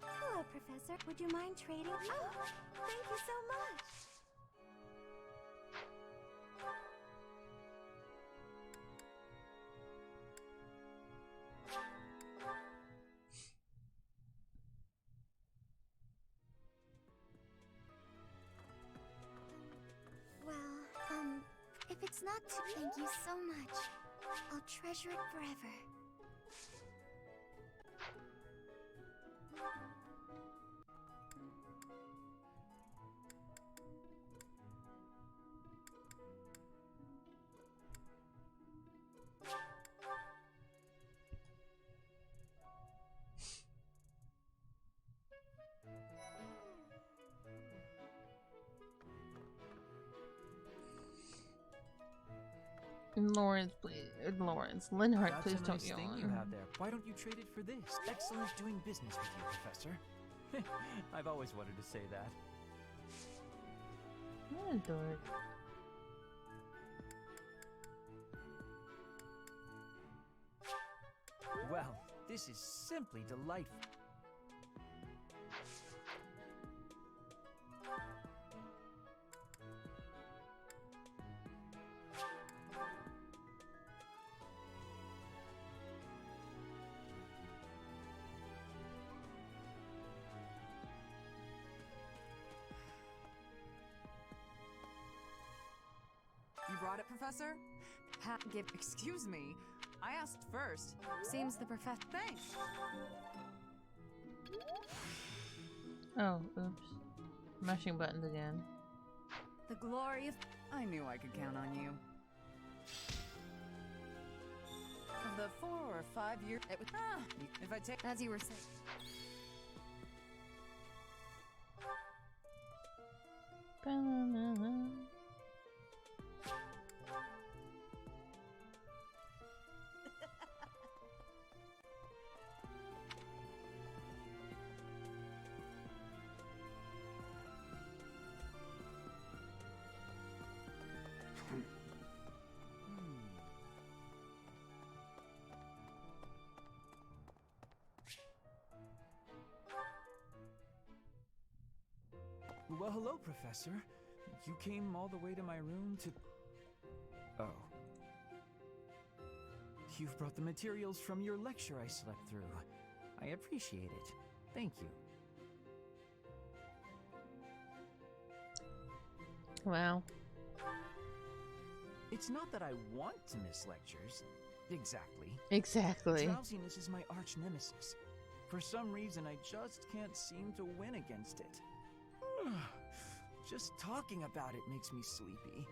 Hello, Professor. Would you mind trading? Oh, thank you so much. Well, if it's not too... Thank you so much. I'll treasure it forever. Lawrence, please. Lawrence. Linhart, That's please a don't nice yawn. thing you have there. Why don't you trade it for this? Excellent doing business with you, Professor. I've always wanted to say that. What a dork. Well, this is simply delightful. You brought it, Professor? Excuse me. I asked first. Seems the professor. Thanks. Oh, oops. Mashing buttons again. The glory of... I knew I could count on you. Of the 4 or 5 years... if I take... As you were saying... Well, hello, Professor. You came all the way to my room to... Oh. You've brought the materials from your lecture I slept through. I appreciate it. Thank you. Wow. It's not that I want to miss lectures. Exactly. Exactly. Drowsiness is my arch nemesis. For some reason, I just can't seem to win against it. Just talking about it makes me sleepy.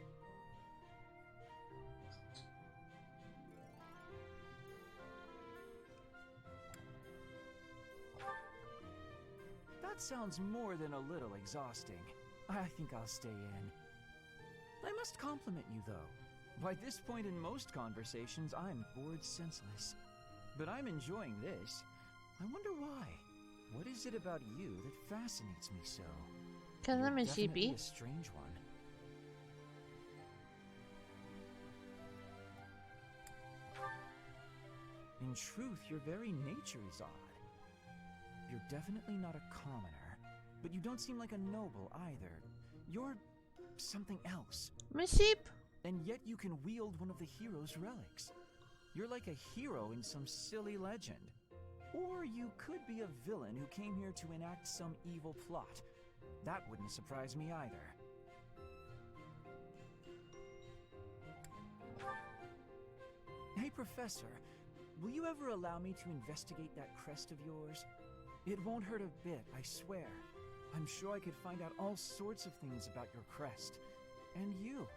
That sounds more than a little exhausting. I think I'll stay in. I must compliment you, though. By this point in most conversations, I'm bored senseless. But I'm enjoying this. I wonder why. What is it about you that fascinates me so? 'Cause I'm a Definitely sheepy. a strange one. In truth, your very nature is odd. You're definitely not a commoner, but you don't seem like a noble either. You're something else. I'm a sheep. And yet you can wield one of the hero's relics. You're like a hero in some silly legend. Or you could be a villain who came here to enact some evil plot. That wouldn't surprise me either. Hey, Professor, will you ever allow me to investigate that crest of yours? It won't hurt a bit, I swear. I'm sure I could find out all sorts of things about your crest. And you.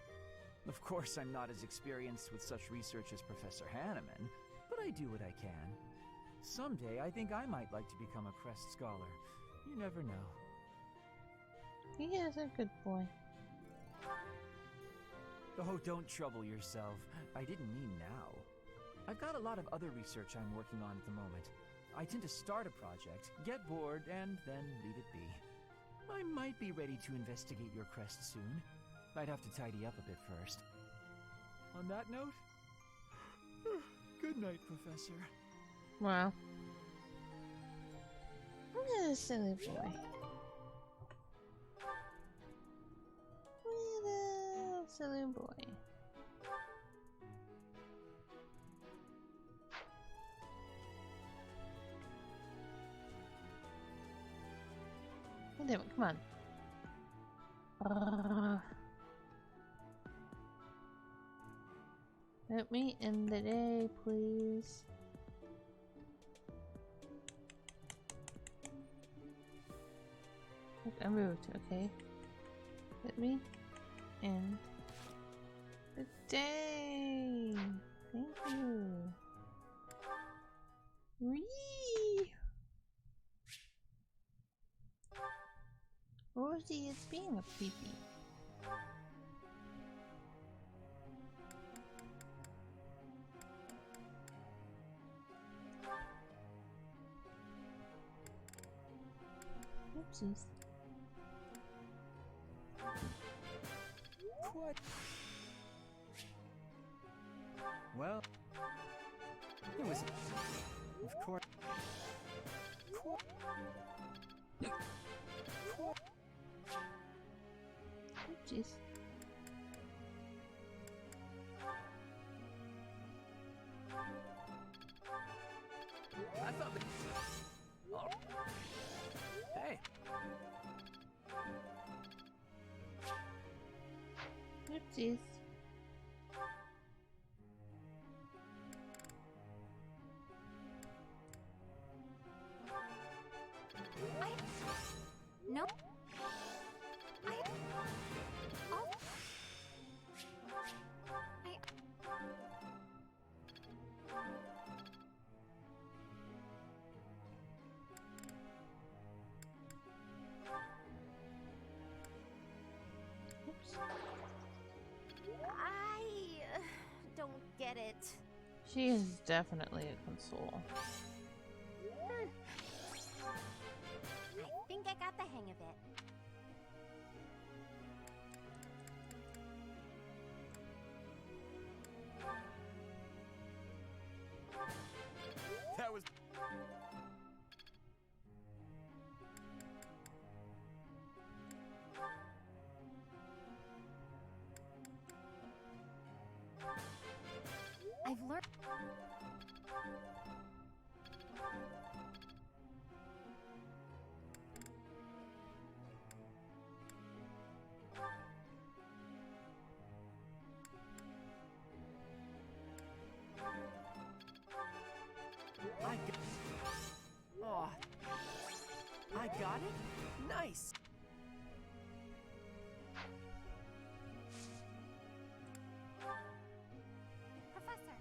Of course, I'm not as experienced with such research as Professor Hanneman, but I do what I can. Someday, I think I might like to become a crest scholar. You never know. He is a good boy. Oh, don't trouble yourself. I didn't mean now. I've got a lot of other research I'm working on at the moment. I tend to start a project, get bored, and then leave it be. I might be ready to investigate your crest soon. I'd have to tidy up a bit first. On that note, good night, Professor. Wow. What a silly boy. What a silly boy. Oh, damn it, come on. Let me end the day, please. Look, I moved, okay. Let me end the day. Thank you. Whee! Rosie is being a peepee. Oopsies. What? Well, it was, of course. Jeez. I thought that. Oh. Hey. Oopsies. No. I don't get it. She is definitely a console. I think I got the hang of it. That was... I've learned. I got it? Nice! Professor.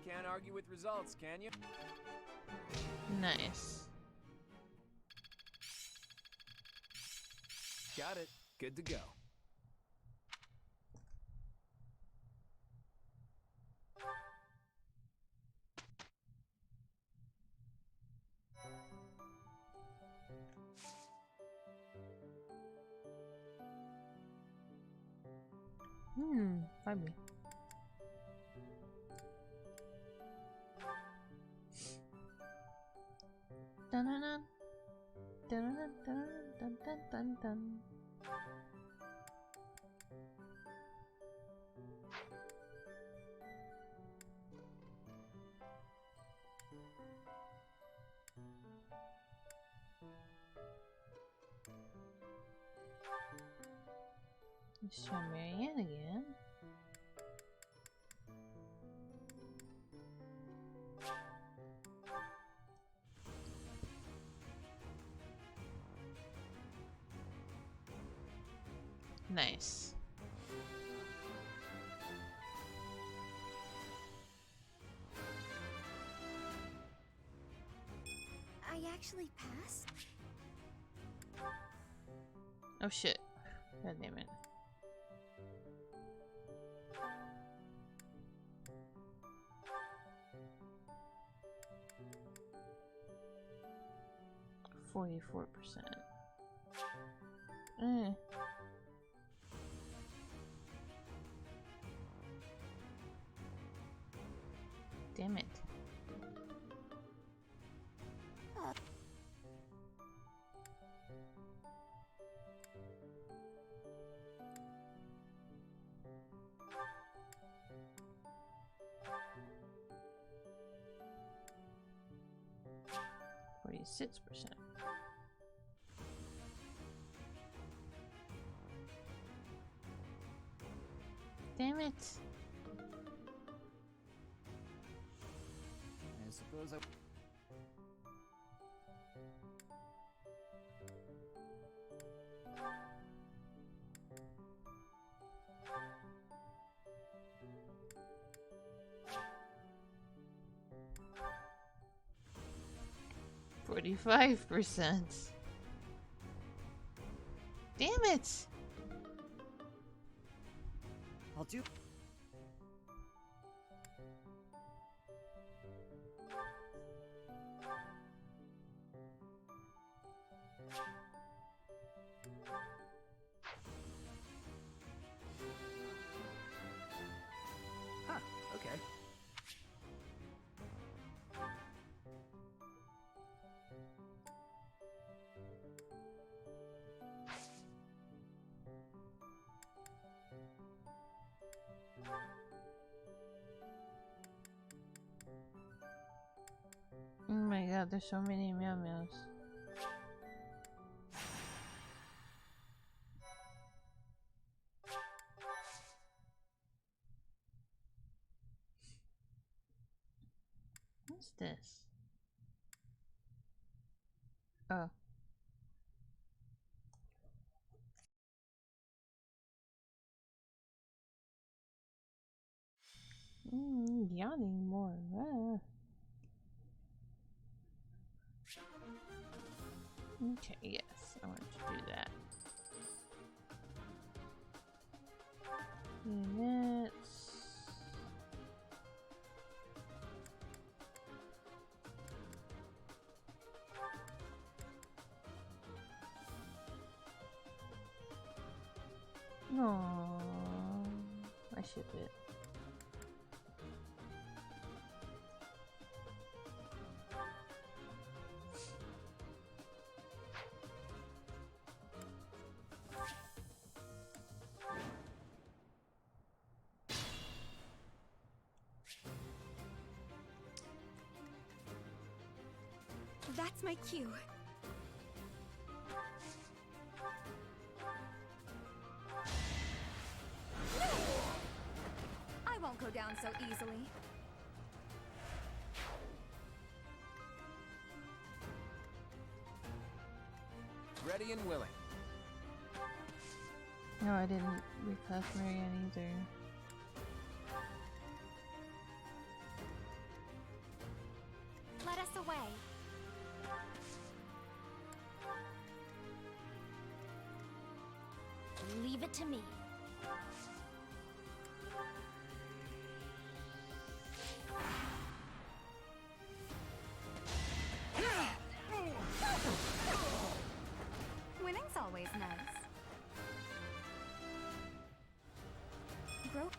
Can't argue with results, can you? Nice. Got it. Good to go. Find me. Dun dun dun dun dun dun dun dun dun. Let's try Marianne again. Nice. I actually passed? Oh shit. God damn it. %44%. Damn it. %46%. Damn it. I suppose I... %45%. Damn it! I'll do... Huh, okay. Oh my god, there's so many meow meows. What's this? Oh. Yawning more. Ah. Okay, yes, I want to do that. Units. No, I ship it. That's my cue. won't go down so easily. Ready and willing. No, I didn't reclass Marianne either. Let us away. Leave it to me. Winning's always nice. Grow.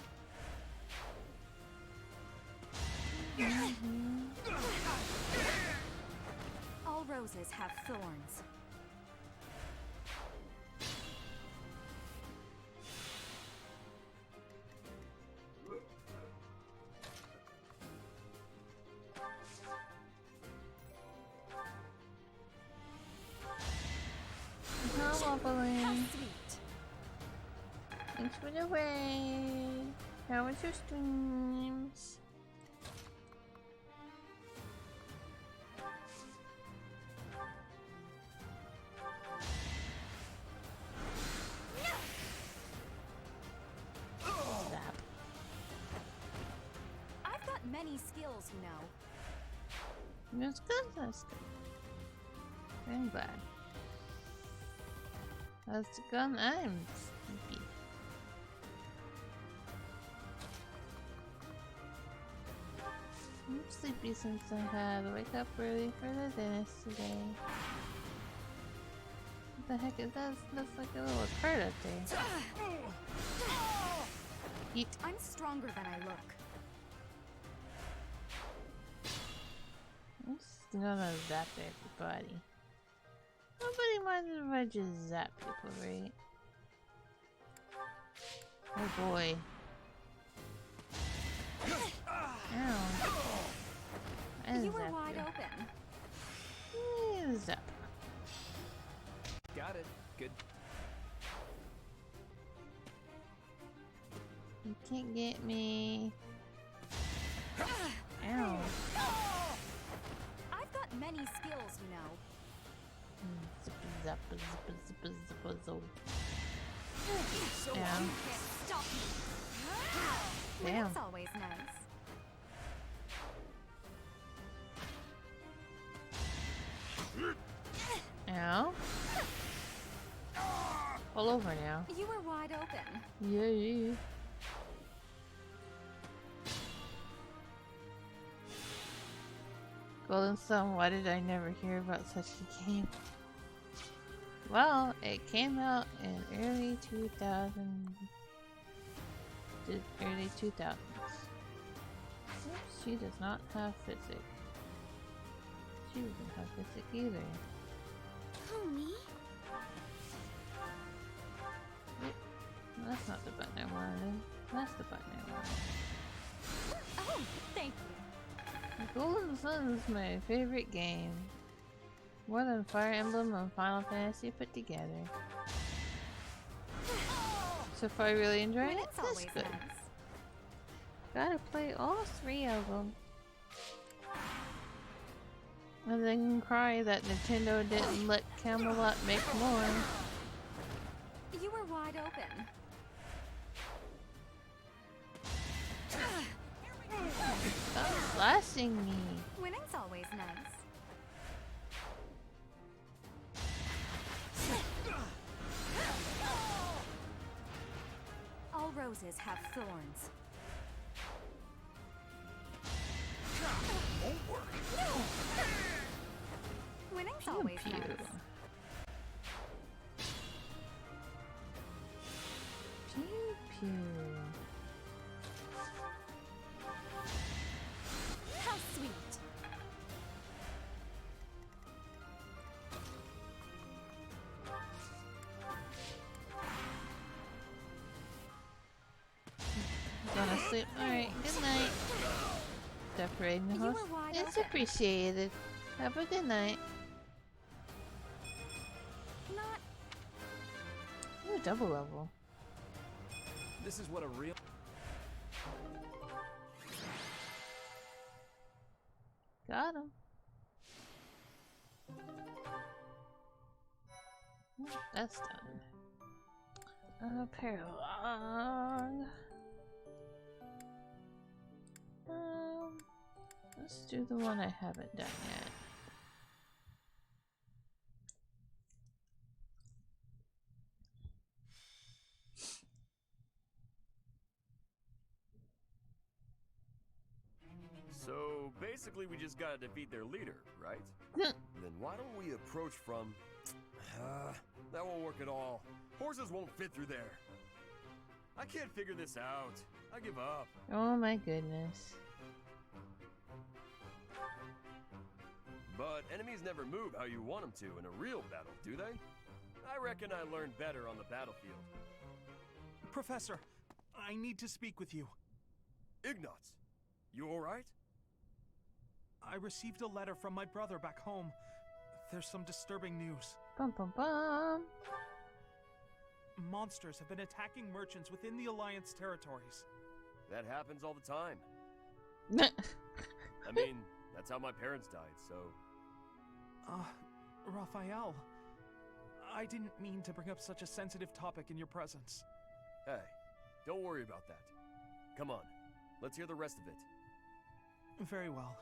All roses have thorns. Thanks for the raid. How was your streams? Zap. I've got many skills, you know. That's good, that's good. I'm glad. That's gone. I'm sleepy. I'm sleepy since I had to wake up early for the dentist today. What the heck is that? That's like a little card up there. Eat. I'm stronger than I look. I'm just gonna zap everybody. Nobody minds if I just zap people, right? Oh boy. Ow. You were wide open. Zap. Got it. Good. You can't get me. Ow. I've got many skills, you know. Zap, zap, zap, zap, zap, zap. So Damn. you can't stop me. Damn. That's always nice. Ow. All over now. You were wide open. Yeah. Golden Sun, why did I never hear about such a game? Well, it came out in early 2000. Early 2000s. Oops, she does not have physics. She doesn't have physics either. Homie? That's not the button I wanted. That's the button I wanted. Oh, thank you. Golden Sun is my favorite game. More than Fire Emblem and Final Fantasy put together. So far, I really enjoy it. That's good. Nice. Gotta play all 3 of them. And then cry that Nintendo didn't let Camelot make more. You were wide open. Stop slashing me. Winning's always nice. All roses have thorns. Won't work. Winning's always Pew. nice. Pew pew. How sweet. Gonna sleep. Alright, good night. Separating the host. It's appreciated. Have a good night. Not. Ooh, double level. This is what a real... Got him. That's done. Paralog. Let's do the one I haven't done yet. So basically we just gotta defeat their leader, right? Then why don't we approach from... that won't work at all. Horses won't fit through there. I can't figure this out. I give up. Oh my goodness. But enemies never move how you want them to in a real battle, do they? I reckon I learned better on the battlefield. Professor, I need to speak with you. Ignatz, you alright? I received a letter from my brother back home. There's some disturbing news. Bum bum bum. Monsters have been attacking merchants within the Alliance territories. That happens all the time. I mean, that's how my parents died, so... Raphael, I didn't mean to bring up such a sensitive topic in your presence. Hey, don't worry about that. Come on, let's hear the rest of it. Very well.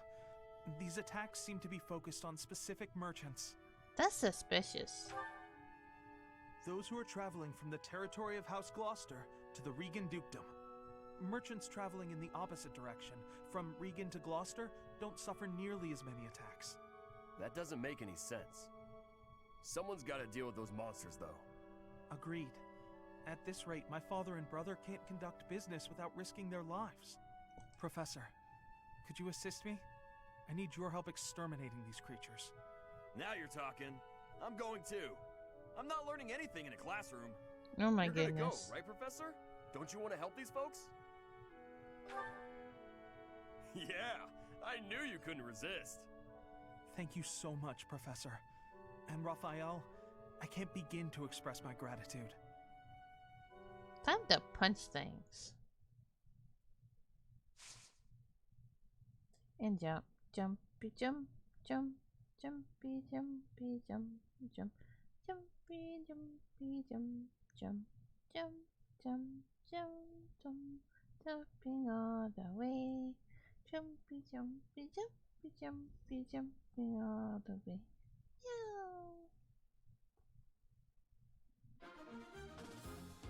These attacks seem to be focused on specific merchants. That's suspicious. Those who are traveling from the territory of House Gloucester to the Regan Dukedom. Merchants traveling in the opposite direction, from Regan to Gloucester, don't suffer nearly as many attacks. That doesn't make any sense. Someone's gotta deal with those monsters, though. Agreed. At this rate, my father and brother can't conduct business without risking their lives. Professor, could you assist me? I need your help exterminating these creatures. Now you're talking. I'm going too. I'm not learning anything in a classroom. Oh my You're goodness. gonna go, right, Professor? Don't you want to help these folks? Yeah, I knew you couldn't resist. Thank you so much, Professor. And Raphael, I can't begin to express my gratitude. Time to punch things. And jump. Jumpy jump. Jump. Jumpy jumpy jump. Jump. Jumpy jumpy jump. Jump. Jump. Jump. Jump. Jump. Jumping all the way. Jumpy jumpy jumpy jumpy jumping all the way.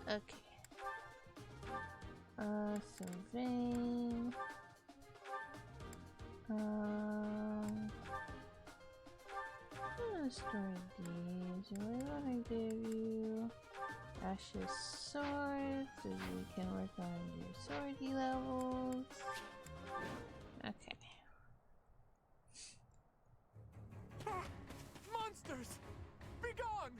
Yeah. Okay. Sylvain. Story these. What do I give you? Ashes sword, so you can work on your swordy levels. Okay. Monsters! Be gone!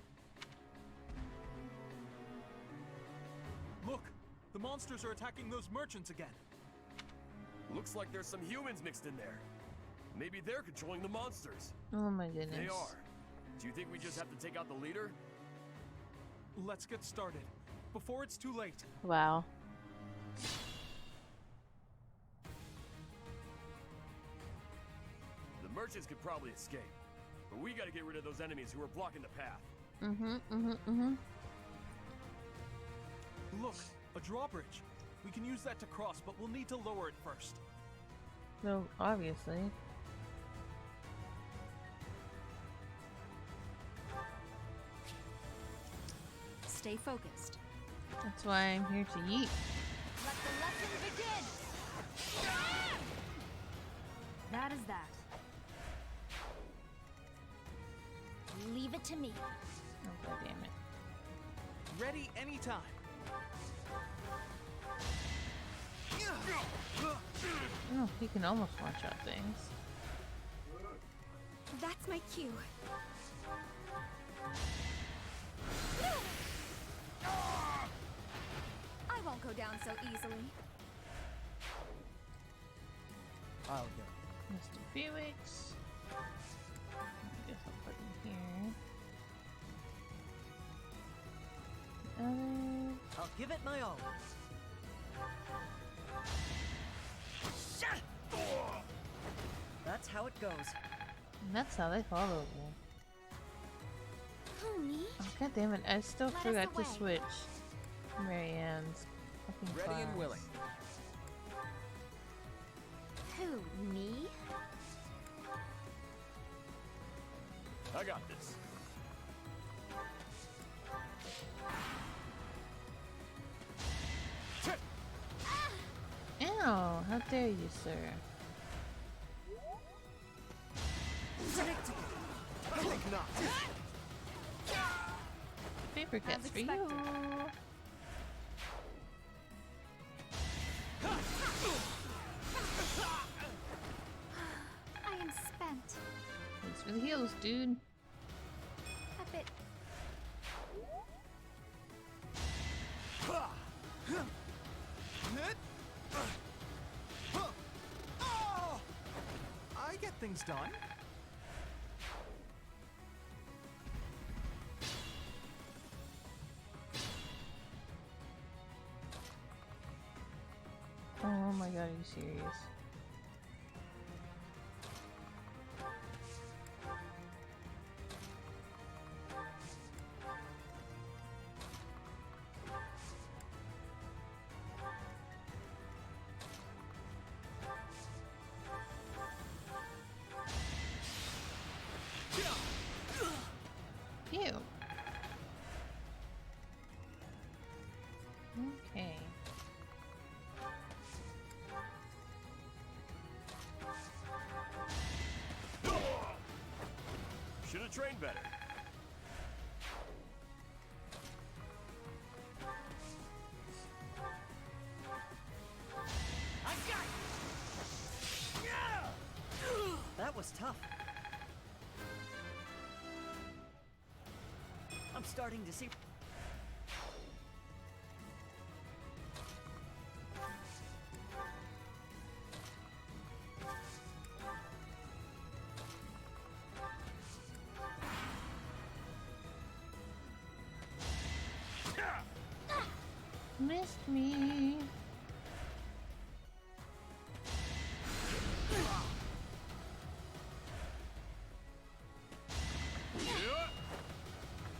Look, the monsters are attacking those merchants again. Looks like there's some humans mixed in there. Maybe they're controlling the monsters. Oh my goodness. They are. Do you think we just have to take out the leader? Let's get started, before it's too late. Wow. The merchants could probably escape, but we gotta get rid of those enemies who are blocking the path. Look, a drawbridge. We can use that to cross, but we'll need to lower it first. Well, obviously. Stay focused. That's why I'm here to eat. Let the lesson begin! That is that. Leave it to me. Oh god damn it. Ready anytime. Oh, he can almost launch out things. That's my cue. I won't go down so easily. I'll go. Mr. Felix. I guess I'll put him here. I'll give it my all. That's how it goes. And that's how they follow me. Who, me? Oh, God damn it, I still Let us forgot to away. switch Marianne's fucking Ready and class. willing. Who, me? I got this. Ew, how dare you, sir. I think not. Paper cuts for you. I am spent. Thanks for the heals, dude. A bit. I get things done. Oh my god, are you serious? Ew. Okay. Should have trained better. That was tough. I'm starting to see. Missed me.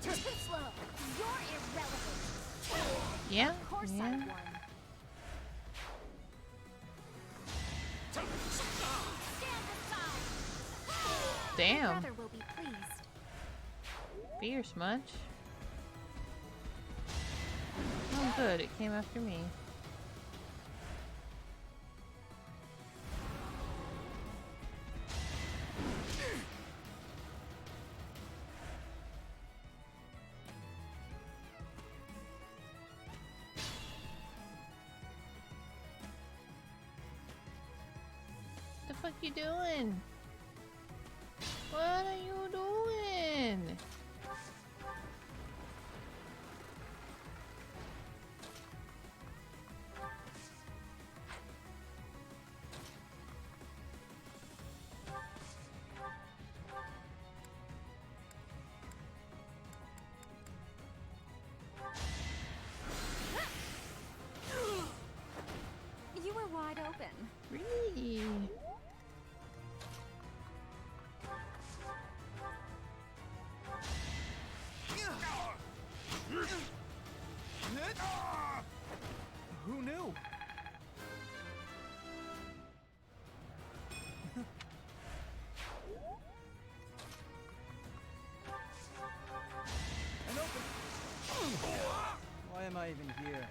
Too slow. You're irrelevant. Yeah. Of course I yeah. won. Stand aside. Damn. Brother will be pleased. Fierce much. Oh good, it came after me. What the fuck you doing? What are you doing? You were wide open. Really? Who knew? And open. Why am I even here?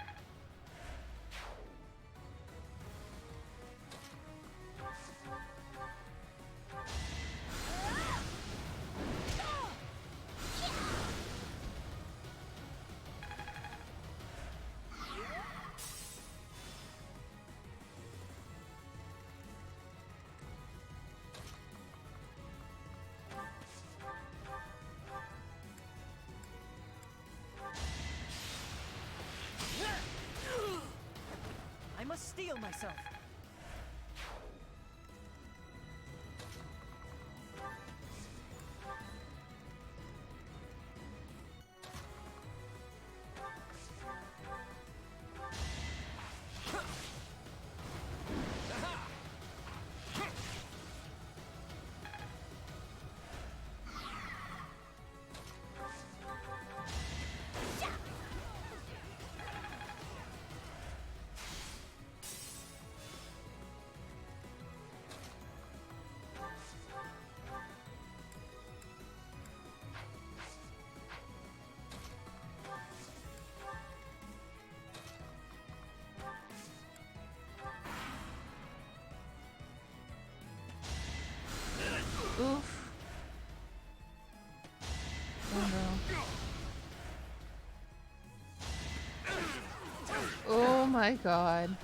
I must steel myself. my god.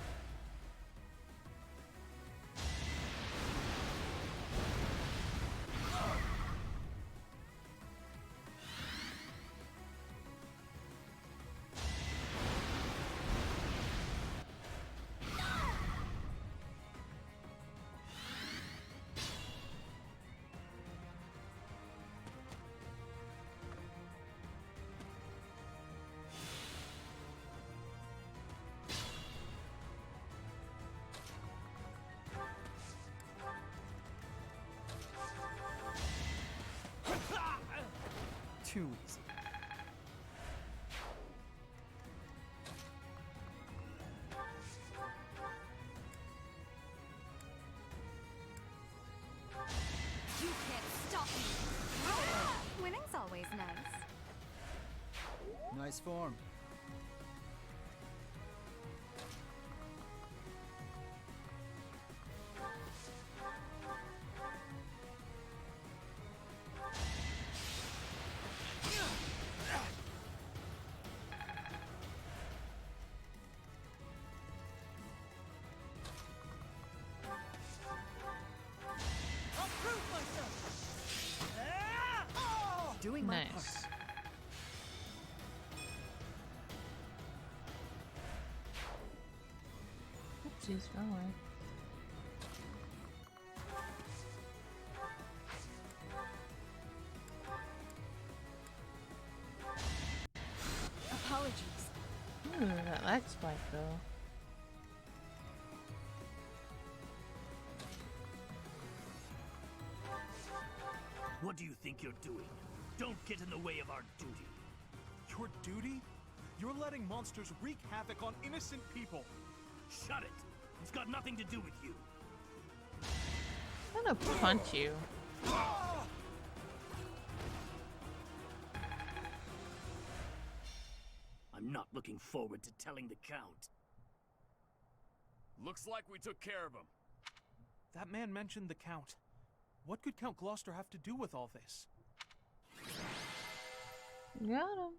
Too easy. You can't stop me! Winning's always nice. Nice form. Doing my Nice. part. Oopsies, wrong way. Apologies. That lag spike though. What do you think you're doing? Don't get in the way of our duty. Your duty? You're letting monsters wreak havoc on innocent people. Shut it! It's got nothing to do with you. I'm gonna punch you. I'm not looking forward to telling the Count. Looks like we took care of him. That man mentioned the Count. What could Count Gloucester have to do with all this? Got him.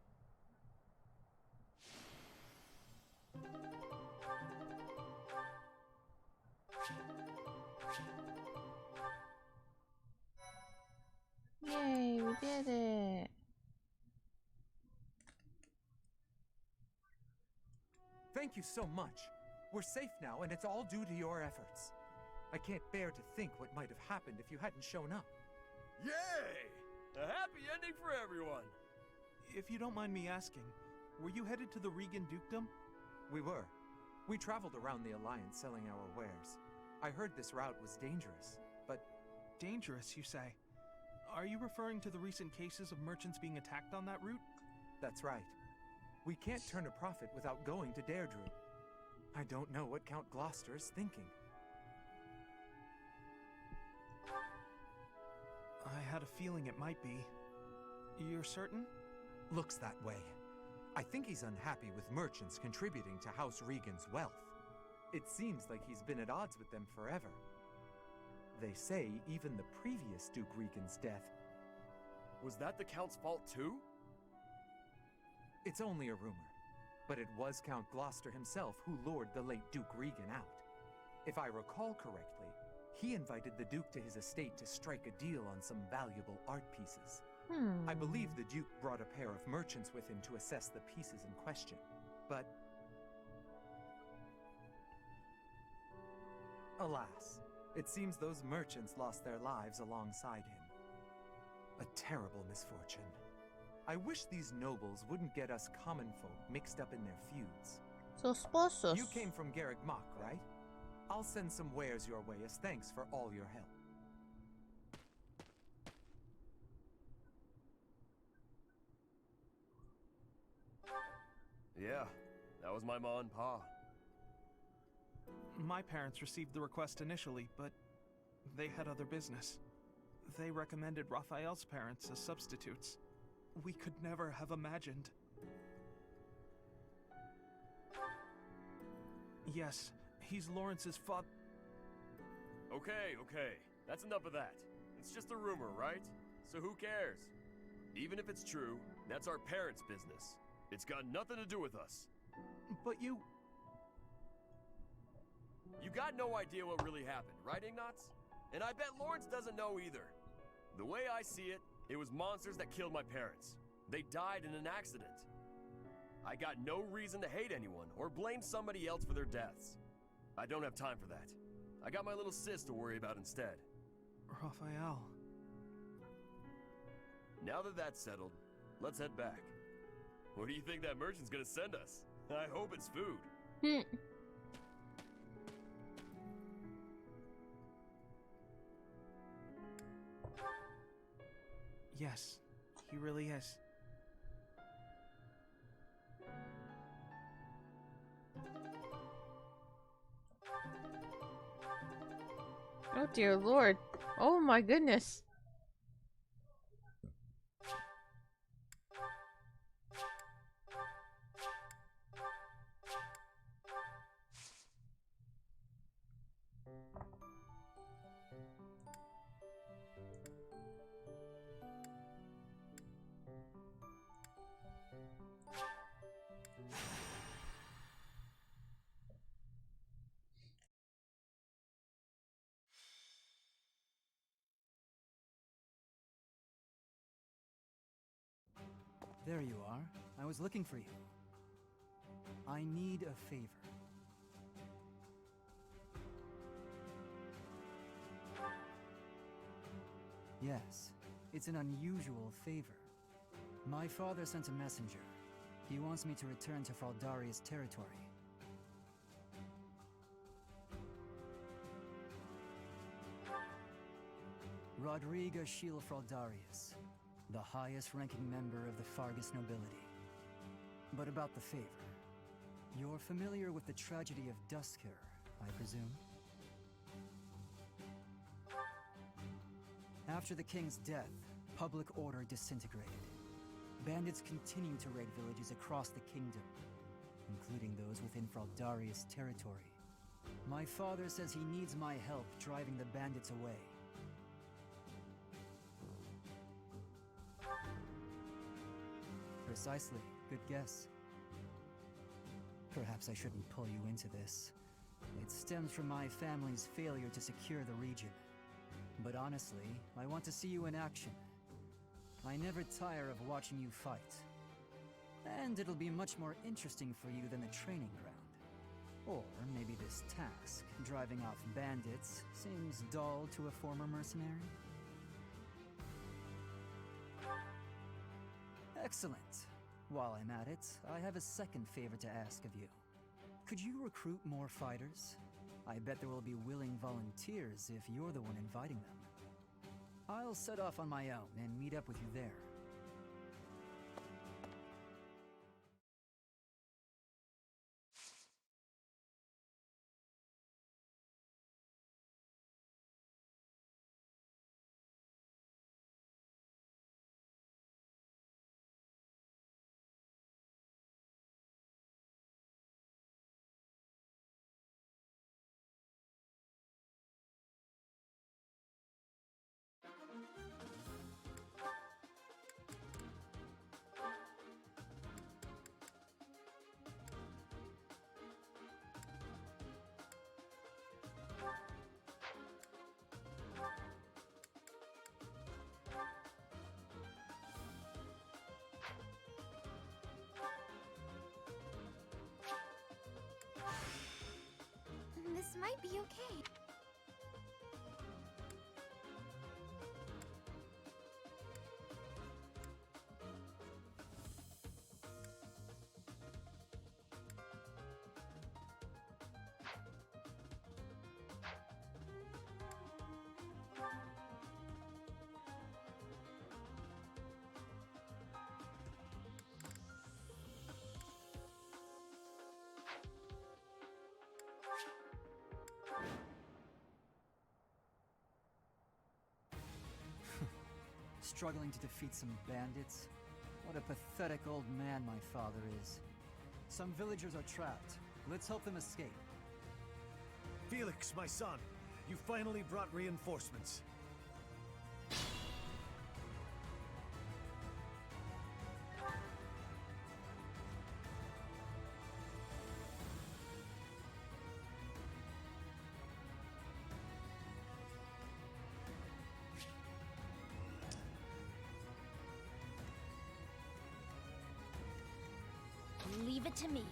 Yay, we did it. Thank you so much. We're safe now, and it's all due to your efforts. I can't bear to think what might have happened if you hadn't shown up. Yay! A happy ending for everyone. If you don't mind me asking, were you headed to the Regan Dukedom? We were. We traveled around the Alliance selling our wares. I heard this route was dangerous, but... Dangerous, you say? Are you referring to the recent cases of merchants being attacked on that route? That's right. We can't turn a profit without going to Deirdre. I don't know what Count Gloucester is thinking. I had a feeling it might be. You're certain? Looks that way. I think he's unhappy with merchants contributing to House Regan's wealth. It seems like he's been at odds with them forever. They say even the previous Duke Regan's death... Was that the Count's fault too? It's only a rumor, but it was Count Gloucester himself who lured the late Duke Regan out. If I recall correctly, he invited the Duke to his estate to strike a deal on some valuable art pieces. I believe the Duke brought a pair of merchants with him to assess the pieces in question, but... Alas, it seems those merchants lost their lives alongside him. A terrible misfortune. I wish these nobles wouldn't get us common folk mixed up in their feuds. Sospechosos. You came from Garrick Mach, right? I'll send some wares your way as thanks for all your help. Yeah, that was my ma and pa. My parents received the request initially, but they had other business. They recommended Raphael's parents as substitutes. We could never have imagined. Yes, he's Lawrence's father. Okay, that's enough of that. It's just a rumor, right? So who cares? Even if it's true, that's our parents' business. It's got nothing to do with us. But you... You got no idea what really happened, right, Ignatz? And I bet Lawrence doesn't know either. The way I see it, it was monsters that killed my parents. They died in an accident. I got no reason to hate anyone or blame somebody else for their deaths. I don't have time for that. I got my little sis to worry about instead. Raphael. Now that that's settled, let's head back. What do you think that merchant's gonna send us? I hope it's food. Yes, he really is. Oh dear lord. Oh my goodness. There you are. I was looking for you. I need a favor. Yes, it's an unusual favor. My father sent a messenger. He wants me to return to Fraldaria's territory. Rodriga Shiel Fraldarius, the highest-ranking member of the Fargus nobility. But about the favor. You're familiar with the tragedy of Dusker, I presume? After the king's death, public order disintegrated. Bandits continue to raid villages across the kingdom, including those within Fraldaria's territory. My father says he needs my help driving the bandits away. Precisely. Good guess. Perhaps I shouldn't pull you into this. It stems from my family's failure to secure the region. But honestly, I want to see you in action. I never tire of watching you fight. And it'll be much more interesting for you than the training ground. Or maybe this task, driving off bandits, seems dull to a former mercenary? Excellent. While I'm at it, I have a second favor to ask of you. Could you recruit more fighters? I bet there will be willing volunteers if you're the one inviting them. I'll set off on my own and meet up with you there. This might be okay. Struggling to defeat some bandits? What a pathetic old man my father is. Some villagers are trapped. Let's help them escape. Felix, my son, you finally brought reinforcements. it to me.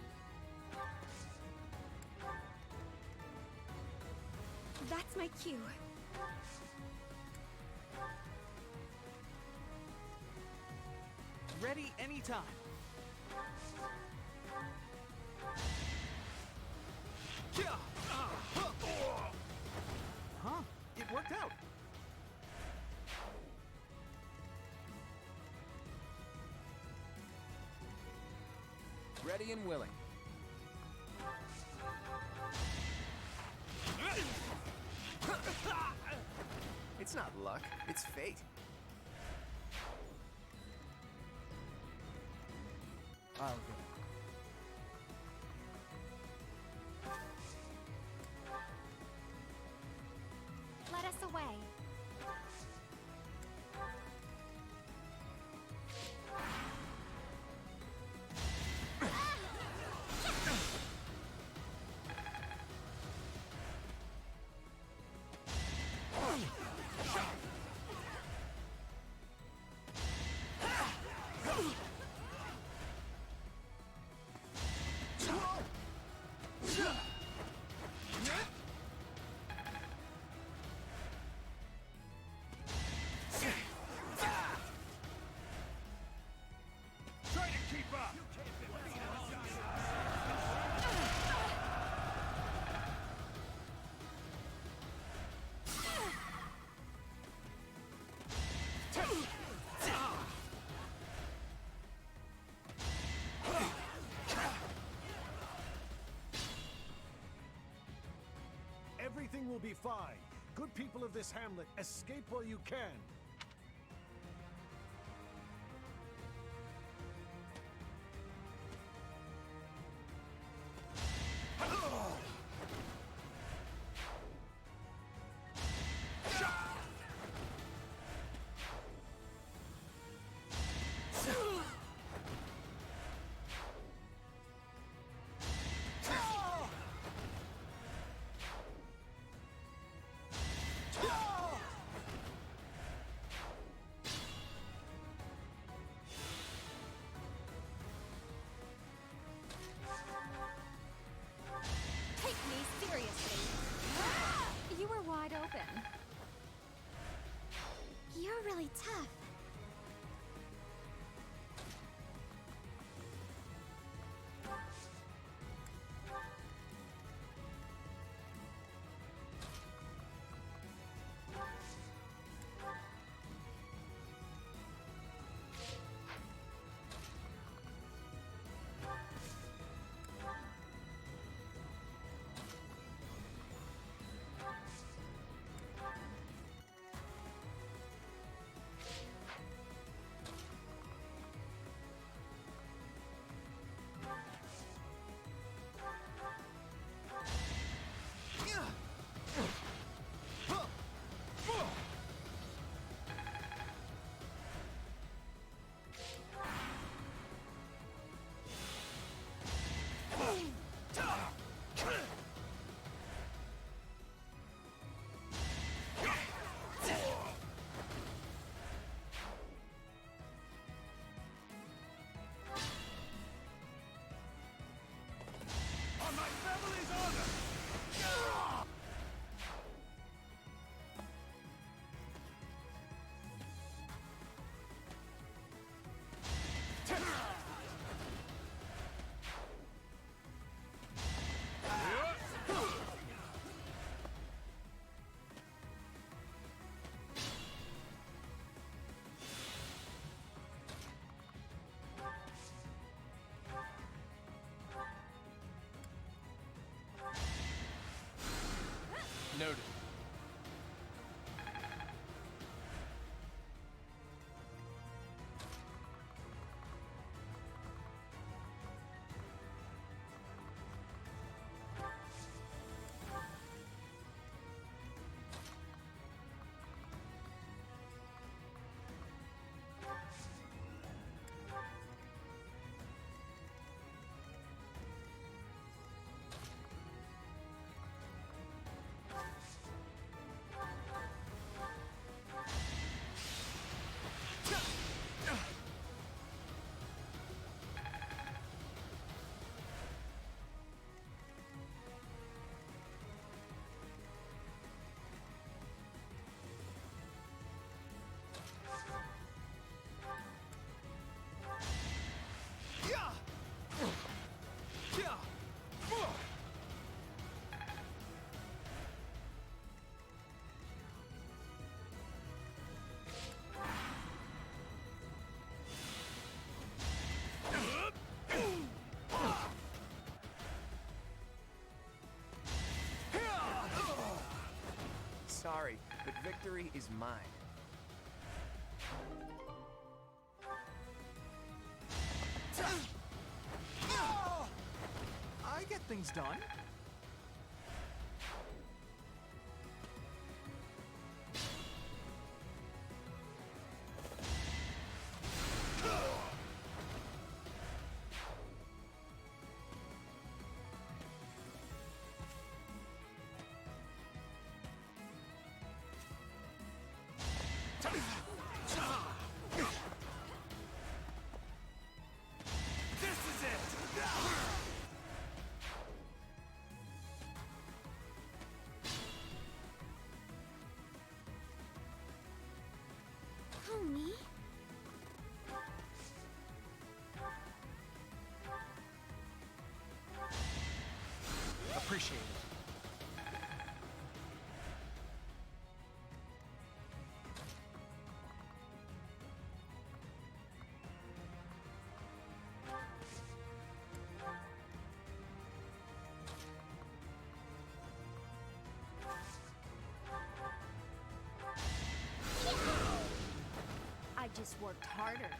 That's my cue. Ready anytime. Huh? It worked out. Ready and willing. It's not luck, it's fate. I'll go. Let us away. Everything will be fine. Good people of this hamlet, escape while you can. victory is mine. I get things done. Homie? Appreciate it. I just worked harder.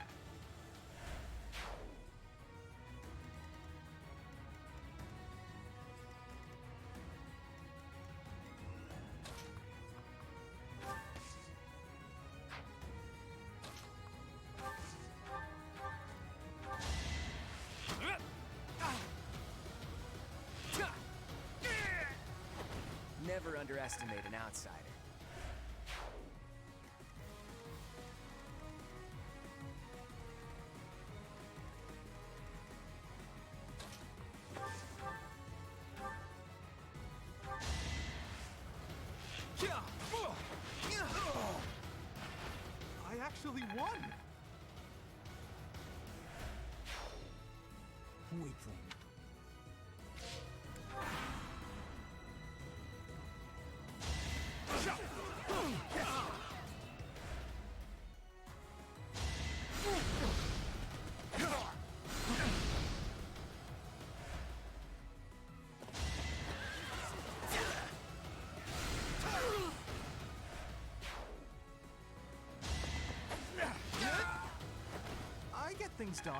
Never underestimate an outsider. I actually won! Weakling. I get things done.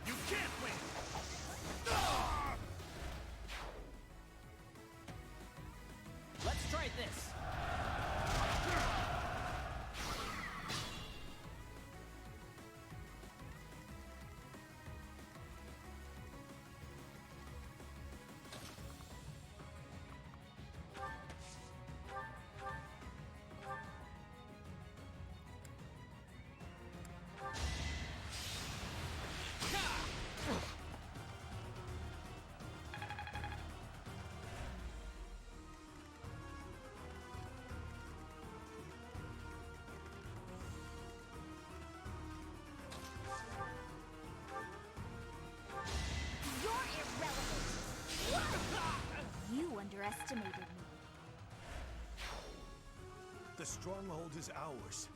You can't win! Let's try this. You underestimated me. The stronghold is ours.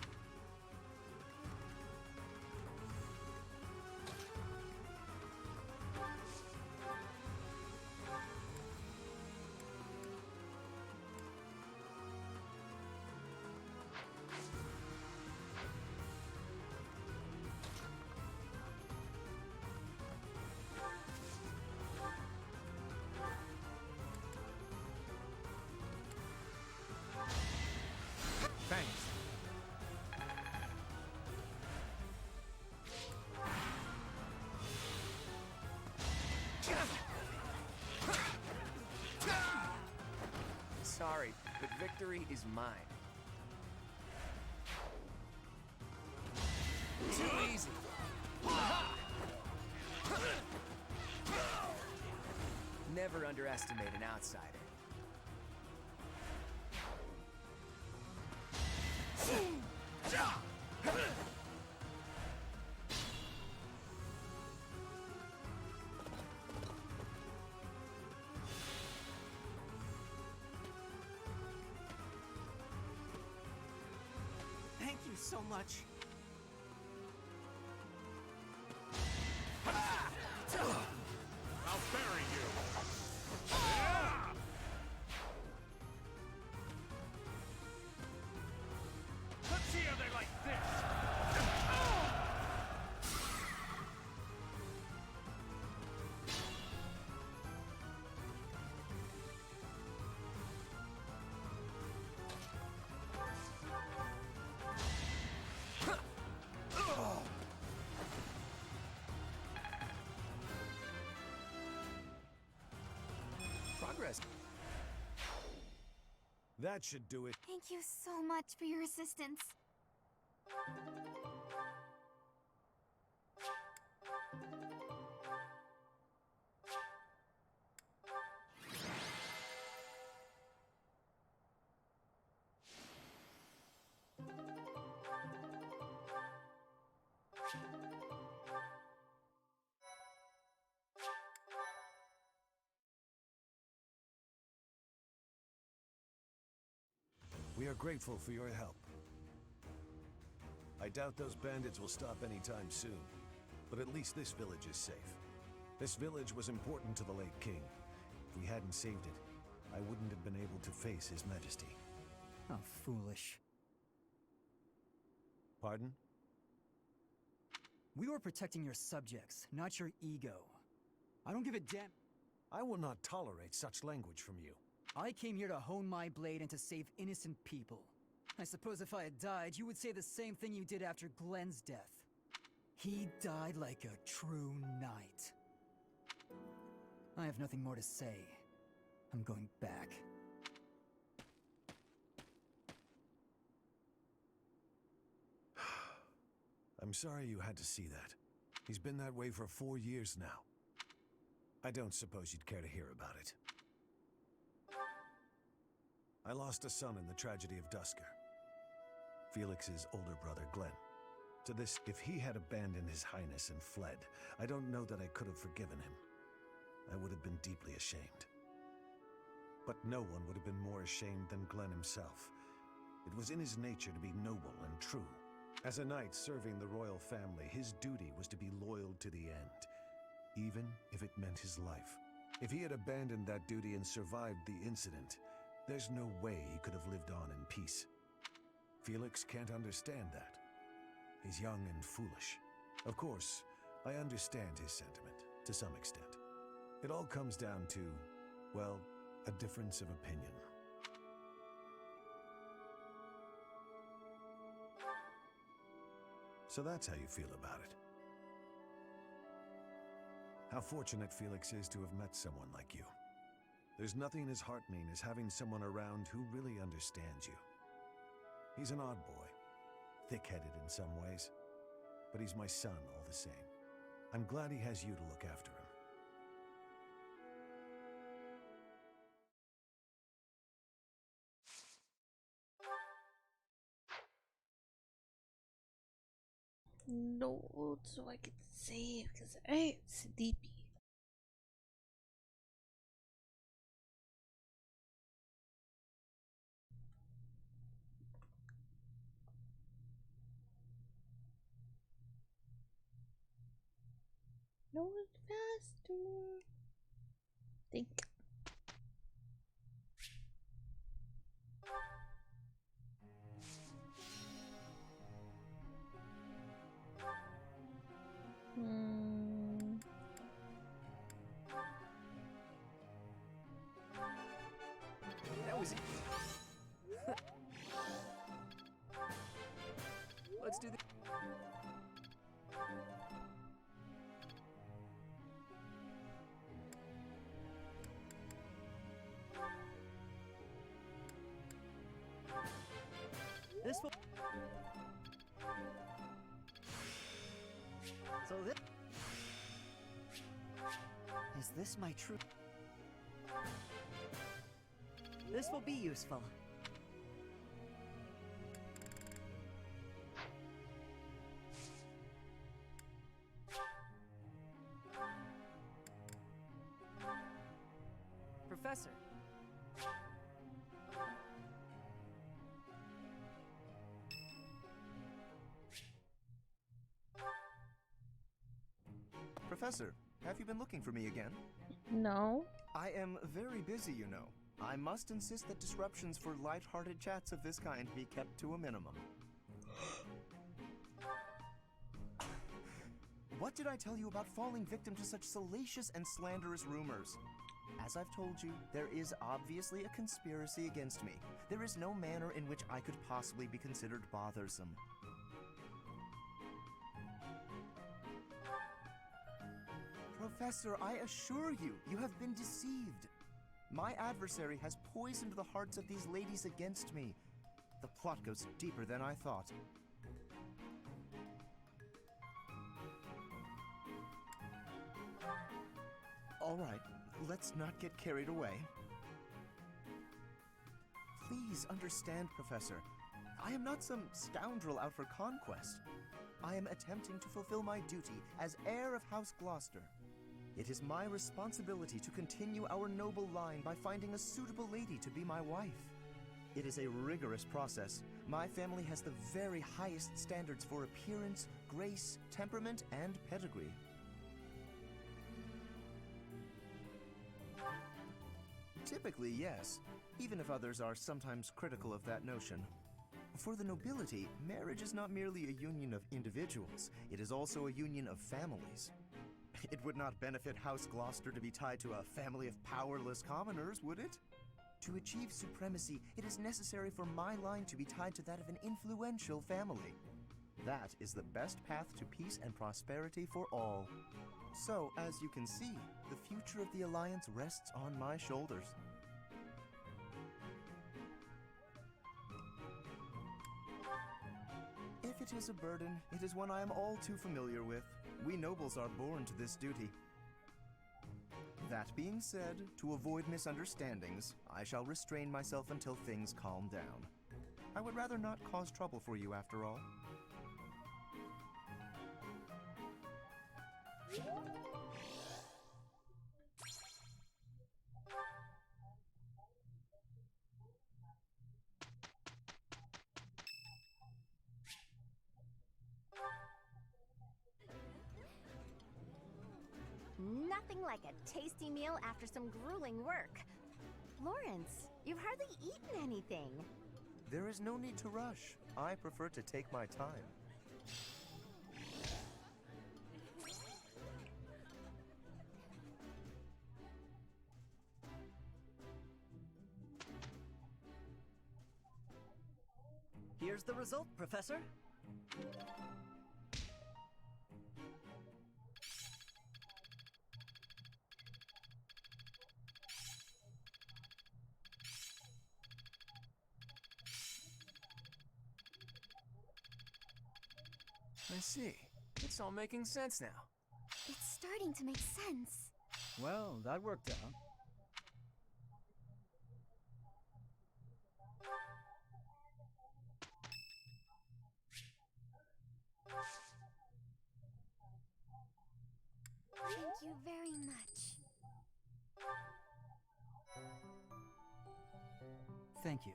Thanks. Sorry, but victory is mine. Too easy. Never underestimate an outsider. so much. I'll bury you! Let's see how they like this! Progress. That should do it. Thank you so much for your assistance. We are grateful for your help. I doubt those bandits will stop anytime soon, but at least this village is safe. This village was important to the late king. If we hadn't saved it, I wouldn't have been able to face his majesty. How foolish. Pardon? We were protecting your subjects, not your ego. I don't give a damn. I will not tolerate such language from you. I came here to hone my blade and to save innocent people. I suppose if I had died, you would say the same thing you did after Glenn's death. He died like a true knight. I have nothing more to say. I'm going back. I'm sorry you had to see that. He's been that way for 4 years now. I don't suppose you'd care to hear about it. I lost a son in the tragedy of Dusker. Felix's older brother, Glenn. To this, if he had abandoned his highness and fled, I don't know that I could have forgiven him. I would have been deeply ashamed. But no one would have been more ashamed than Glenn himself. It was in his nature to be noble and true. As a knight serving the royal family, his duty was to be loyal to the end, even if it meant his life. If he had abandoned that duty and survived the incident, there's no way he could have lived on in peace. Felix can't understand that. He's young and foolish. Of course, I understand his sentiment, to some extent. It all comes down to, well, a difference of opinion. So that's how you feel about it. How fortunate Felix is to have met someone like you. There's nothing as heartening as having someone around who really understands you. He's an odd boy, thick-headed in some ways, but he's my son all the same. I'm glad he has you to look after him. No, so I can save because I sleepy. No, it's faster. Think. That was it. Let's do this. This will... So this... Is this my true... This will be useful. Professor. Professor, have you been looking for me again? No. I am very busy, you know. I must insist that disruptions for light-hearted chats of this kind be kept to a minimum. What did I tell you about falling victim to such salacious and slanderous rumors? As I've told you, there is obviously a conspiracy against me. There is no manner in which I could possibly be considered bothersome. Professor, I assure you, you have been deceived. My adversary has poisoned the hearts of these ladies against me. The plot goes deeper than I thought. All right, let's not get carried away. Please understand, Professor. I am not some scoundrel out for conquest. I am attempting to fulfill my duty as heir of House Gloucester. It is my responsibility to continue our noble line by finding a suitable lady to be my wife. It is a rigorous process. My family has the very highest standards for appearance, grace, temperament, and pedigree. Typically, yes, even if others are sometimes critical of that notion. For the nobility, marriage is not merely a union of individuals, it is also a union of families. It would not benefit House Gloucester to be tied to a family of powerless commoners, would it? To achieve supremacy, it is necessary for my line to be tied to that of an influential family. That is the best path to peace and prosperity for all. So, as you can see, the future of the Alliance rests on my shoulders. If it is a burden, it is one I am all too familiar with. We nobles are born to this duty. That being said, to avoid misunderstandings, I shall restrain myself until things calm down. I would rather not cause trouble for you after all. Nothing like a tasty meal after some grueling work. Lawrence, you've hardly eaten anything. There is no need to rush. I prefer to take my time. Here's the result, Professor. I see. It's all making sense now. It's starting to make sense. Well, that worked out. Thank you very much. Thank you.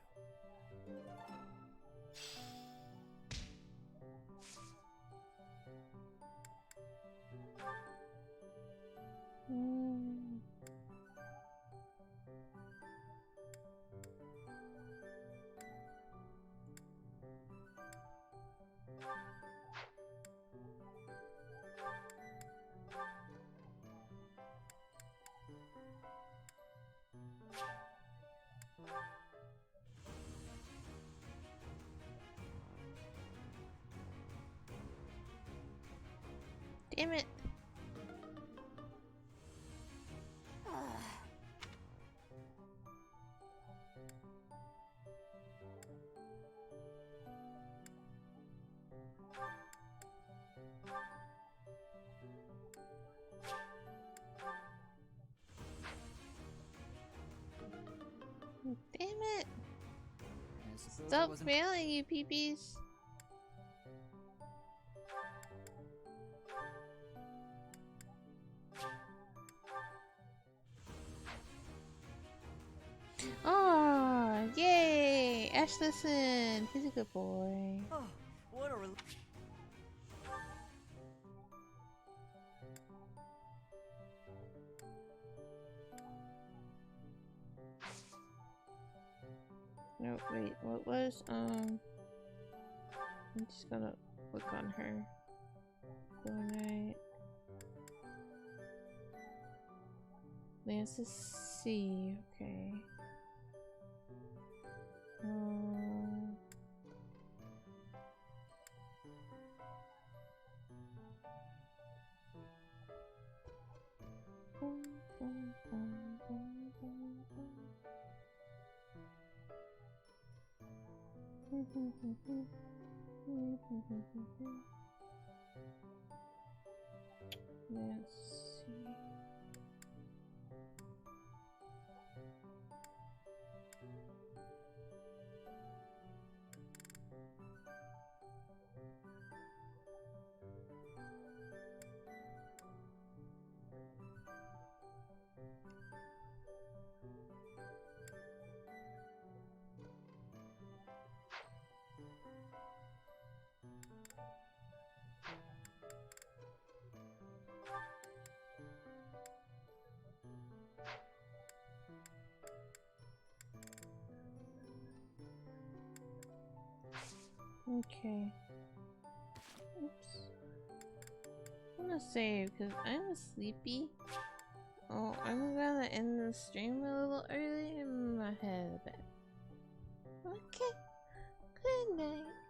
Damn it. Damn it. Stop failing, you peepees. Oh, yay! Ash, listen. He's a good boy. Oh, what a relief. No, wait, what was, I'm just gonna look on her. Night. Lance's C, okay. Let's see. Okay. Oops. I'm gonna save because I'm sleepy. Oh, I'm gonna end the stream a little early. I'm in my head a bit. Okay. Good night.